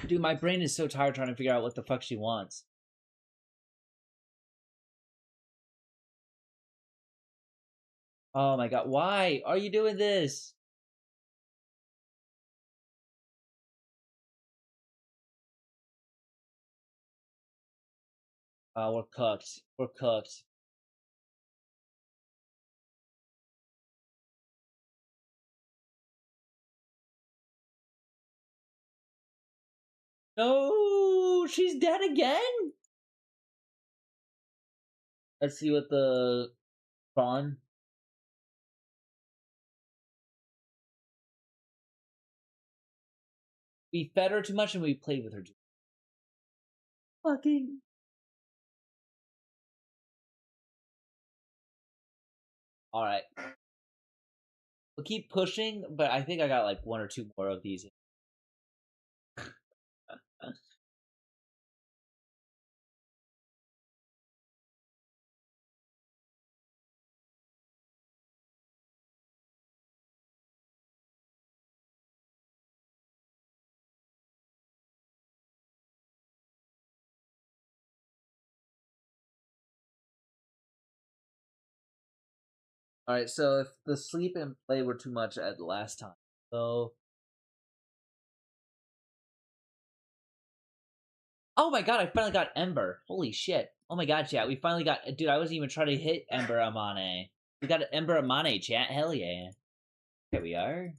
Dude, my brain is so tired trying to figure out what the fuck she wants. Oh my god, why are you doing this? We're cooked. We're cooked. No, she's dead again. Let's see what the fun. We fed her too much and we played with her too. Fucking. All right, we'll keep pushing, but I think I got like one or two more of these. All right, so if the sleep and play were too much at the last time, so oh my god, I finally got Ember. Holy shit! Oh my god, chat, we finally got. Dude, I wasn't even trying to hit Ember Amane. We got Ember Amane, chat. Hell yeah! Here we are.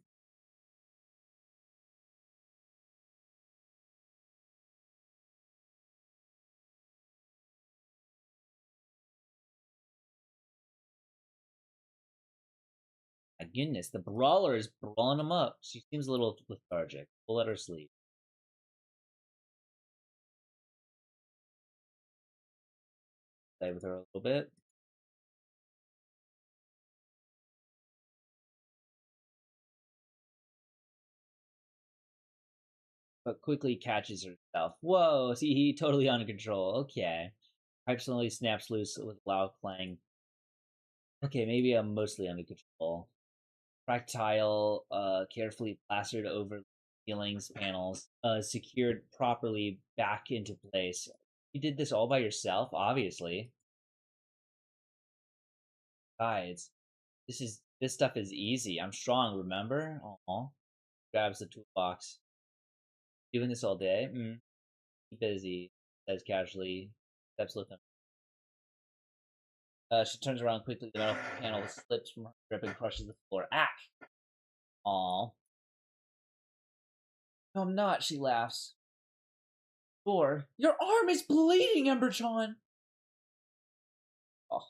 My goodness, the brawler is brawling him up. She seems a little lethargic. We'll let her sleep. Play with her a little bit, but quickly catches herself. Whoa! See, he totally under control. Okay. Pipe suddenly snaps loose with loud clang. Okay, maybe I'm mostly under control. Fractile, carefully plastered over ceilings panels, secured properly back into place. You did this all by yourself, obviously. Guys, this stuff is easy. I'm strong, remember? Aw. Grabs the toolbox. Doing this all day? Busy, says casually. Steps with him. She turns around quickly. The metal panel slips from her grip and crushes the floor. Ah! Aw. No, I'm not, she laughs. Or, your arm is bleeding, Emberchan! Oh.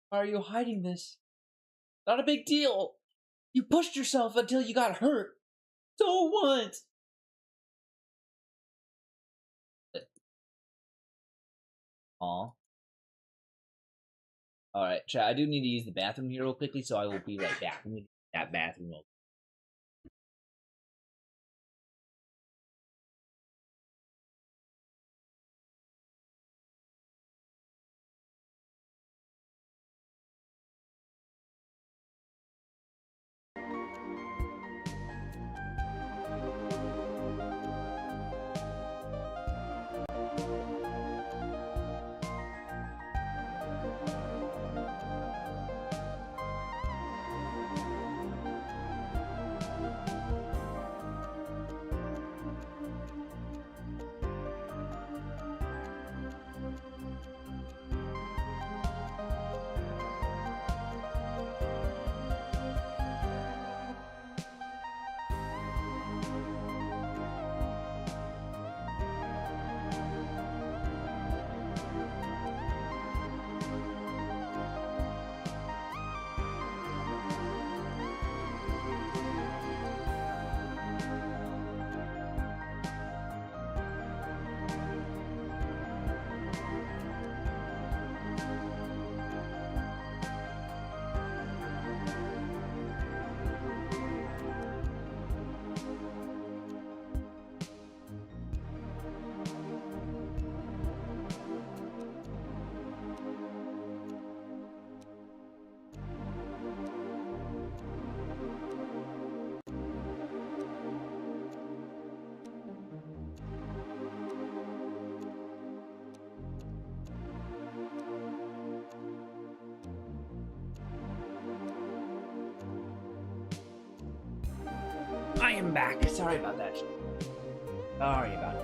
Why are you hiding this? Not a big deal. You pushed yourself until you got hurt. So what? Aw. Alright, chat, I do need to use the bathroom here real quickly, so I will be right back. I'm gonna use that bathroom real quick. I am back. Sorry about that. Sorry about it.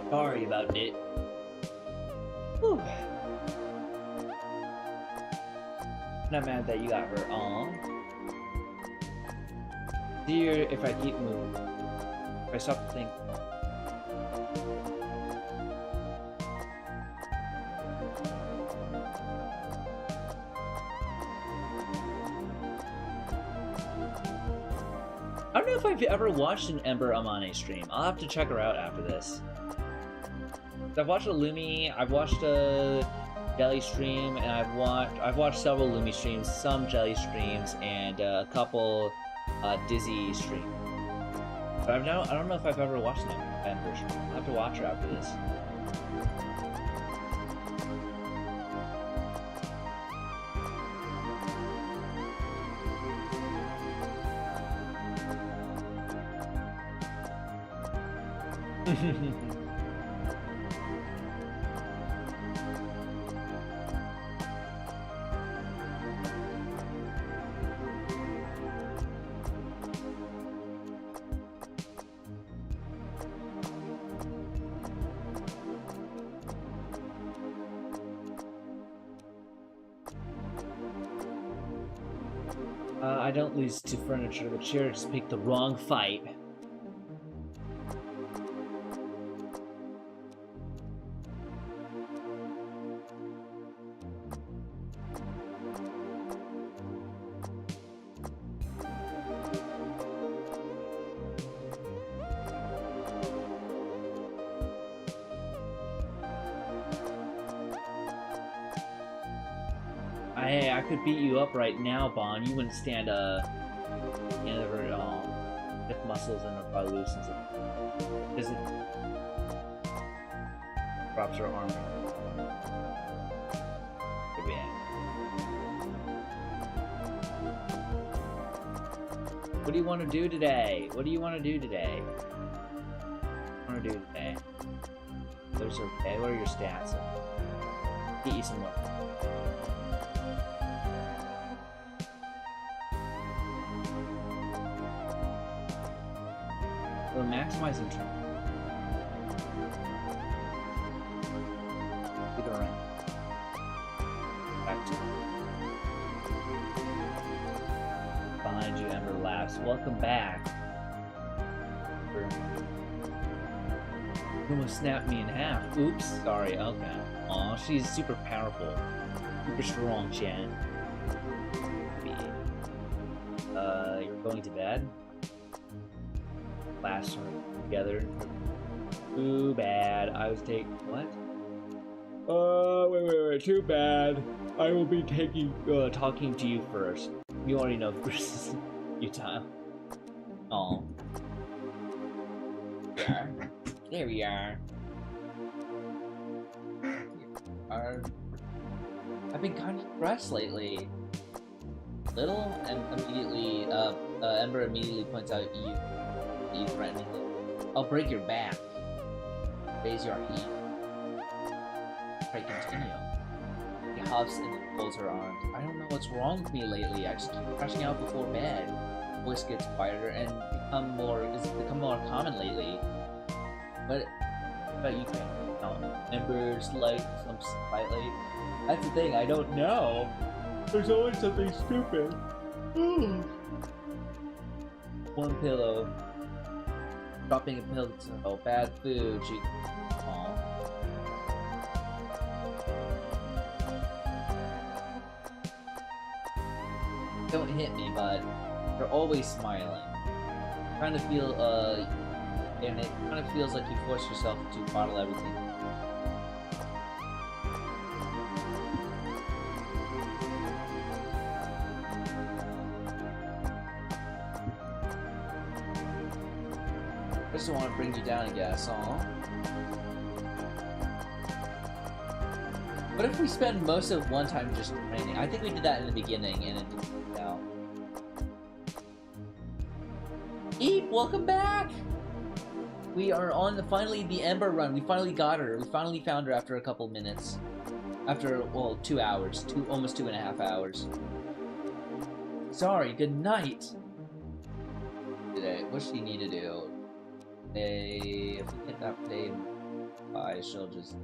Sorry about it. Whew. Not mad that you got hurt. Dear, if I keep moving. If I stop to think. I don't know if I've ever watched an Ember Amane stream. I'll have to check her out after this. I've watched a Lumi, I've watched a Jelly stream, and I've watched several Lumi streams, some Jelly streams, and a couple Dizzy streams. But I don't know if I've ever watched an Ember stream. I'll have to watch her after this. I don't lose to furniture. The chair just picked the wrong fight. Hey, I could beat you up right now, Bon. You wouldn't stand any of her hip muscles and her probably loosens it. Does it drops her arm? What do you want to do today? What do you want to do today? What do you want to do today? Those are okay. What are your stats? Get you some more. We're maximizing turn. Either right. Behind you, Ember laughs. Welcome back. You almost snapped me in half. Oops. Sorry. Okay. Aw, she's super powerful. Super strong, Chan. You're going to bed? Last one together. Too bad. I was taking... What? Wait. Too bad. I will be talking to you first. You already know this is futile. Aw. There we are. I've been kind of stressed lately. Little, and immediately, Ember immediately points out you threateningly. I'll break your back. Raise your heat. Try to continue. He huffs and folds her arms. I don't know what's wrong with me lately. I just keep crashing out before bed. Voice gets quieter and become more common lately. What about you, Ember's light slumps slightly. That's the thing, I don't know. There's always something stupid. One pillow. Dropping a pillow. Oh, bad food. She. Aw. Don't hit me, but you're always smiling. Kind of feel, and it kind of feels like you force yourself to bottle everything. I just don't want to bring you down, I guess. Aw. What if we spend most of one time just training? I think we did that in the beginning, and it didn't work out. Eep, welcome back! We are on finally the Ember run. We finally got her. We finally found her after a couple minutes. After, well, 2 hours. Almost 2.5 hours. Sorry, good night! Today, what does she need to do? If we hit that play by, she'll just...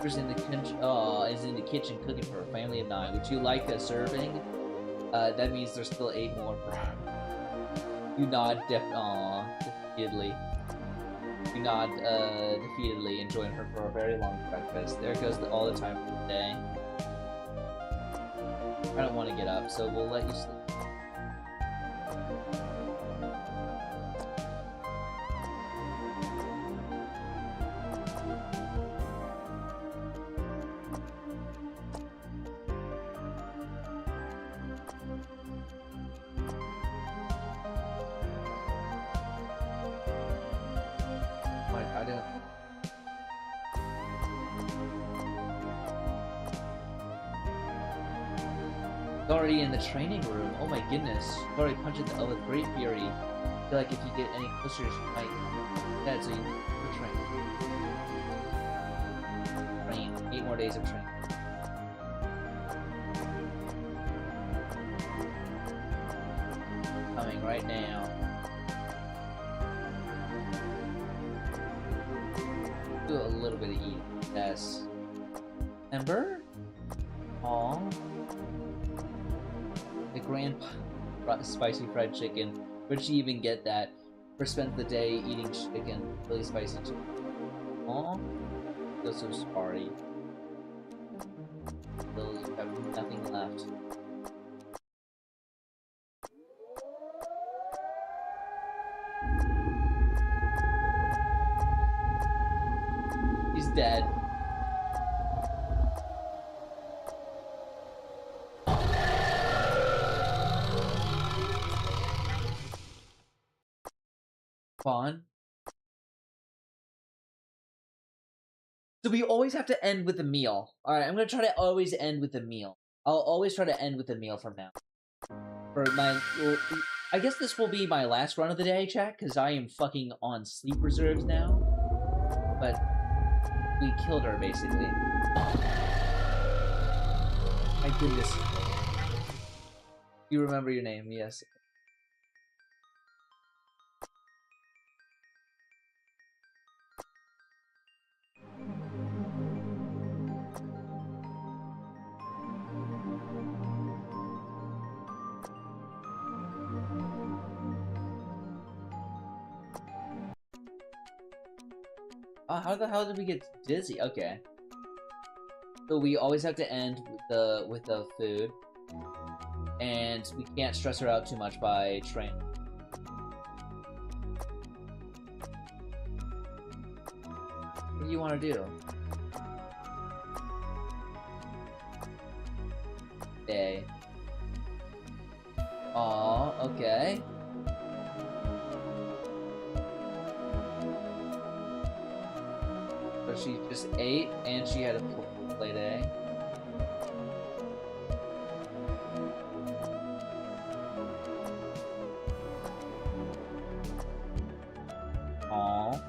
Is in the kitchen cooking for a family of 9. Would you like a serving? That means there's still 8 more for her. You nod defeatedly. You nod defeatedly, enjoying her for a very long breakfast. There goes all the time for the day. I don't want to get up, so we'll let you sleep. Already in the training room. Oh my goodness. Already punching the L with great fury. I feel like if you get any closer, you might dead, so you train. 8 more days of training. Coming right now. Do a little bit of eating. Yes. Ember? Aww. The grand spicy fried chicken. Where'd she even get that? Or spent the day eating chicken. Really spicy chicken. Aw. Feel so sorry. Still have nothing left. He's dead. Fawn. So we always have to end with a meal. Alright, I'm gonna try to always end with a meal. I'll always try to end with a meal from now. For my... Well, I guess this will be my last run of the day, chat, because I am fucking on sleep reserves now. But we killed her, basically. My goodness. You remember your name, yes. Oh, how the hell did we get dizzy? Okay. So we always have to end with the food. And we can't stress her out too much by training. What do you want to do? Okay. Aw, okay. So she just ate and she had a play day. Aw.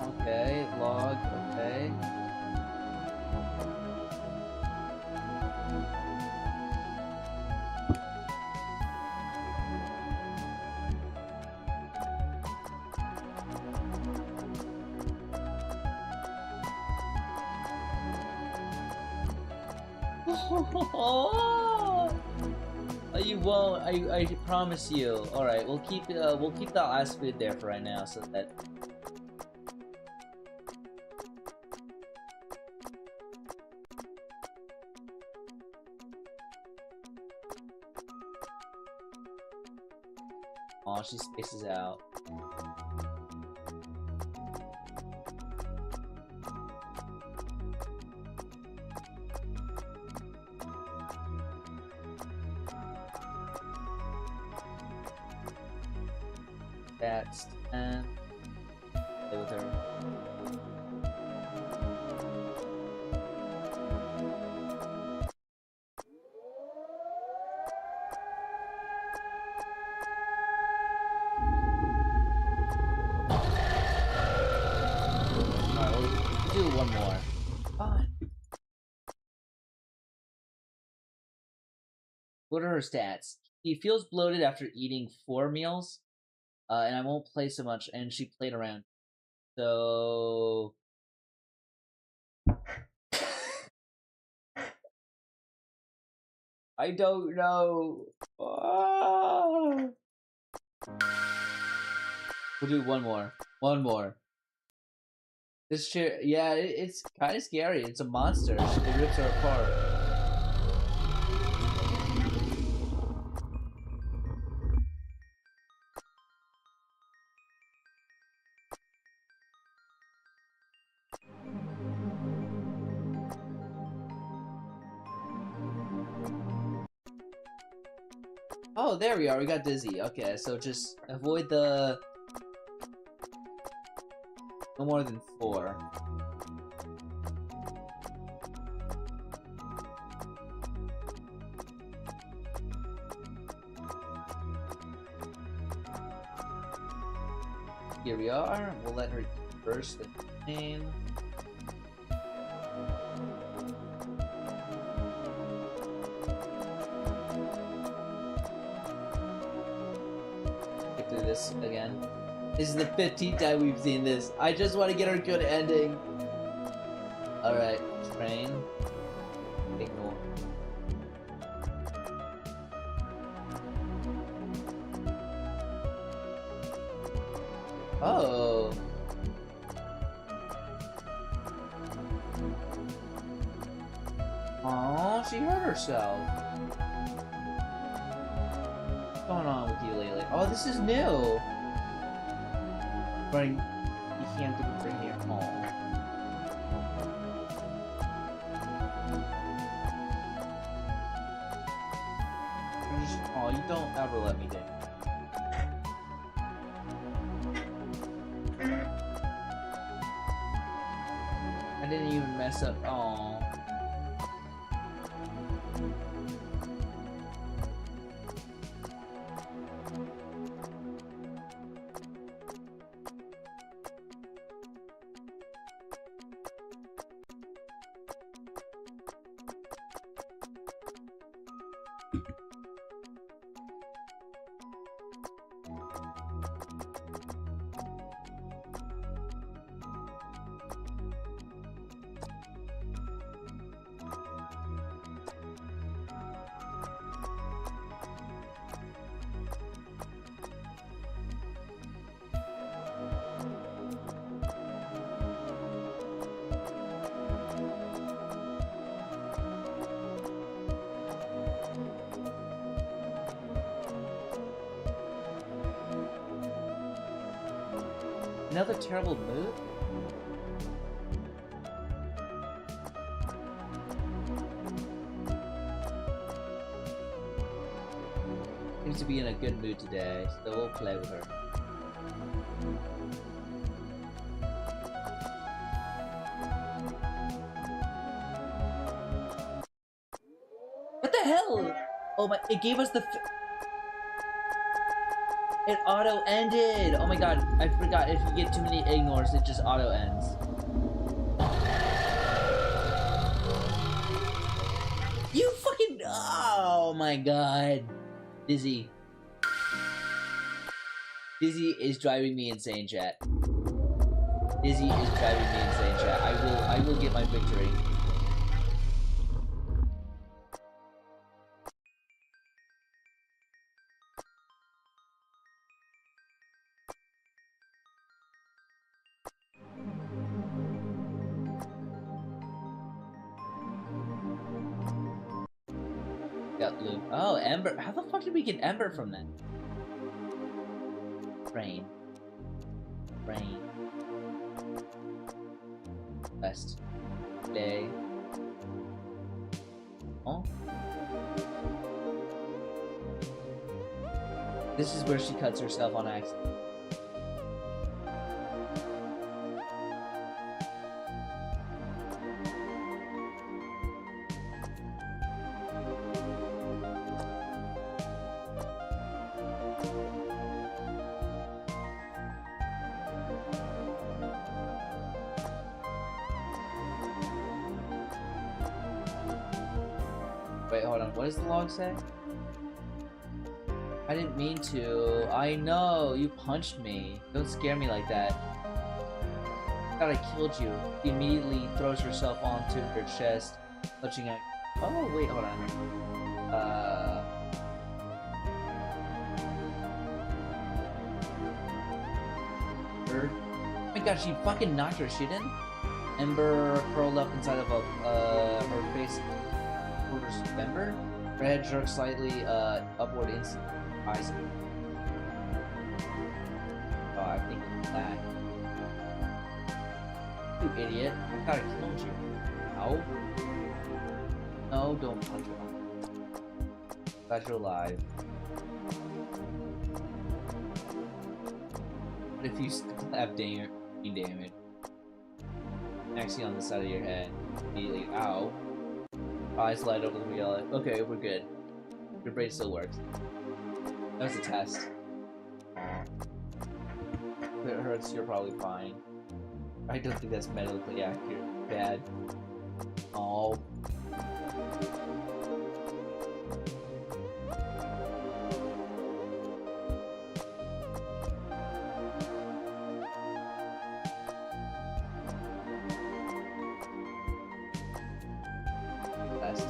Okay, log, okay. You won't. I promise you. All right, we'll keep that last food there for right now, so that. Oh, she spaces out. That's 10. Stay with her. Alright, we'll do one more. Fine. What are her stats? She feels bloated after eating 4 meals. And I won't play so much, and she played around. So... I don't know. Ah. We'll do one more. One more. This chair, yeah, it's kind of scary. It's a monster. It rips her apart. Oh, there we are. We got dizzy. Okay, so just avoid the... No more than 4. Here we are. We'll let her eat first the name. Get through this again. This is the 15th time we've seen this. I just want to get her a good ending. Alright, train. Ignore. Oh. Aw, she hurt herself. What's going on with you lately? Oh, this is new. Running. You can't do it right here. Oh, you don't ever let me do. I didn't even mess up. Oh. Another terrible move? Seems to be in a good mood today, so we'll play with her. What the hell? Oh my, it gave us the it auto-ended! Oh my god, I forgot, if you get too many ignores, it just auto-ends. You fucking... Oh my god. Dizzy. Dizzy is driving me insane, chat. Dizzy is driving me insane, chat. I will get my victory. Got loot. Oh, Ember. How the fuck did we get Ember from that? Rain. Rain. West. Day. Oh. This is where she cuts herself on accident. Wait, hold on. What does the log say? I didn't mean to. I know. You punched me. Don't scare me like that. I thought I killed you. She immediately throws herself onto her chest, clutching at... Oh, wait, hold on. Bird? Oh my god, she fucking knocked her shit in? Ember curled up inside of her face. Ember? Her head jerked slightly upward instantly. Eyes. Oh, I think it's that. You idiot. I thought I killed you. Ow. No, don't punch me. Glad you're alive. What if you still have damage? Actually on the side of your head. Immediately. Ow. Eyes light over the wheel. Okay, we're good. Your brain still works. That was a test. If it hurts, you're probably fine. I don't think that's medically accurate. Bad. Oh. Test.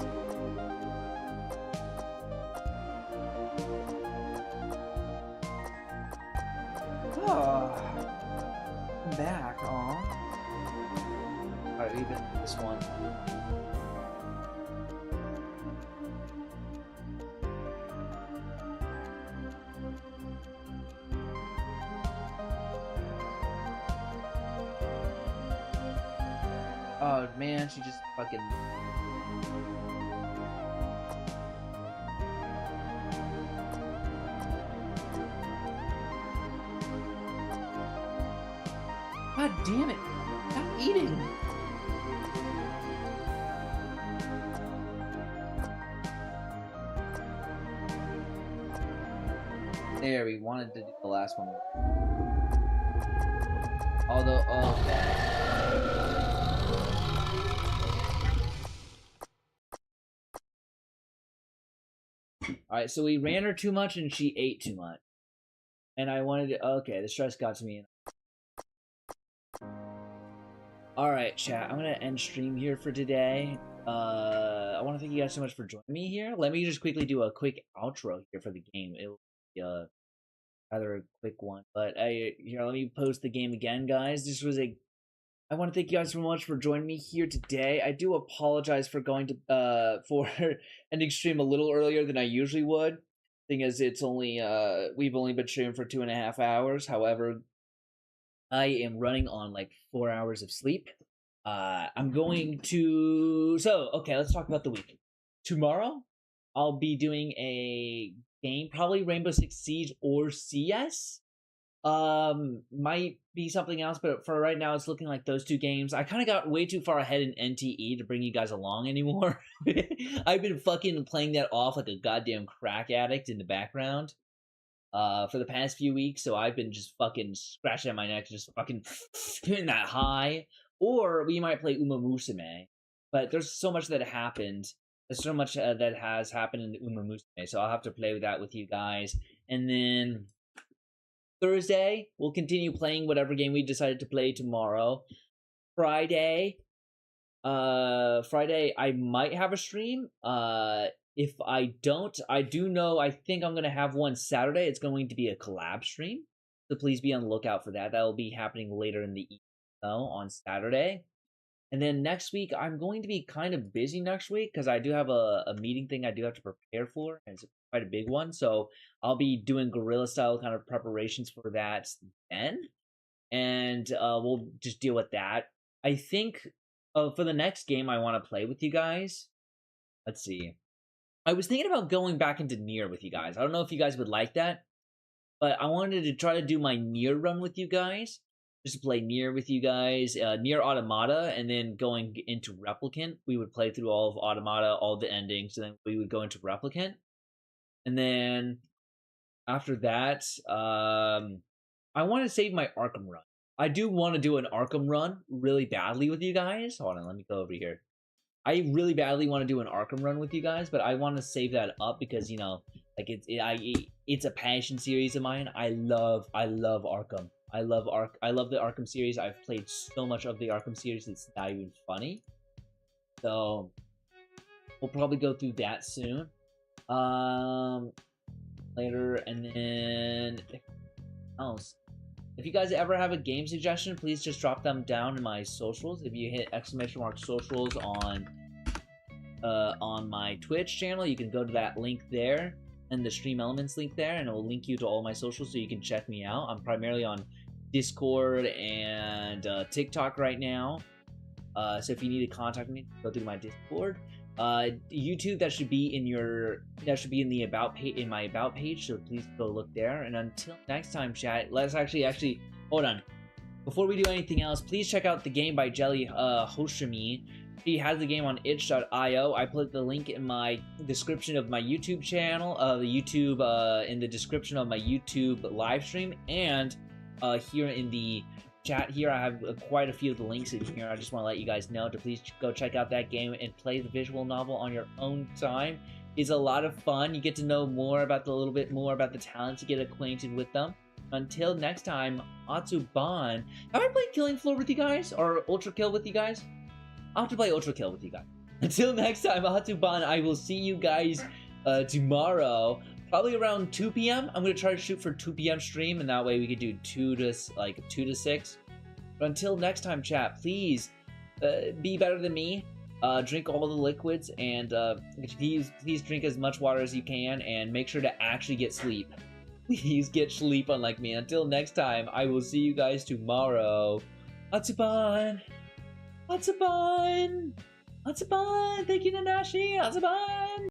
Oh, I'm back. Aw. Alright, even this one. Oh man, she just fucking. God damn it! Stop eating! There, we wanted to do the last one. Although, okay. Alright, so we ran her too much and she ate too much. And I wanted to. Okay, the stress got to me. Alright, chat, I'm gonna end stream here for today. I want to thank you guys so much for joining me here. Let me just quickly do a quick outro here for the game. It'll be rather a quick one. But here, let me post the game again, guys. This was a... I want to thank you guys so much for joining me here today. I do apologize for going to for ending stream a little earlier than I usually would. Thing is, it's only we've only been streaming for 2.5 hours. However, I am running on like 4 hours of sleep. I'm going to. So, okay, let's talk about the week. Tomorrow, I'll be doing a game, probably Rainbow Six Siege or CS. Might be something else, but for right now, it's looking like those two games. I kind of got way too far ahead in NTE to bring you guys along anymore. I've been fucking playing that off like a goddamn crack addict in the background for the past few weeks, so I've been just fucking scratching at my neck, just fucking hitting that high. Or we might play Uma Musume, but there's so much that happened. There's so much that has happened in Uma Musume, so I'll have to play with that with you guys. And then Thursday, we'll continue playing whatever game we decided to play tomorrow. Friday, I might have a stream. If I don't, I do know, I think I'm gonna have one Saturday. It's going to be a collab stream, so please be on the lookout for that. That'll be happening later in the evening, though, on Saturday. And then next week, I'm going to be kind of busy next week because I do have a meeting thing I do have to prepare for, and it's quite a big one. So I'll be doing guerrilla style kind of preparations for that then, and we'll just deal with that. I think for the next game I want to play with you guys. Let's see. I was thinking about going back into Nier with you guys. I don't know if you guys would like that, but I wanted to try to do my Nier run with you guys. Just to play Nier with you guys, Nier Automata, and then going into Replicant. We would play through all of Automata, all the endings, and then we would go into Replicant. And then after that, I want to save my Arkham run. I do want to do an Arkham run really badly with you guys. Hold on, let me go over here. I really badly want to do an Arkham run with you guys, but I want to save that up because, you know, like it's a passion series of mine. I love Arkham. I love the Arkham series. I've played so much of the Arkham series, it's not even funny. So we'll probably go through that soon. Later, and then else. If you guys ever have a game suggestion, please just drop them down in my socials. If you hit !socials on my Twitch channel, you can go to that link there and the Stream Elements link there, and it will link you to all my socials so you can check me out. I'm primarily on Discord and TikTok right now. So if you need to contact me, go through my Discord. YouTube, that should be in the about page, in my about page, so please go look there. And until next time, chat, let's actually hold on. Before we do anything else, please check out the game by Jelly Hoshiumi. She has the game on itch.io. I put the link in my description of my YouTube channel, in the description of my YouTube live stream, and here in the chat here, I have quite a few of the links in here. I just want to let you guys know to please go check out that game and play the visual novel on your own time. It's a lot of fun. You get to know a little bit more about the talents. You get acquainted with them. Until next time, Atsuban. Have I played Killing Floor with you guys? Or Ultra Kill with you guys? I'll have to play Ultra Kill with you guys. Until next time, Atsuban, I will see you guys tomorrow. Probably around 2 p.m. I'm going to try to shoot for 2 p.m. stream, and that way we could do 2 to 6. But until next time, chat, please be better than me. Drink all the liquids, and please drink as much water as you can, and make sure to actually get sleep. Please get sleep, unlike me. Until next time, I will see you guys tomorrow. Atsuban! Atsuban! Atsuban! Thank you, Nanashi! Atsuban!